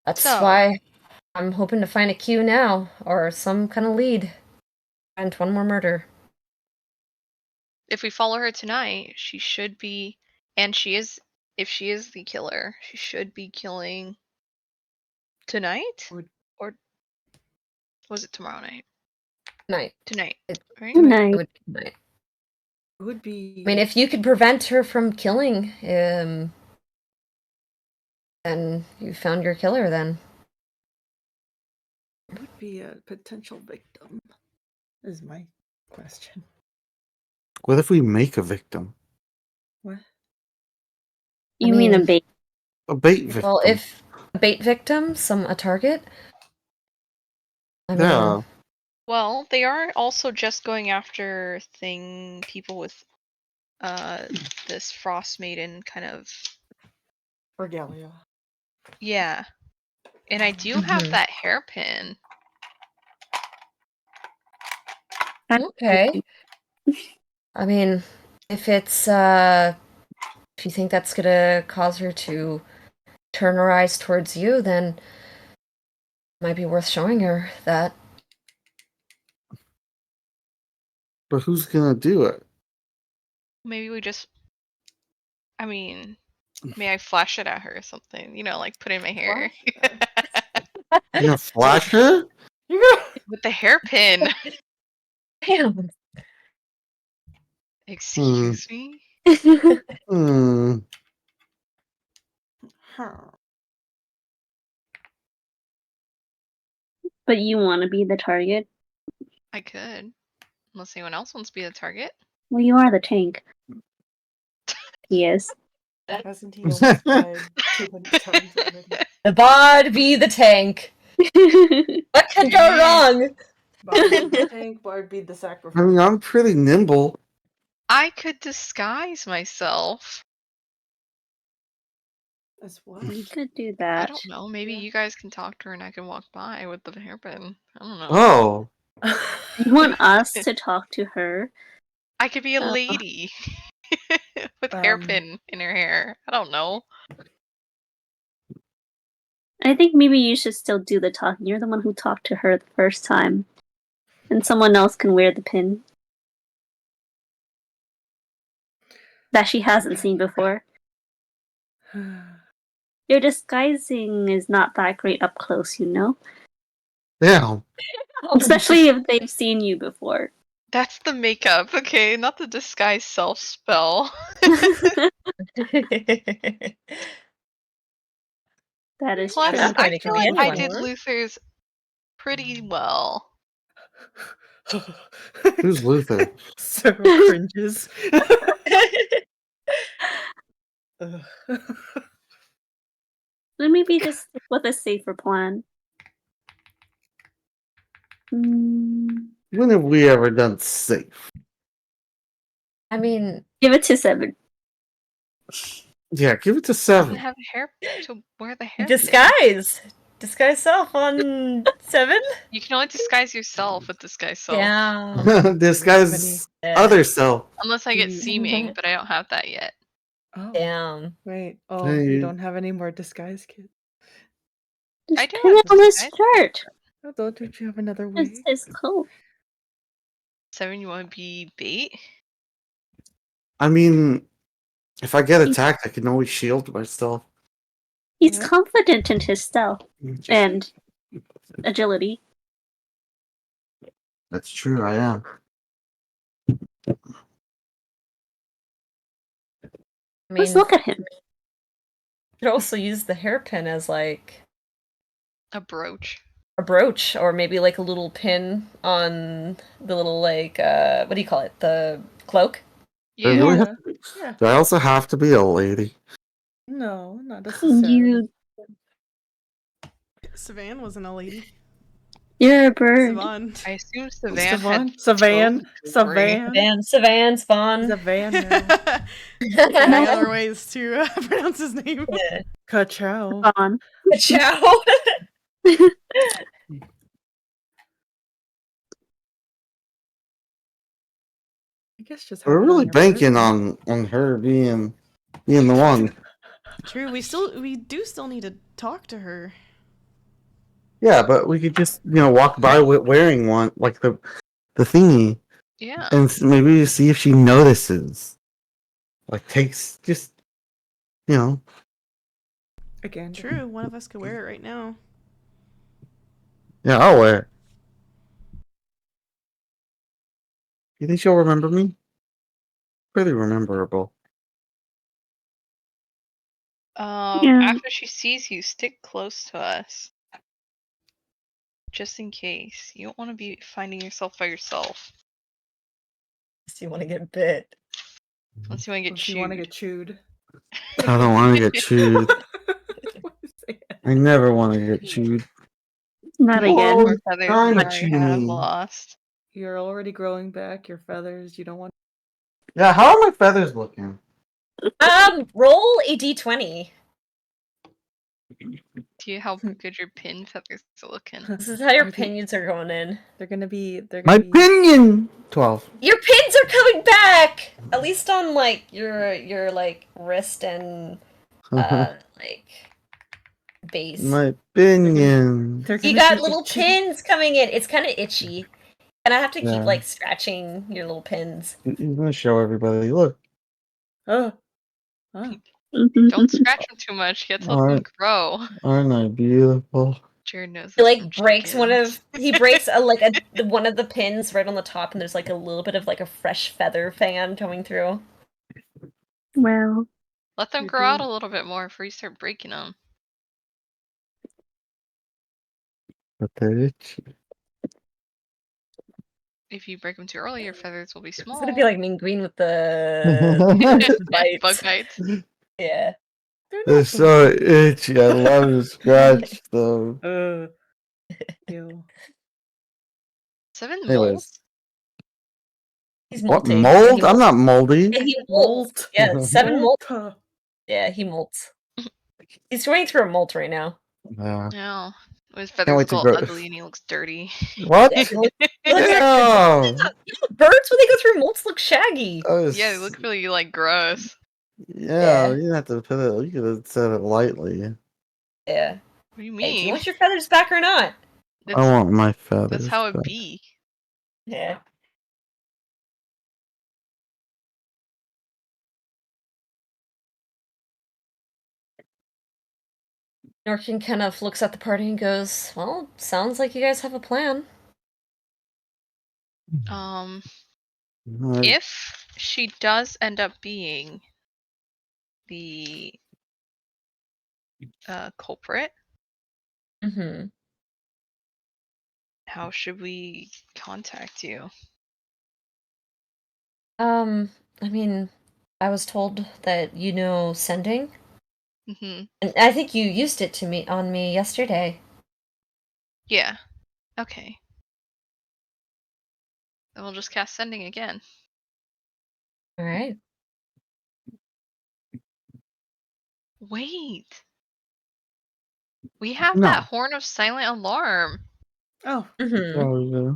that's So- why I'm hoping to find a cue now, or some kind of lead. Find one more murder. If we follow her tonight, she should be, and she is. If she is the killer, she should be killing tonight, or was it tomorrow night? Night. Tonight, It- right? Good It night. would be night. It would be. I mean, if you could prevent her from killing, then you found your killer. Then It would be a potential victim. Is my question. What if we make a victim? What? You mean a mean- bait? A bait victim. well, if a bait victim, a target. I mean, Yeah. Well, they are also just going after people with this Frost Maiden kind of Regalia. yeah. And I do have Mhm. that hairpin. Okay. I mean, if it's if you think that's gonna cause her to turn her eyes towards you, then it might be worth showing her that. But who's gonna do it? Maybe we just. I mean, may I flash it at her or something? You know, like put in my hair You gonna flash her? with the hairpin. Damn. Excuse me. Hmm. Huh. But you want to be the target? I could, unless anyone else wants to be the target. Well, you are the tank. Yes. Hasn't he almost died 200 times already? The bard be the tank. What could go wrong? Bard be the tank, Bard be the I sacrifice. mean, I'm pretty nimble. I could disguise myself. As what? You could do I that. don't know. Maybe Yeah. you guys can talk to her and I can walk by with the hairpin. I don't know. Oh. You want us to talk to her? I could be a Oh. lady with hairpin in her hair. I don't know. I think maybe you should still do the talking. You're the one who talked to her the first time. And someone else can wear the pin. That she hasn't seen before. Your disguising is not that great up close, you know? Damn. Especially if they've seen you before. That's the makeup, okay? Not the disguise self spell. That is Plus, true. That point, I it feel could be like I anyone. did Luther's pretty well. Who's Luther? Sarah cringes. Ugh. Then maybe just stick with a safer plan. When have we ever done safe? I mean, Give it to 7. Yeah, give it to I 7. have hair to wear the hair. Disguise self on 7. You can only disguise yourself with disguise self. Yeah. This guy's Yeah. other self. Unless I Do get you- seeming, but I don't have that yet. Oh, Damn. wait. Oh, Hey. you don't have any more disguise kits? Just I do pin have it on his disguise. shirt. Oh, don't you have another It's way? his coat. 7, you want to be bait? I mean, if I get attacked, I can always shield myself. He's Yeah. confident in his stealth and agility. That's true, I am. I Let's mean, look at him. you could also use the hairpin as like A brooch. a brooch, or maybe like a little pin on the little like what do you call it? The cloak. Do I Yeah. really Yeah. have to be- Yeah. Do I also have to be a lady? No, not necessarily. You Savan wasn't a lady. You're a bird. Savon. I assume Savan had Savan. totally- Savan, Spawn. Savan. Finding other ways to pronounce his name. Ka-chow. Savon. Ciao. I guess just We're have it really on your banking person. on her being the one. True, we do still need to talk to her. Yeah, but we could just walk by wearing one, like the thingy, Yeah. and maybe see if she notices. Like takes just Again. True, one of us could wear it right now. Yeah, I'll wear it. You think she'll remember me? Pretty rememberable. Yeah. After she sees you, stick close to us. Just in case. You don't want to be finding yourself by yourself. Do you want to get bit? Unless you want to get If chewed. you want to get chewed. I don't want to get chewed. I never want to get chewed. Not again. Oh, Or feathers trying we to already chew have me. lost. You're already growing back your feathers. You don't want. Yeah, how are my feathers looking? Roll a d20. See how good your pin feathers are looking. This is how your Are they- pinions are going in. They're gonna be. My pinion! 12. Your pins are coming back. At least on like your like wrist and like base. My pinion. They're You gonna got be little itchy. pins coming in. It's kind of itchy, and I have to Yeah. keep like scratching your little pins. He's gonna show everybody. Look. Oh. Oh. Don't scratch them too much. You have to let them grow. Aren't I beautiful? Jared knows He this like from breaks chickens. he breaks one of the pins right on the top, and there's like a little bit of like a fresh feather fan coming through. Well, Let them You're grow out a doing- little bit more before you start breaking them. But they're itchy. If you break them too early, your feathers will be It's small. gonna be like Mean Green with the bites. Bug bites. Yeah. They're so itchy. I love to scratch them. Ew. 7 Anyways. molds? He's What, molting. mold? He I'm molts. not moldy. Yeah, he molts. Yeah, 7 molt. Yeah, he molts. He's going through a molt right now. Yeah. No. His Can't feathers wait to go grow- ugly and he looks dirty. What? Yeah, Ew. birds, when they go through molts, look shaggy. Yeah, they look really like gross. Yeah, you didn't have to put it. You could have said it lightly. Yeah. What do you Hey, do you mean? want your feathers back or not? I want my feathers. That's how it back. be. Yeah. Norkin kind of looks at the party and goes, "Well, sounds like you guys have a plan." Um, Right. if she does end up being the culprit, Mm-hmm. how should we contact you? I mean, I was told that you know sending, Mm-hmm. and I think you used it to me on me yesterday. Yeah. Okay. Then we'll just cast sending again. All right. Wait. We have No. that horn of silent alarm. Oh, Mm-hmm. Oh, yeah.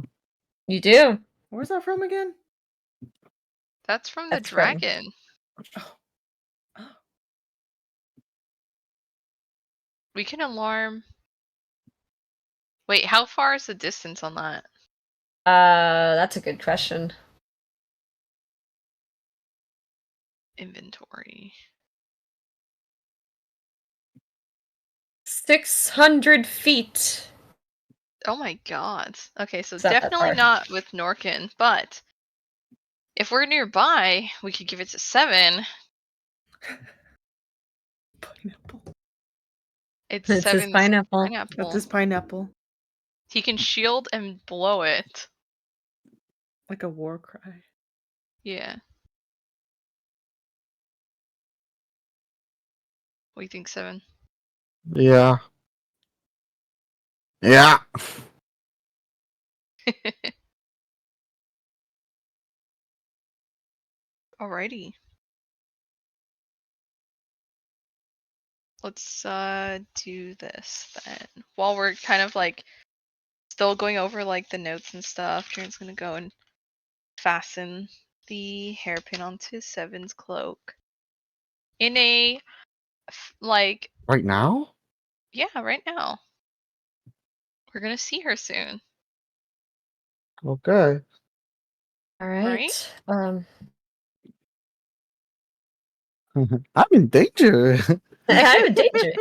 You do. where's that from again? That's from the That's from- dragon. We can alarm. Wait, how far is the distance on that? That's a good question. Inventory. 600 feet. Oh my god. Okay, so It's not that definitely far. not with Norkin, but if we're nearby, we could give it to 7. Pineapple. It's It's his 7's pineapple. pineapple. That's his pineapple. He can shield and blow it. Like a war cry. Yeah. What do you think, 7? Yeah. Yeah. Alrighty. Let's do this then. While we're kind of like still going over like the notes and stuff, Jaren's gonna go and fasten the hairpin onto Seven's cloak. In a like Right now? yeah, right now. We're gonna see her soon. Okay. All Right? right. I'm in danger. I'm in danger.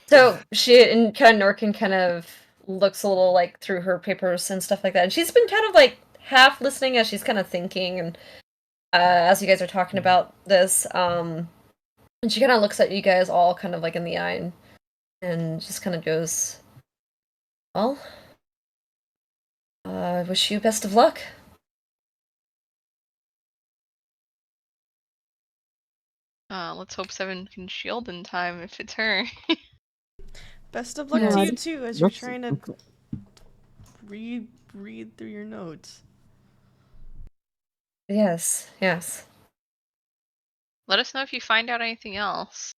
So she and kind of Norkin kind of looks a little like through her papers and stuff like that, and she's been kind of like half listening as she's kind of thinking, and as you guys are talking about this, and she kind of looks at you guys all kind of like in the eye, and just kind of goes, "Well, I wish you best of luck." Let's hope Seven can shield in time if it's her. Best of luck Yeah. to you too as you're That's- trying to read through your notes. Yes, yes. Let us know if you find out anything else.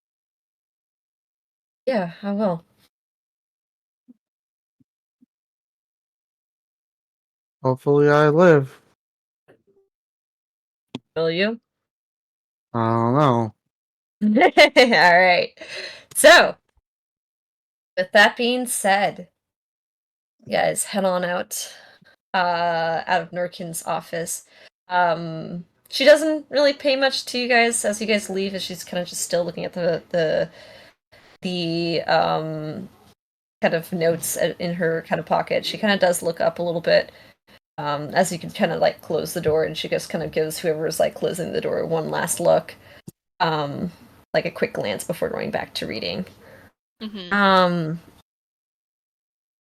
Yeah, I will. Hopefully I live. Will you? I don't know. All right. So, with that being said, you guys head on out of Nurkin's office. She doesn't really pay much to you guys as you guys leave, as she's kind of just still looking at the kind of notes in her kind of pocket. She kind of does look up a little bit as you can kind of like close the door, and she just kind of gives whoever's like closing the door one last look, like a quick glance before going back to reading. Mm-hmm. And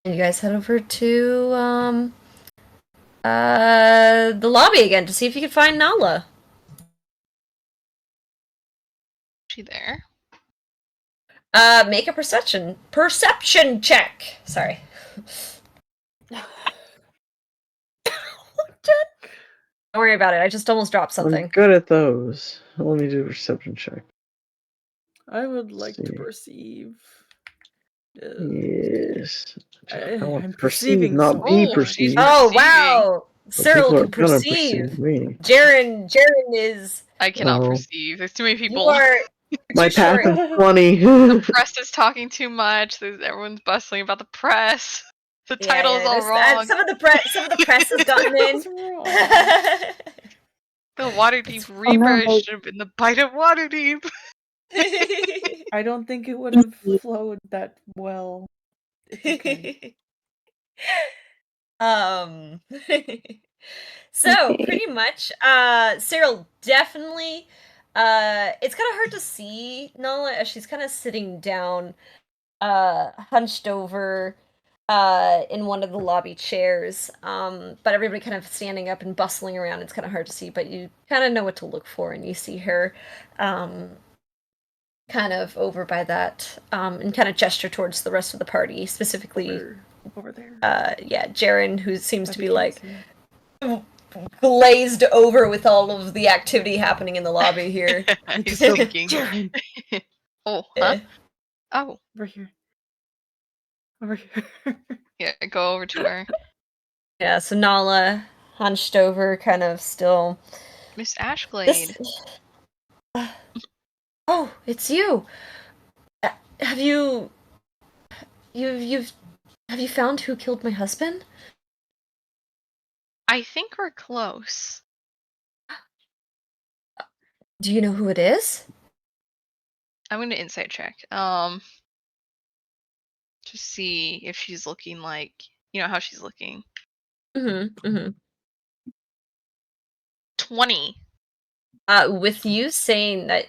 you guys head over to the lobby again to see if you can find Nala. She there? Make a perception check. Sorry. Don't worry about it. I just almost dropped something. I'm good at those. Let me do a perception check. I would like to See. perceive. Yes. I want I'm to perceive, perceiving not so be Oh, much. she's perceived. Oh perceiving. wow! But Cyril people are can gonna perceive. me. Jaren is. I cannot Oh. perceive. There's too many You people. are. My too path short. is 20. The press is talking too much. Everyone's bustling about the press. The title is all wrong. Some of the press has gotten in. What's wrong? The Waterdeep Reaper no. should have been the Bite of Waterdeep. I don't think it would have flowed that well. It's okay. So Okay. pretty much, Cyril definitely. It's kind of hard to see Nala as she's kind of sitting down, hunched over, in one of the lobby chairs. But everybody kind of standing up and bustling around. It's kind of hard to see, but you kind of know what to look for, and you see her, kind of over by that, and kind of gesture towards the rest of the party, specifically. Over there. Yeah, Jaren, who seems to But be we like can't glazed over with all of the activity happening in the lobby here. He's see. thinking. Jaren, Oh, huh? Yeah. Oh, over here. Over here. yeah. Go over to her. Yeah, so Nala hunched over, kind of still. Miss Ashglade. Oh, it's you. Have you have you found who killed my husband? I think we're close. Do you know who it is? I'm gonna insight check. To see if she's looking like how she's looking. Mm-hmm. Mm-hmm. 20. With you saying that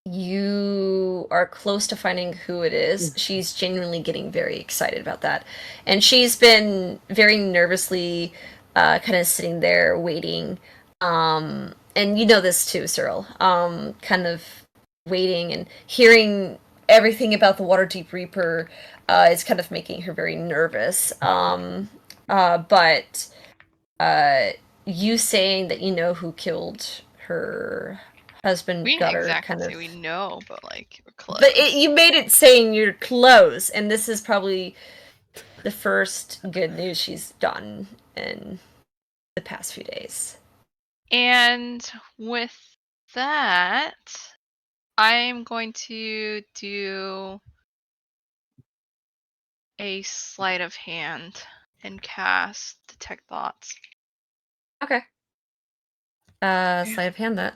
you are close to finding who it is, she's genuinely getting very excited about that. And she's been very nervously kind of sitting there waiting. And you know this too, Cyril. Kind of waiting and hearing everything about the Waterdeep Reaper is kind of making her very nervous. But you saying that you know who killed her husband We got didn't her exactly kind of. say we know, but like we're close. But you made it saying you're close, and this is probably the first good news she's gotten in the past few days. And with that, I'm going to do a sleight of hand and cast Detect Thoughts. Okay. Sleight of hand that.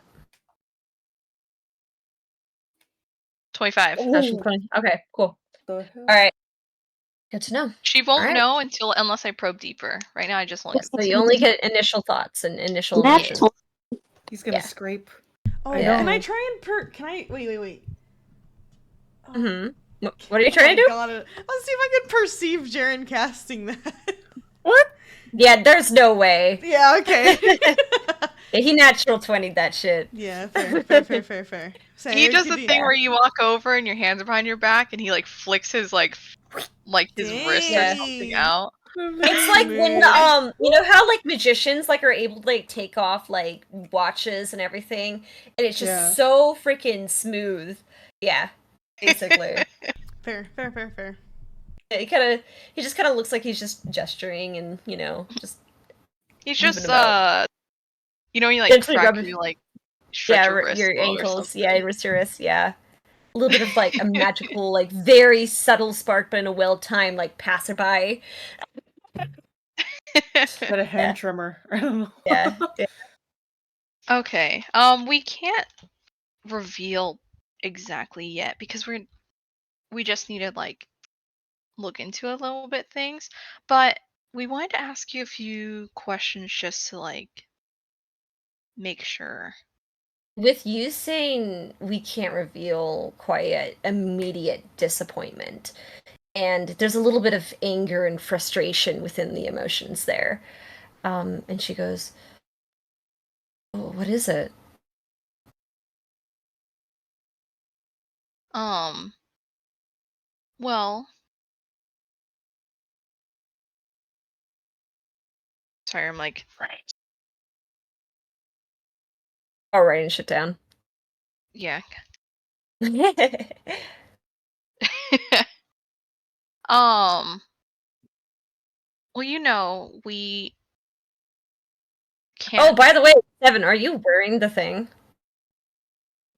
25. Natural 20. Okay, cool. The hell? All right. Good to know. She won't Alright. know unless I probe deeper. Right now, I just only. So you only get initial thoughts and initial Nat emotions. 20. He's gonna Yeah. scrape. Oh, I can know. I try and Can I wait? Oh, Mm-hmm. What are you trying to do? God. Let's see if I can perceive Jaren casting that. What? Yeah, there's no way. Yeah. Okay. Yeah, he natural 20'd that shit. Yeah. Fair. So He does could the you- thing where you walk over and your hands are behind your back, and he like flicks his his wrist or Yeah. something out. It's like when you know how like magicians like are able to like take off like watches and everything, and it's just Yeah. so freaking smooth. Yeah, basically. Fair. Yeah, he just kind of looks like he's just gesturing and just He's moving just about. you like Gently crack rub- you like stretch your wrist your a little or ankles, something. yeah, wrist to wrist, yeah. A little bit of like a magical, like very subtle spark, but in a well-timed like passerby. But a hand trimmer. I don't know. Yeah. Okay. We can't reveal exactly yet because we just need to like look into a little bit things, but we wanted to ask you a few questions just to like make sure. With you saying we can't reveal quite immediate disappointment, and there's a little bit of anger and frustration within the emotions there. And she goes, "Oh, what is it?" Well, sorry, I'm like, right. I'll write shit down. Yeah. Well, we can't. Oh, by the way, Seven, are you wearing the thing?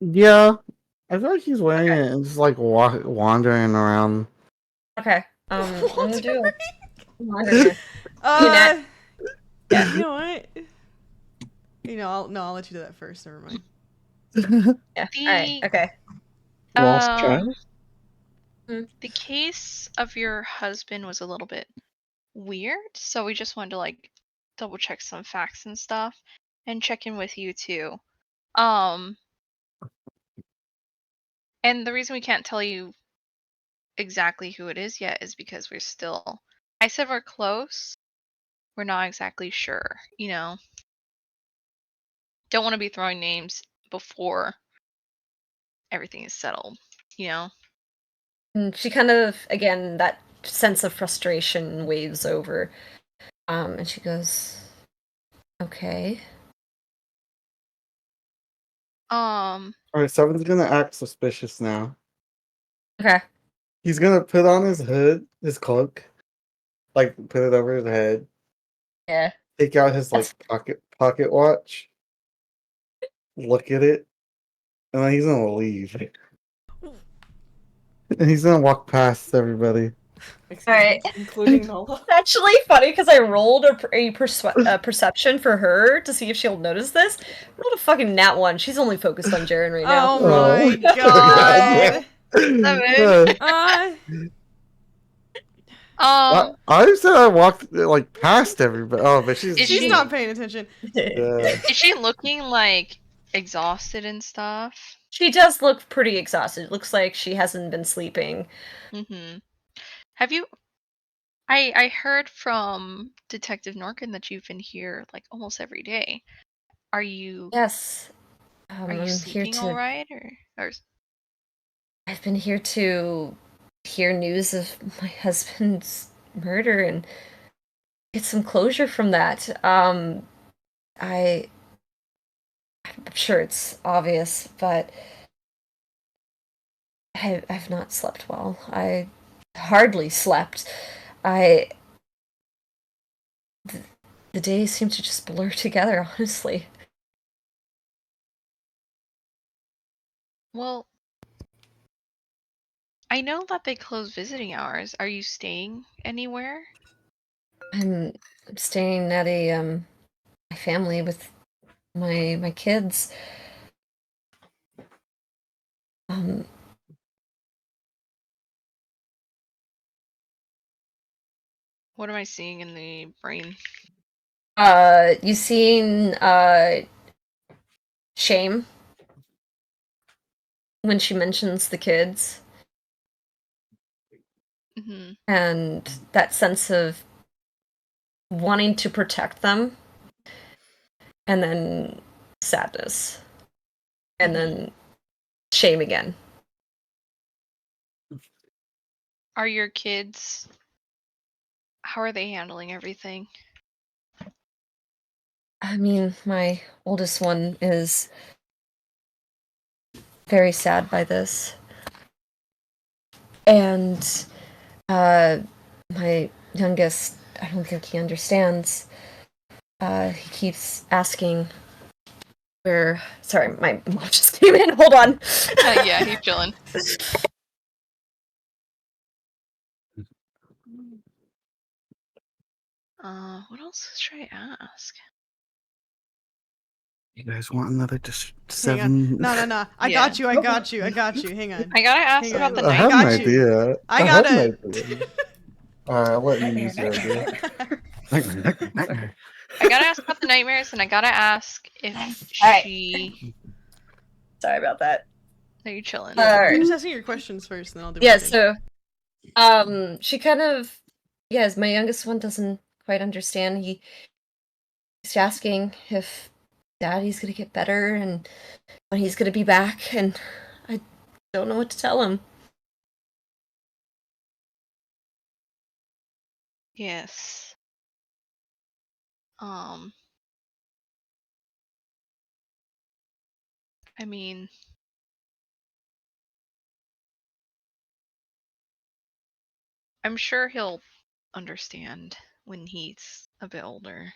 Yeah, I feel like he's wearing it and just like wandering around. Okay. I'm gonna do it. Yeah. Yeah. You know what? I'll let you do that first. Never mind. Yeah. Alright, okay. Lost child? The case of your husband was a little bit weird, so we just wanted to like double check some facts and stuff and check in with you too. And the reason we can't tell you exactly who it is yet is because I said we're close. We're not exactly sure, Don't want to be throwing names before everything is settled, And she kind of, again, that sense of frustration waves over. And she goes, okay. Alright, Seven's gonna act suspicious now. Okay. He's gonna put on his cloak, like put it over his head. Yeah. Take out his like pocket watch. Look at it, and then he's gonna leave. And he's gonna walk past everybody. Alright. Including Nola. It's actually funny because I rolled a perception for her to see if she'll notice this. I rolled a fucking nat 1. She's only focused on Jaren right now. Oh my god. I said I walked like past everybody. Oh, but She's not paying attention. Yeah. Is she looking like exhausted and stuff? She does look pretty exhausted. It looks like she hasn't been sleeping. Have you? I heard from Detective Norkin that you've been here like almost every day. Are you? Yes. Are you I'm sleeping here to... all right, or? I've been here to hear news of my husband's murder, and get some closure from that. I'm sure it's obvious, but I've not slept well. I hardly slept. I the days seem to just blur together, honestly. Well, I know that they close visiting hours. Are you staying anywhere? I'm staying at a my family with my kids. Um, What am I seeing in the brain? you seen shame when she mentions the kids Hmm. and that sense of wanting to protect them, and then sadness, and then shame again. Are your kids? How are they handling everything? I mean, my oldest one is very sad by this. And my youngest, I don't think he understands. He keeps asking where. Sorry, my mom just came in. Hold on. Yeah, he's chilling. What else should I ask? You guys want another Hang on. 7? No. I Yeah. got you. Hang on. I gotta ask Hang about on. the I have got an you. idea. I have got an it. idea. Alright, I'll let you use your idea. I gotta ask about the nightmares, and I gotta ask if Alright. she. Sorry about that. Are you chilling? Finish asking your questions first, then I'll do Yeah, my thing. so she kind of, yes, my youngest one doesn't quite understand. He's asking if daddy's gonna get better and when he's gonna be back, and I don't know what to tell him. Yes. I mean, I'm sure he'll understand when he's a bit older.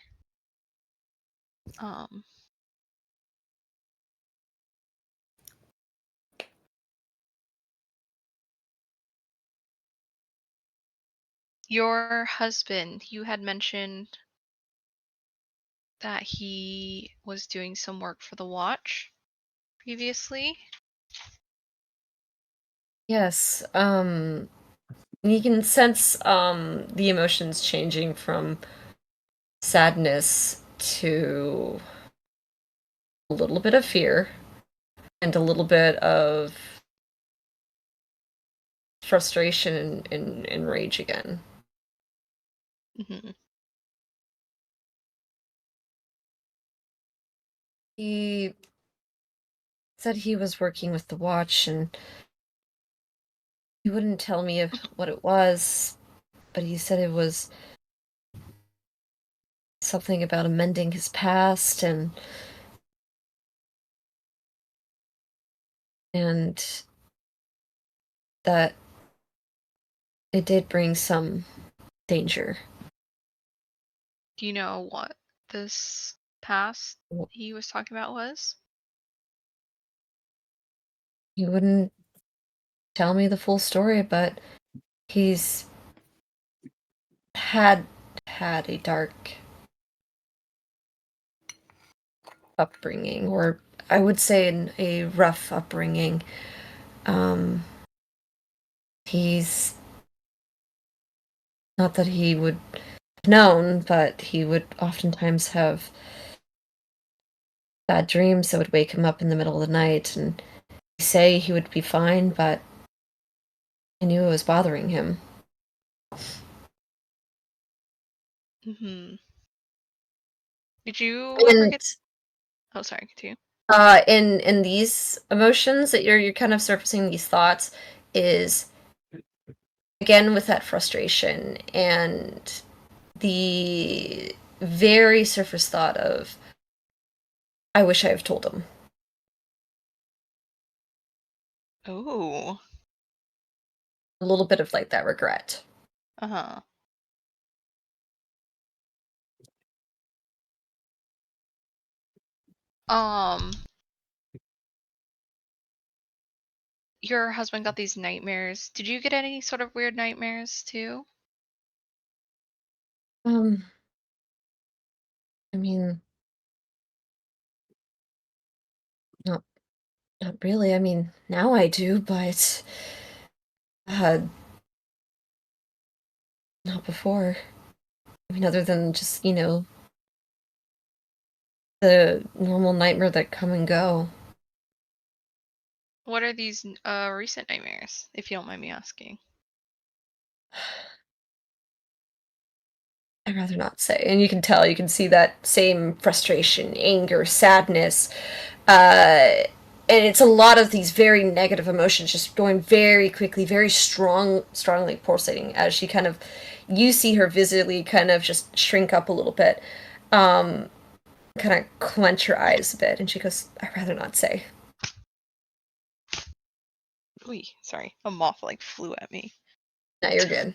Your husband, you had mentioned that he was doing some work for the watch previously. Yes, you can sense the emotions changing from sadness to a little bit of fear and a little bit of frustration and rage again. Mm-hmm. He said he was working with the watch and he wouldn't tell me what it was, but he said it was something about amending his past and that it did bring some danger. Do you know what this past he was talking about was? He wouldn't tell me the full story, but he's had a dark upbringing, or I would say a rough upbringing. He's not that he would have known, but he would oftentimes have bad dreams that would wake him up in the middle of the night, and say he would be fine, but I knew it was bothering him. Mm-hmm. Did you ever get? Oh, sorry. Continue. In these emotions that you're kind of surfacing these thoughts is again with that frustration and the very surface thought of, I wish I have told him. Oh. A little bit of like that regret. Uh-huh. Your husband got these nightmares. Did you get any sort of weird nightmares too? I mean, not not really. I mean, now I do, but not before. I mean, other than just, the normal nightmare that come and go. What are these recent nightmares, if you don't mind me asking? I'd rather not say. And you can see that same frustration, anger, sadness. And it's a lot of these very negative emotions just going very quickly, very strongly pulsating as she kind of, you see her visibly kind of just shrink up a little bit, kind of clench her eyes a bit, and she goes, I'd rather not say. Ooh, sorry, a moth like flew at me. No, you're good.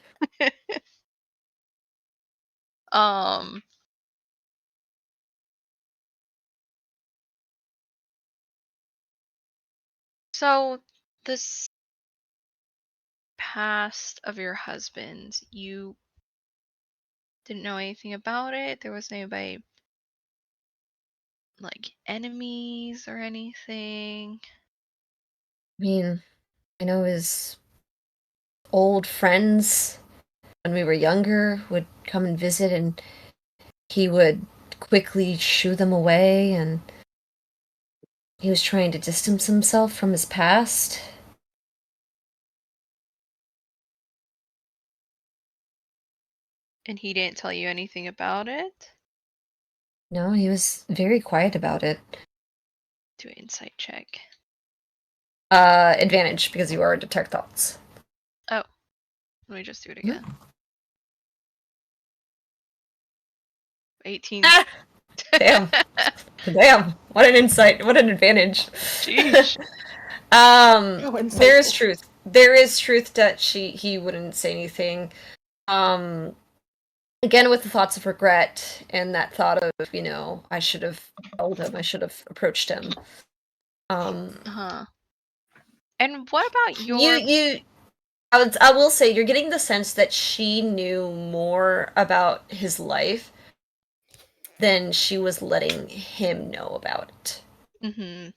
So this past of your husband, you didn't know anything about it? There wasn't anybody like enemies or anything? I mean, I know his old friends when we were younger would come and visit, and he would quickly shoo them away, and he was trying to distance himself from his past. And he didn't tell you anything about it? No, he was very quiet about it. Do an insight check. Advantage, because you are detect thoughts. Oh, let me just do it again. 18. Ah! Damn. Damn. What an insight. What an advantage. Jeez. There is truth. There is truth that he wouldn't say anything. Again, with the thoughts of regret and that thought of, I should have told him, I should have approached him. Uh-huh. And what about your... I will say, you're getting the sense that she knew more about his life than she was letting him know about it. Mm-hmm.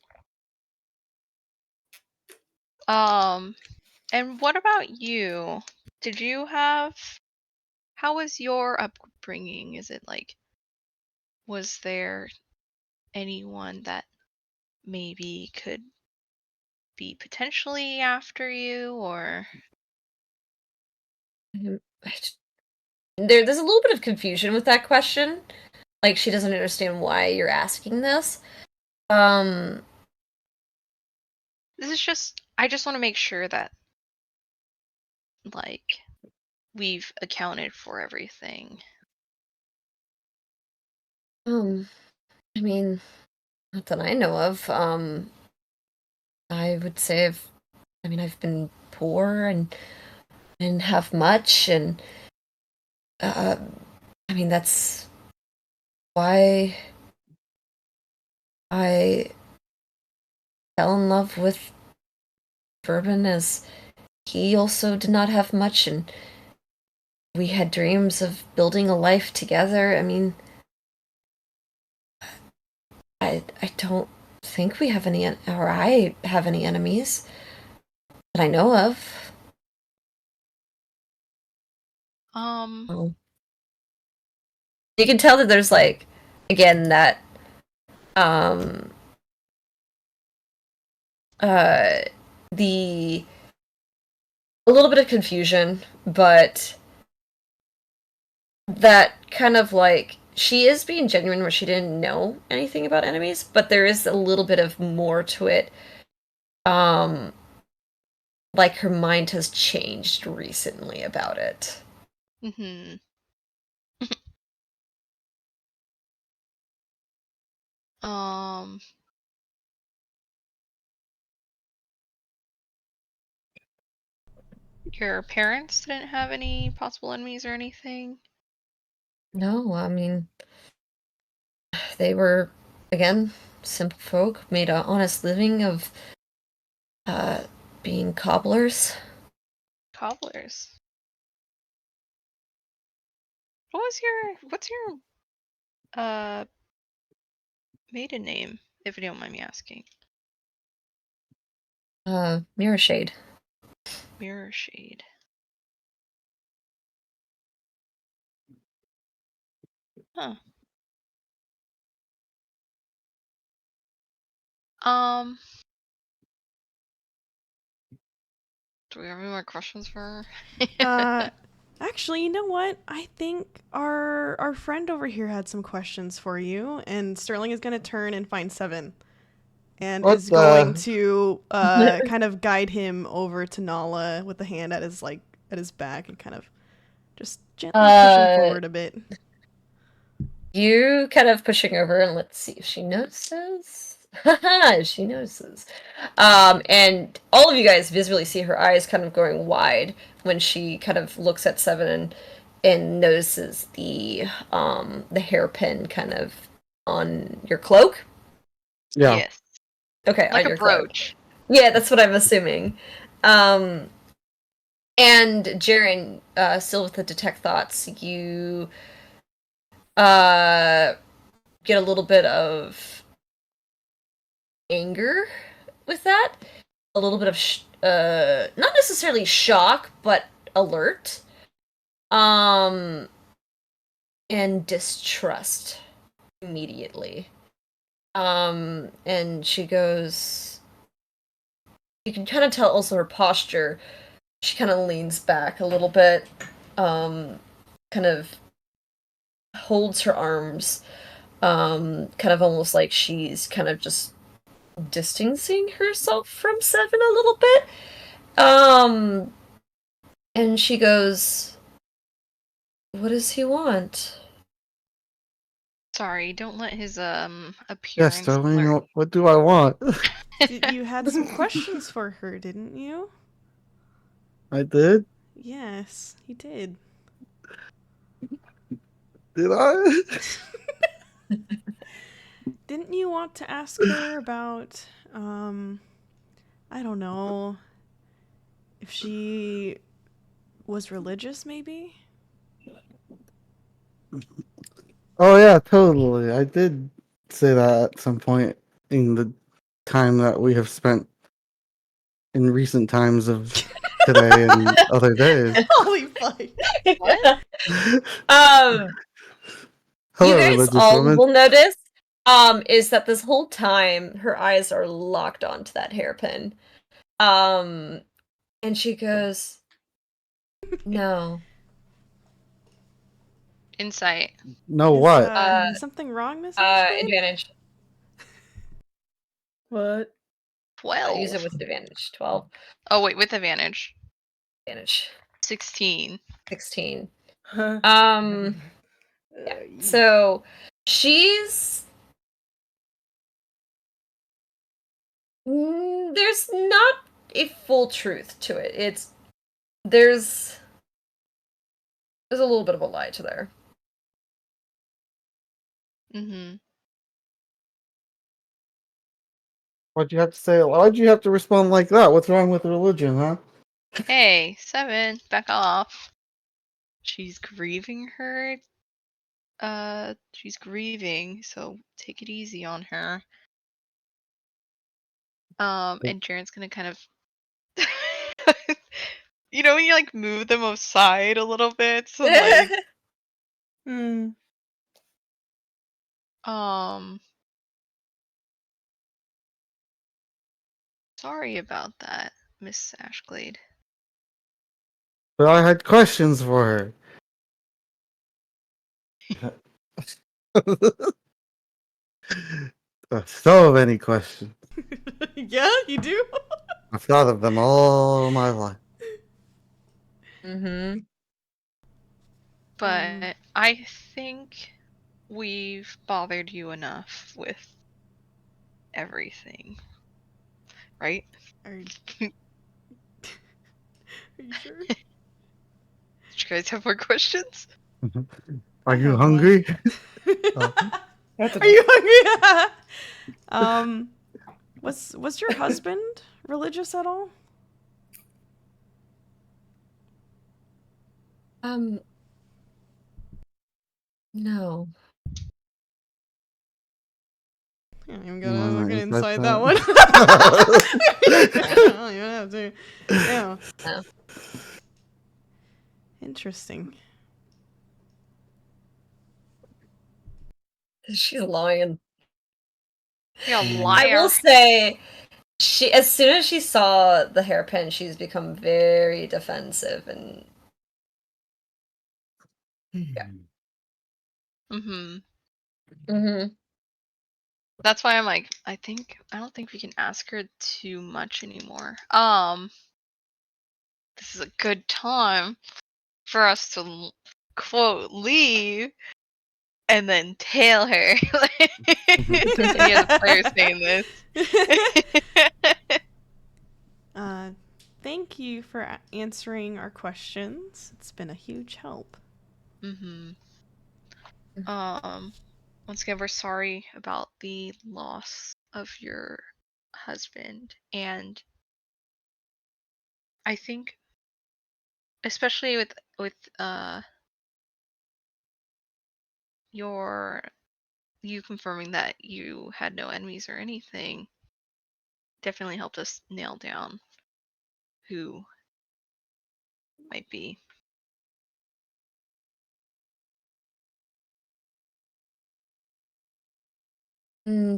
And what about you? Did you have... How was your upbringing? Is it like... Was there anyone that maybe could be potentially after you, or... There's a little bit of confusion with that question. Like, she doesn't understand why you're asking this. This is just... I just want to make sure that, like, we've accounted for everything. I mean, not that I know of. I would say I've been poor and have much, and that's why I fell in love with Bourbon, as he also did not have much, and we had dreams of building a life together. I mean, I don't think we have any, or I have any enemies that I know of. You can tell that there's, like, again, that the a little bit of confusion, but that kind of, like, she is being genuine where she didn't know anything about enemies, but there is a little bit of more to it. Like, her mind has changed recently about it. Mm-hmm. Um. Your parents didn't have any possible enemies or anything? No, I mean, they were, again, simple folk, made an honest living of being cobblers. Cobblers. What's your maiden name, if you don't mind me asking? Mirror Shade. Mirror Shade. Huh. Do we have any more questions for her? Actually, you know what? I think our friend over here had some questions for you, and Sterling is gonna turn and find Seven, and What is the- going to kind of guide him over to Nala with the hand at his back and kind of just gently push him forward a bit. You kind of pushing over, and let's see if she notices. She notices. And all of you guys visually see her eyes kind of going wide when she kind of looks at Seven and notices the hairpin kind of on your cloak. Yeah. Yes. Okay, Like on a your cloak. brooch. Yeah, that's what I'm assuming. And Jaren, still with the detect thoughts, you get a little bit of anger with that, a little bit of not necessarily shock, but alert, and distrust immediately. And she goes, you can kind of tell also her posture. She kind of leans back a little bit, kind of holds her arms, kind of almost like she's kind of just distancing herself from Seven a little bit. And she goes, "What does he want?" Sorry, don't let his Yes, appearance Sterling, alert. what do I want? You had some questions for her, didn't you? I did? Yes, you did. Did I? Didn't you want to ask her about, I don't know, if she was religious, maybe? Oh yeah, totally. I did say that at some point in the time that we have spent in recent times of today and other days. Holy fuck. What? You Hello, guys religious all woman. will notice, is that this whole time her eyes are locked onto that hairpin. And she goes, "No." Insight. No, Is what? something wrong, Miss Ashglade? Advantage. What? 12. Use it with advantage. 12. Oh wait, with advantage. Advantage. 16. 16. Huh? Yeah. So she's there's not a full truth to it. There's a little bit of a lie to there. Mm-hmm. Why'd you have to say it? Why'd you have to respond like that? What's wrong with religion, huh? Hey, 7, back off. She's grieving her. She's grieving, so take it easy on her. And Jaren's gonna kind of you know when you like move them aside a little bit, so like sorry about that, Miss Ashglade. But I had questions for her. So many questions. Yeah, you do? I've thought of them all my life. Mm-hmm. But I think we've bothered you enough with everything. Right? Are you sure? Did you guys have more questions? Are I you have hungry? one. That's Are you hungry? Was your husband religious at all? No. Yeah, I'm You wanna gonna eat inside that? that one. I don't even have to. Yeah. No. Interesting. She's lying. You're a Mm. I liar. will say, as soon as she saw the hairpin, she's become very defensive and yeah. Mm-hmm. Mm-hmm. That's why I'm like, I don't think we can ask her too much anymore. This is a good time for us to quote leave and then tail her. Any other players saying this? Thank you for answering our questions. It's been a huge help. Mm-hmm. Once again, we're sorry about the loss of your husband, and I think, especially with you confirming that you had no enemies or anything, definitely helped us nail down who might be.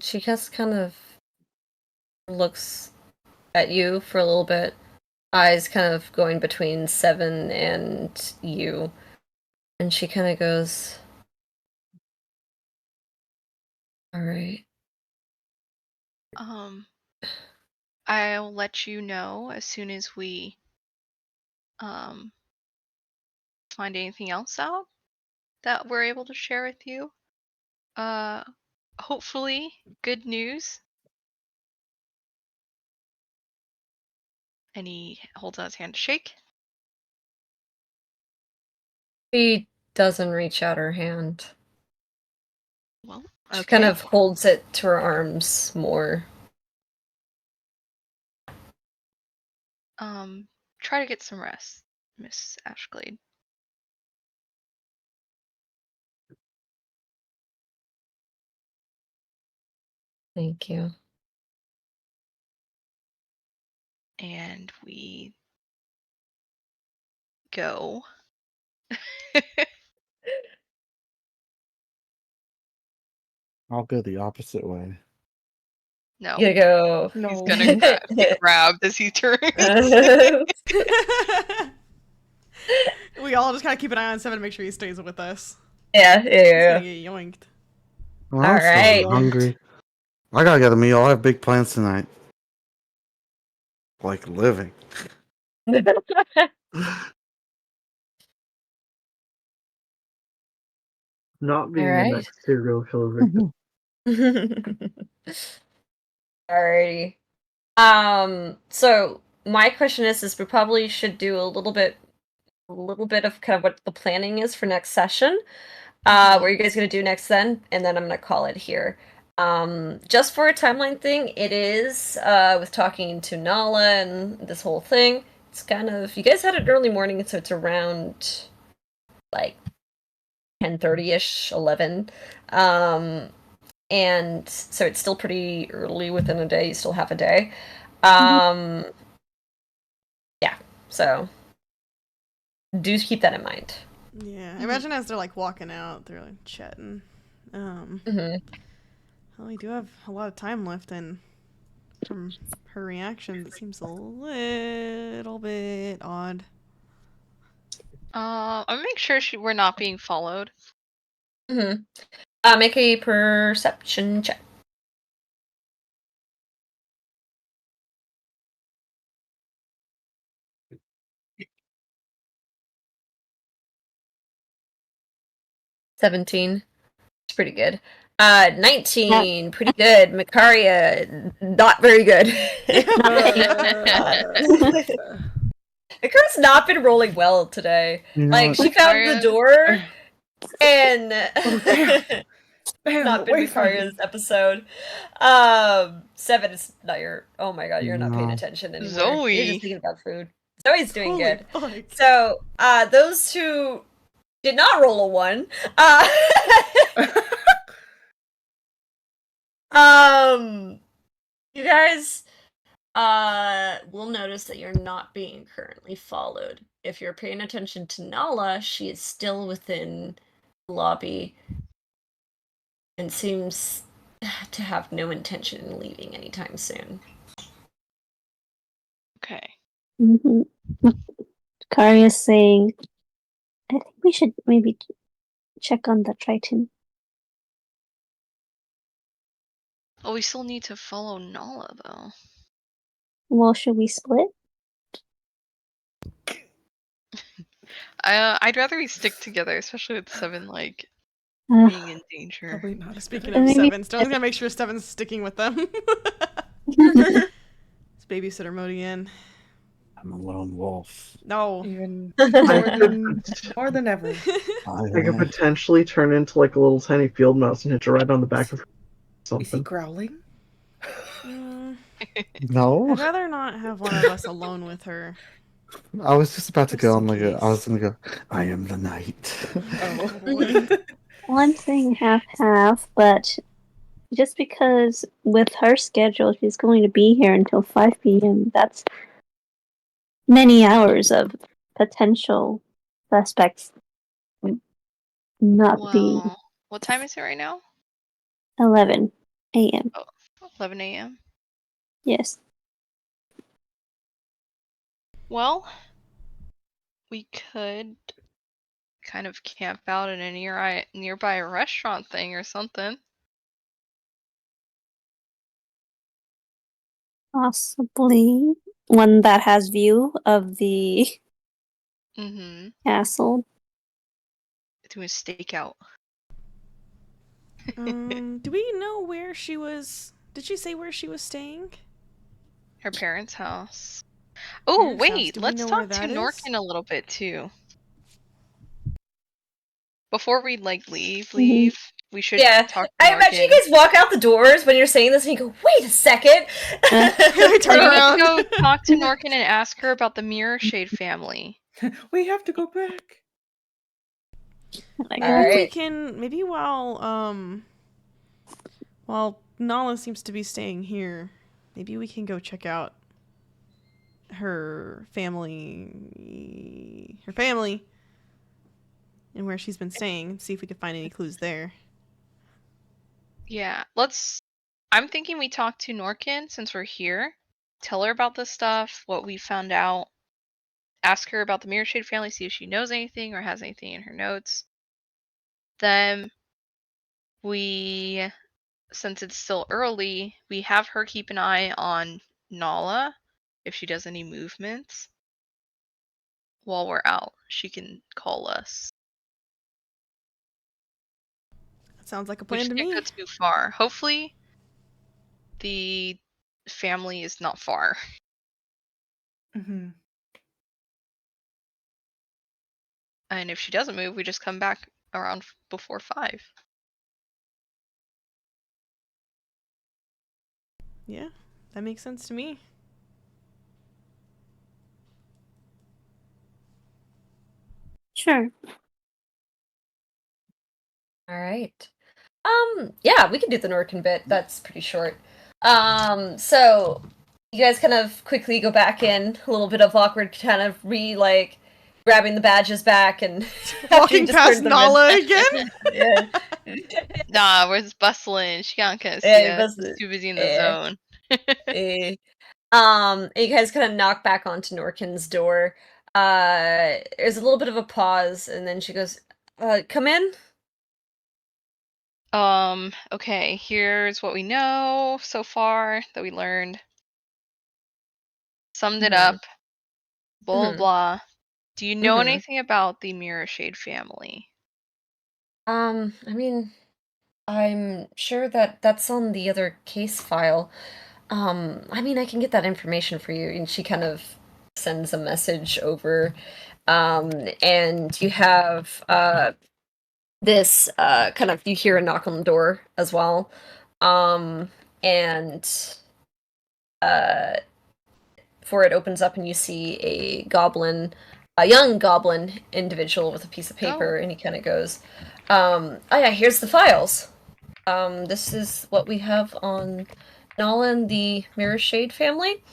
She just kind of looks at you for a little bit, eyes kind of going between Seven and you, and she kind of goes, "All right." I'll let you know as soon as we find anything else out that we're able to share with you. Hopefully good news. And he holds out his hand to shake. She doesn't reach out her hand. Well, She okay. kind of holds it to her arms more. Try to get some rest, Miss Ashglade. Thank you. And we go. I'll go the opposite way. No. You go. He's No. gonna get grabbed as he turns. We all just kind of keep an eye on Seven to make sure he stays with us. Yeah, He's yeah. gonna get yoinked. Well, I'm so Alright. hungry. I gotta get a meal. I have big plans tonight. Like living. Not being the Alright. next serial killer victim. Alrighty. So my question is we probably should do a little bit of kind of what the planning is for next session. What are you guys gonna do next then? And then I'm gonna call it here. Just for a timeline thing, it is with talking to Nala and this whole thing. It's kind of, you guys had it early morning, so it's around like 10:30ish, 11. And so it's still pretty early within a day. You still have a day. Yeah. So do keep that in mind. Yeah, I imagine as they're like walking out, they're like chatting. Mhm. Well, we do have a lot of time left, and from her reactions, it seems a little bit odd. I'll make sure we're not being followed. Make a perception check. $17. It's pretty good. 19, pretty good. Makaria, not very good. Maka's not been rolling well today. You know Like, what? she found the door, and Bam, not been away from Makaria's me. episode. 7 is not your. Oh my god, you're not paying No. attention anymore. Zoe. You're just thinking about food. Zoe's doing Holy good. fuck. So, those who did not roll a 1, you guys will notice that you're not being currently followed. If you're paying attention to Nala, she is still within the lobby and seems to have no intention in leaving anytime soon. Okay. Mm-hmm. Karia's saying, I think we should maybe check on the Triton. Well, we still need to follow Nala, though. Well, should we split? I'd rather we stick together, especially with Seven, like, Uh, being in danger. Probably not. Speaking I of mean, Seven, Stone's gonna make sure Seven's sticking with them. It's babysitter mode again. I'm a lone wolf. No. Even I more than ever. I could potentially turn into like a little tiny field mouse and hit you right on the back of Is he something. growling? Mm, No, I'd rather not have one of us alone with her. I was just about to Just go. in I'm like, case. I was gonna go. I am the knight. Oh. boy. one thing half, but just because with her schedule, she's going to be here until 5 p.m., that's many hours of potential suspects not being Well, what time is it right now? 11 a.m. 11 a.m. Yes. Well, we could kind of camp out in a nearby restaurant thing or something. Possibly one that has view of the Mm-hmm. castle. Do a stakeout. Do we know where she was? Did she say where she was staying? Her parents' house. Oh, Parents' house. wait, Do we let's know where talk to that is? Norkin a little bit too. Before we like leave, we should Yeah, talk to I imagine you Norkin. guys walk out the doors when you're saying this and you go, wait a second! I turn We need around. to go talk to Norkin and ask her about the Mirror Shade family. We have to go back. Like, Maybe we Alright. can. Maybe while Nala seems to be staying here, maybe we can go check out her family, and where she's been staying, and see if we can find any clues there. Yeah, I'm thinking we talk to Norkin since we're here. Tell her about this stuff, what we found out. Ask her about the Mirror Shade family, see if she knows anything or has anything in her notes. Then since it's still early, we have her keep an eye on Nala if she does any movements. While we're out, she can call us. That sounds like a We plan just to can't me. go too far. Hopefully, the family is not far. Mm-hmm. And if she doesn't move, we just come back around before 5. Yeah, that makes sense to me. sure. Alright. Yeah, we can do the Norkin bit. That's pretty short. So you guys kind of quickly go back in, a little bit of awkward kind of grabbing the badges back and after you Walking just past turned them Nala in. again? Yeah. Nah, we're just bustling. She can't see Yeah, you us. busted. She's too busy in the Yeah. zone. And you guys kind of knock back onto Norkin's door. There's a little bit of a pause, and then she goes, come in? Okay, here's what we know so far that we learned. Summed it up. Blah, Mhm. blah. Do you know Mhm. anything about the Mirror Shade family? I mean, I'm sure that that's on the other case file. I mean, I can get that information for you. And she kind of sends a message over. And you have this kind of, you hear a knock on the door as well. And before it opens up and you see a young goblin individual with a piece of paper, and he kind of goes, oh yeah, here's the files. This is what we have on Nala and the Mirror Shade family.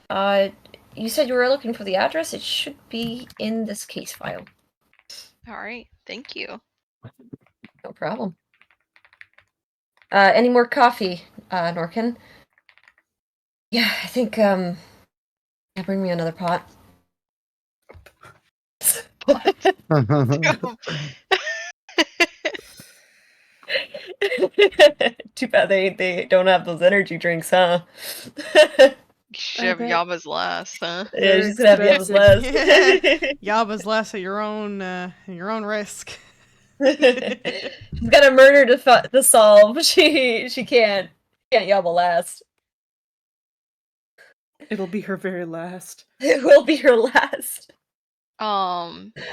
You said you were looking for the address. It should be in this case file. Alright, thank you. No problem. Any more coffee, Norkin? Yeah, I think, yeah, bring me another pot. Too bad they don't have those energy drinks, huh? Should have Yaba's last, huh? Yeah, she's gonna have Yaba's last. Yaba's last at your own risk. She's got a murder to solve. She can't Yaba last. It'll be her very last. It will be her last.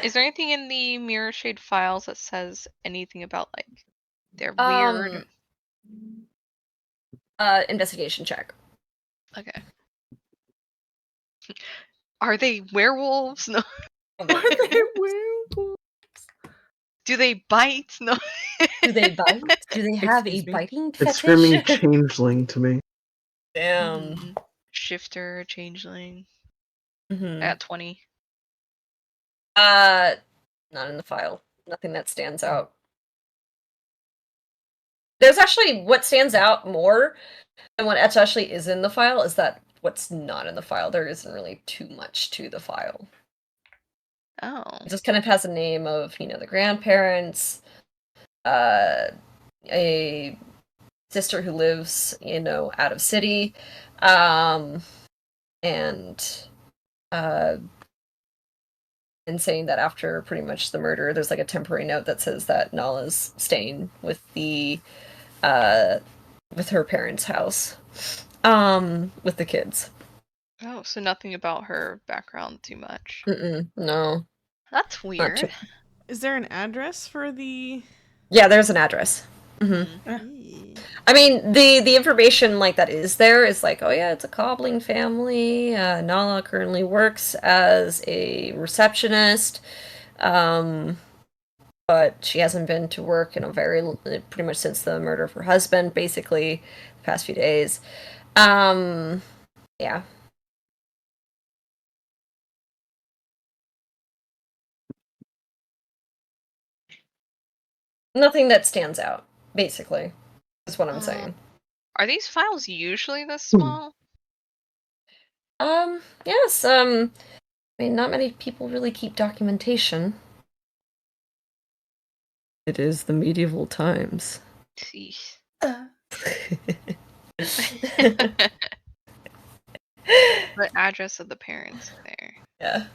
Is there anything in the Mirror Shade files that says anything about like they're weird? Investigation check. Okay. Are they werewolves? No. Are they werewolves? Do they bite? No. Do they bite? Do they have a biting fetish? It's screaming changeling to me. Damn. Shifter, changeling. Mm-hmm. At 20. Not in the file. Nothing that stands out. There's actually what stands out more than what actually is in the file is that what's not in the file. There isn't really too much to the file. Oh. It just kind of has a name of, the grandparents, a sister who lives, out of city, and saying that after pretty much the murder, there's like a temporary note that says that Nala's staying with with her parents' house, with the kids. Oh, so nothing about her background too much. No. That's weird. Is there an address for the... Yeah, there's an address. Mm-hmm. I mean, the information like that is there is like, oh yeah, it's a cobbling family. Nala currently works as a receptionist, but she hasn't been to work in pretty much since the murder of her husband, basically, the past few days. Yeah. Nothing that stands out, basically, is what I'm saying. Are these files usually this small? Yes, I mean, not many people really keep documentation. It is the medieval times. Jeez. The address of the parents there. Yeah.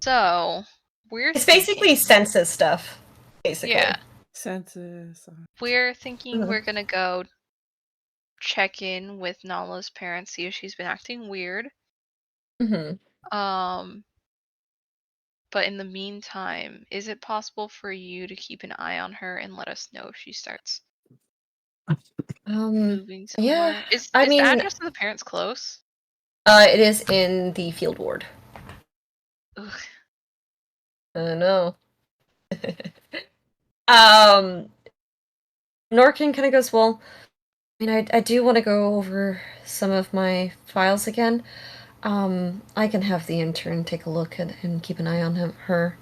So it's basically census stuff. Basically. Yeah. Census. We're thinking we're gonna go check in with Nala's parents, see if she's been acting weird. But in the meantime, is it possible for you to keep an eye on her and let us know if she starts moving somewhere? Yeah. Is the address of the parents close? It is in the field ward. Ugh. I know. Norkin kind of goes, well, I mean, I do want to go over some of my files again. I can have the intern take a look and keep an eye on her.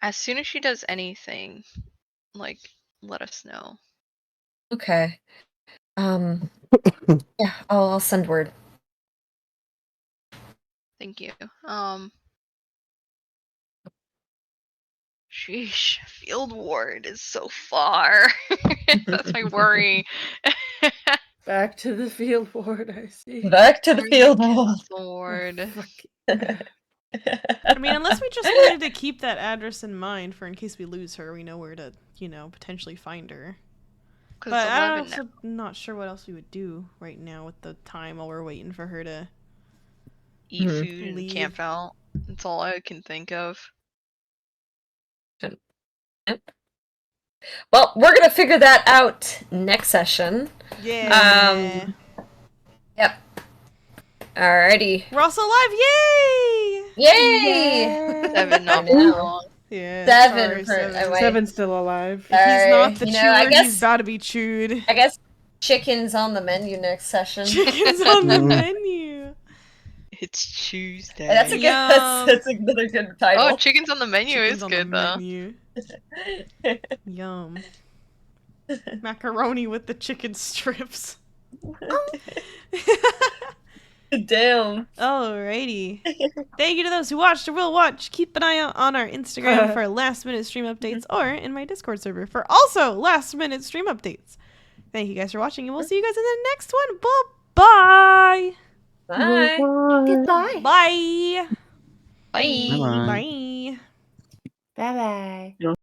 As soon as she does anything, like, let us know. Okay. Yeah, I'll send word. Thank you. Sheesh, field ward is so far. That's my worry. Back to the field ward, I see. Back to the field ward. Ward. I mean, unless we just wanted to keep that address in mind for in case we lose her, we know where to, potentially find her. 'Cause But it's I'm 11 now. also not sure what else we would do right now with the time while we're waiting for her to Eat food and leave. camp out. That's all I can think of. Well, we're gonna figure that out next session. Yeah. Yep. Alrighty. We're also alive! Yay! Yay! 7 not I for know. long. Yeah. Seven. Sorry, For, Seven. wait. Seven's still alive. If he's not the You know, chewer, I guess- he's about to be chewed. I guess chicken's on the menu next session. Chicken's on the Mhm. menu. It's Tuesday. That's a good. Yum. That's another good title. Oh, chicken's on the menu Chicken's is on good the though. menu. Yum. Macaroni with the chicken strips. Damn. Alrighty. Thank you to those who watched or will watch. Keep an eye out on our Instagram for last minute stream updates or in my Discord server for also last minute stream updates. Thank you guys for watching and we'll see you guys in the next one. Bye-bye. Bye. Goodbye. Bye. Bye. Bye-bye. Bye. Bye bye.